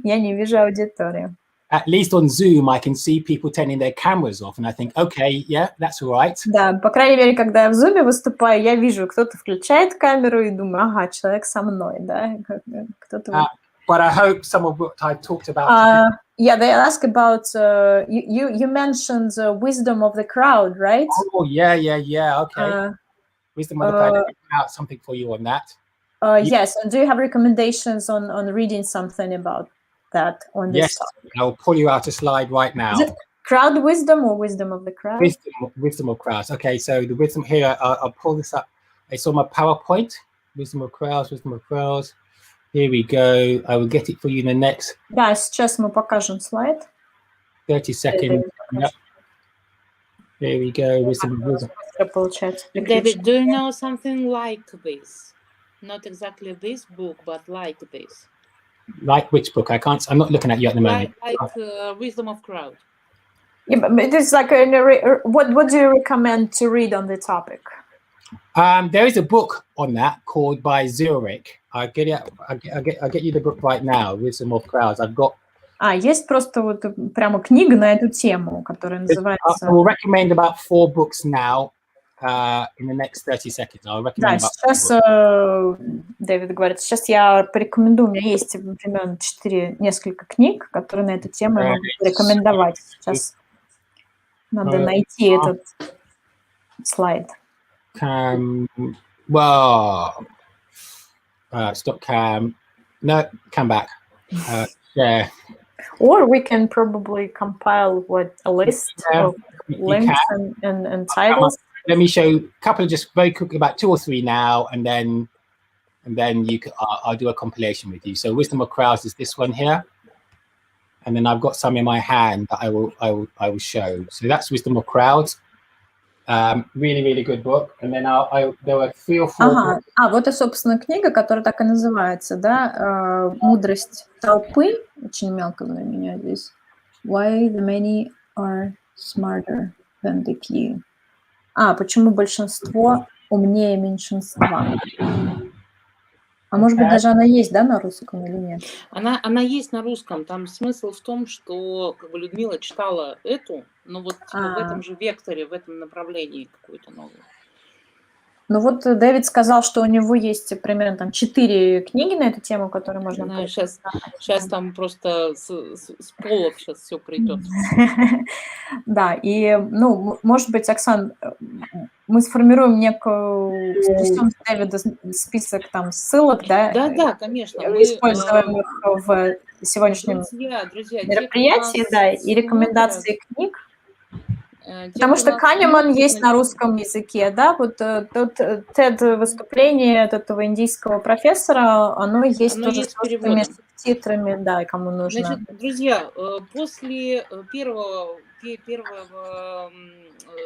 я не вижу аудитории. At least on Zoom, I can see people turning their cameras off, and I think, okay, yeah, that's all right. Да, по крайней мере, когда я в Zoom выступаю, я вижу, кто-то включает камеру и думаю, ага, человек со мной, да, кто-то... But I hope some of what I talked about. Yeah, they ask about, you mentioned the wisdom of the crowd, right? Oh, yeah, okay. Wisdom of the crowd, out something for you on that. Yes, and do you have recommendations on reading something about that on this Yes, topic? I'll pull you out a slide right now. Is it crowd wisdom or wisdom of the crowd? Wisdom of crowds. Okay, so the wisdom here, I'll pull this up. It's on my PowerPoint. Wisdom of crowds, wisdom of crowds. Here we go. I will get it for you in the next. Да, сейчас мы покажем слайд. 30 seconds. Yep. Here we go. Wisdom of wisdom. David, do you know something like this? Not exactly this book, but like this. Like which book? I'm not looking at you at the moment. Like Wisdom of Crowd. Yeah, but it's like what do you recommend to read on the topic? There is a book on that called by Zurich. I'll get you the book right now. Wisdom of Crowds. I've got. Есть просто вот прямо книга на эту тему, которая называется. I will recommend about 4 books now. In the next 30 seconds, I'll recommend. Да, сейчас Дэвид говорит, сейчас я порекомендую, у меня есть примерно несколько книг, которые на эту тему я могу рекомендовать. Сейчас надо найти этот слайд. Stop cam. No, come back. Yeah. Or we can probably compile a list of links and titles. Let me show you a couple of just very quickly, about 2 or 3 now, and then you can, I'll do a compilation with you. So Wisdom of Crowds is this one here, and then I've got some in my hand that I will show. So that's Wisdom of Crowds. Really good book. And then there were 3 or 4. Вот и, собственно, книга, которая так и называется, да, «Мудрость толпы». Очень мелко для меня здесь. Why the many are smarter than the few. Почему большинство умнее меньшинства? Может быть, даже она есть, да, на русском или нет? Она есть на русском. Там смысл в том, что Людмила читала эту, но вот в этом же векторе, в этом направлении какой-то новый. Ну вот Дэвид сказал, что у него есть примерно там 4 книги на эту тему, которые можно... Да, сейчас там просто с полок сейчас все придет. Да, и, может быть, Оксан, мы сформируем некую Дэвида список там ссылок, да? Да, конечно. Используемых в сегодняшнем мероприятии, да, и рекомендации книг. Потому что Канеман есть на русском языке, да, вот тот TED-выступление этого индийского профессора, оно есть тоже с русскими субтитрами, да, и кому нужно. Значит, друзья, после первого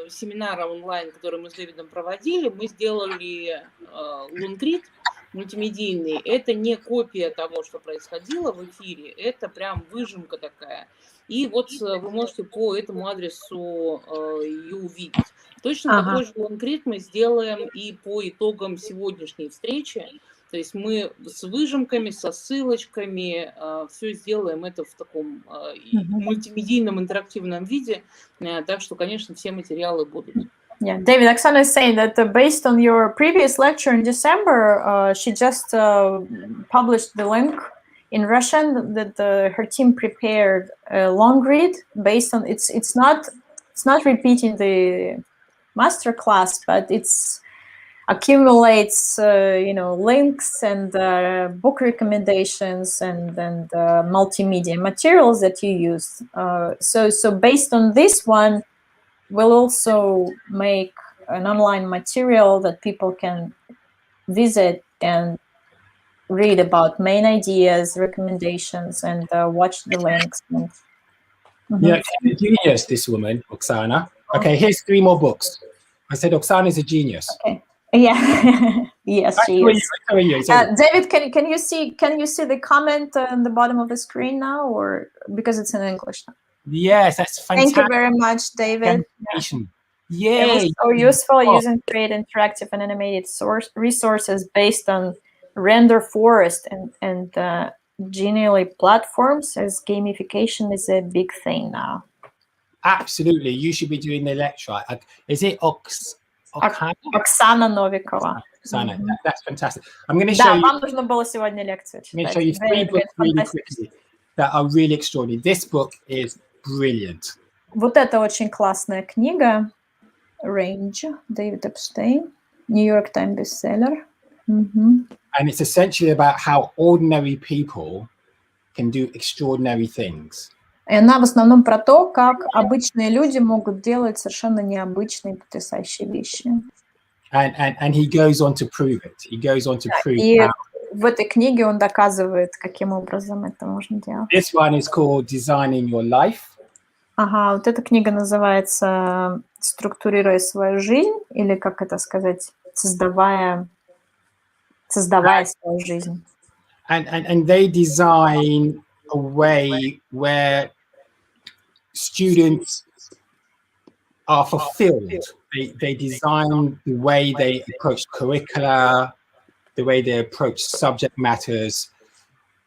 семинара онлайн, который мы с Дэвидом проводили, мы сделали лонгрид мультимедийный. Это не копия того, что происходило в эфире, это прям выжимка такая. И вот вы можете по этому адресу ее увидеть. Точно такой же лонгрид мы сделаем и по итогам сегодняшней встречи. То есть мы с выжимками, со ссылочками все сделаем это в таком мультимедийном интерактивном виде, так что, конечно, все материалы будут. Yeah, David, Oksana is saying that based on your previous lecture in December, she just published the link in Russian that her team prepared a long read based on it's not repeating the master class, but it's accumulates links and book recommendations and multimedia materials that you use. So based on this one, we'll also make an online material that people can visit and read about main ideas, recommendations, and watch the links. Yeah, she's a genius, this woman, Oksana. Okay, here's 3 more books. I said Oksana is a genius. Okay. Yeah. Yes, she is. David, can you see the comment on the bottom of the screen now, or because it's in English now? Yes, that's fantastic. Thank you very much, David. Yay! It was so useful using create interactive and animated resources based on render forest and Genially platforms, as gamification is a big thing now. Absolutely, you should be doing the lecture. Is it Оксана Новикова. Oksana, that's fantastic. I'm going to show you. Вам нужно было сегодня лекцию читать. I'm going to show you 3 books really quickly that are really extraordinary. This book is brilliant. Вот это очень классная книга. Range, Дэвид Эпштейн, New York Times bestseller. And it's essentially about how ordinary people can do extraordinary things. И она в основном про то, как обычные люди могут делать совершенно необычные, потрясающие вещи. And he goes on to prove it. He goes on to prove и how. В этой книге он доказывает, каким образом это можно делать. This one is called Designing Your Life. Ага, вот эта книга называется «Структурируя свою жизнь», или, как это сказать, создавая свою жизнь. And they design a way where students are fulfilled. They design the way they approach curricula, the way they approach subject matters.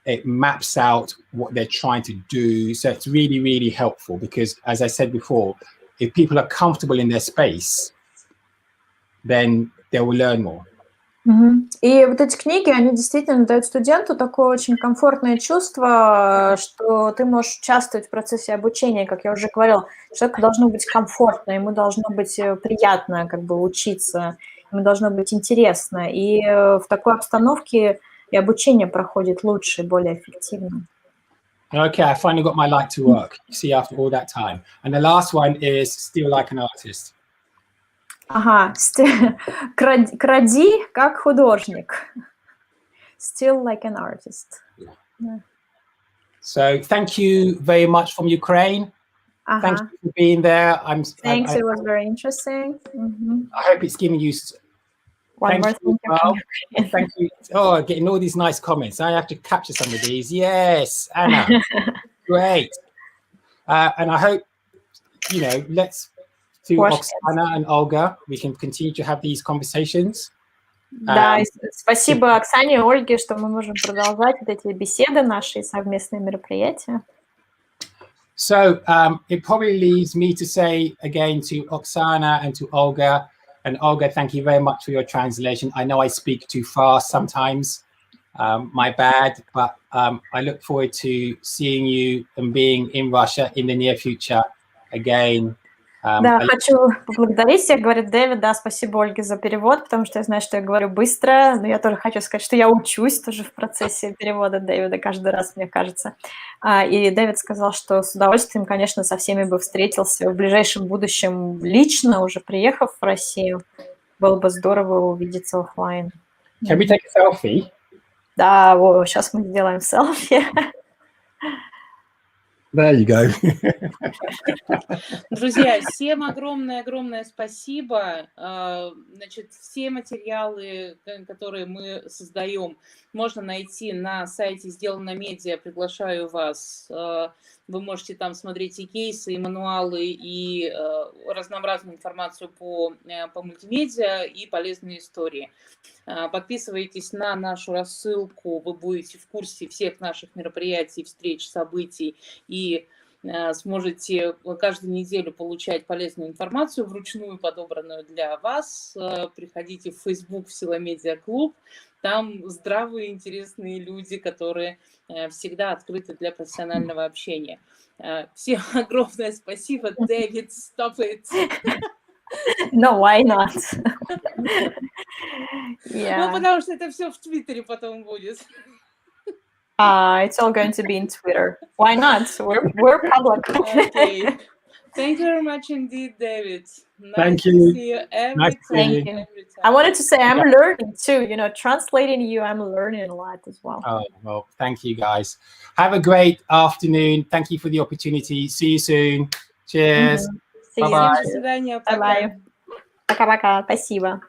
It maps out what they're trying to do. So it's really, really helpful because, as I said before, if people are comfortable in their space, then they will learn more. И вот эти книги, они действительно дают студенту такое очень комфортное чувство, что ты можешь участвовать в процессе обучения, как я уже говорила. Человеку должно быть комфортно, ему должно быть приятно как бы учиться, ему должно быть интересно. И в такой обстановке и обучение проходит лучше, более эффективно. Okay, I finally got my light to work. You see, after all that time. And the last one is Still Like an Artist. Ага, кради как художник. Still like an artist. Yeah. So thank you very much from Ukraine. Thank you for being there. Thanks, it was very interesting. I hope it's giving you. Thank you. Oh, getting all these nice comments. I have to capture some of these. Yes, Anna. Great. And I hope, let's to Oksana and Olga, we can continue to have these conversations. Да, спасибо Оксане и Ольге, что мы можем продолжать вот эти беседы, наши совместные мероприятия. So it probably leaves me to say again to Oksana and to Olga, and Olga, thank you very much for your translation. I know I speak too fast sometimes, my bad, but I look forward to seeing you and being in Russia in the near future again. Да, хочу поблагодарить всех, говорит Дэвид, да, спасибо Ольге за перевод, потому что я знаю, что я говорю быстро, но я тоже хочу сказать, что я учусь тоже в процессе перевода Дэвида каждый раз, мне кажется. И Дэвид сказал, что с удовольствием, конечно, со всеми бы встретился в ближайшем будущем лично, уже приехав в Россию. Было бы здорово увидеться офлайн. Can we take a selfie? Да, сейчас мы сделаем селфи. There you go. Друзья, всем огромное спасибо. Значит, все материалы, которые мы создаем, можно найти на сайте «Сделано медиа». Приглашаю вас Вы можете там смотреть и кейсы, и мануалы, и разнообразную информацию по мультимедиа, и полезные истории. Подписывайтесь на нашу рассылку, вы будете в курсе всех наших мероприятий, встреч, событий, и сможете каждую неделю получать полезную информацию, вручную подобранную для вас. Приходите в Facebook, в Сила Медиа Клуб. Там здравые, интересные люди, которые всегда открыты для профессионального общения. Всем огромное спасибо. Дэвид, stop it. No, why not? Ну, потому что это все в Твиттере потом будет. It's all going to be in Twitter. Why not? We're public. Okay. Thank you very much indeed, David. Nice Thank to you. see you every Nice to time. see you. Every time. I wanted to say I'm learning too. You know, translating you, I'm learning a lot as well. Oh, well, thank you, guys. Have a great afternoon. Thank you for the opportunity. See you soon. Cheers. See you. Bye-bye. Всем до свидания. Пока. Bye-bye. Пока-пока. Спасибо.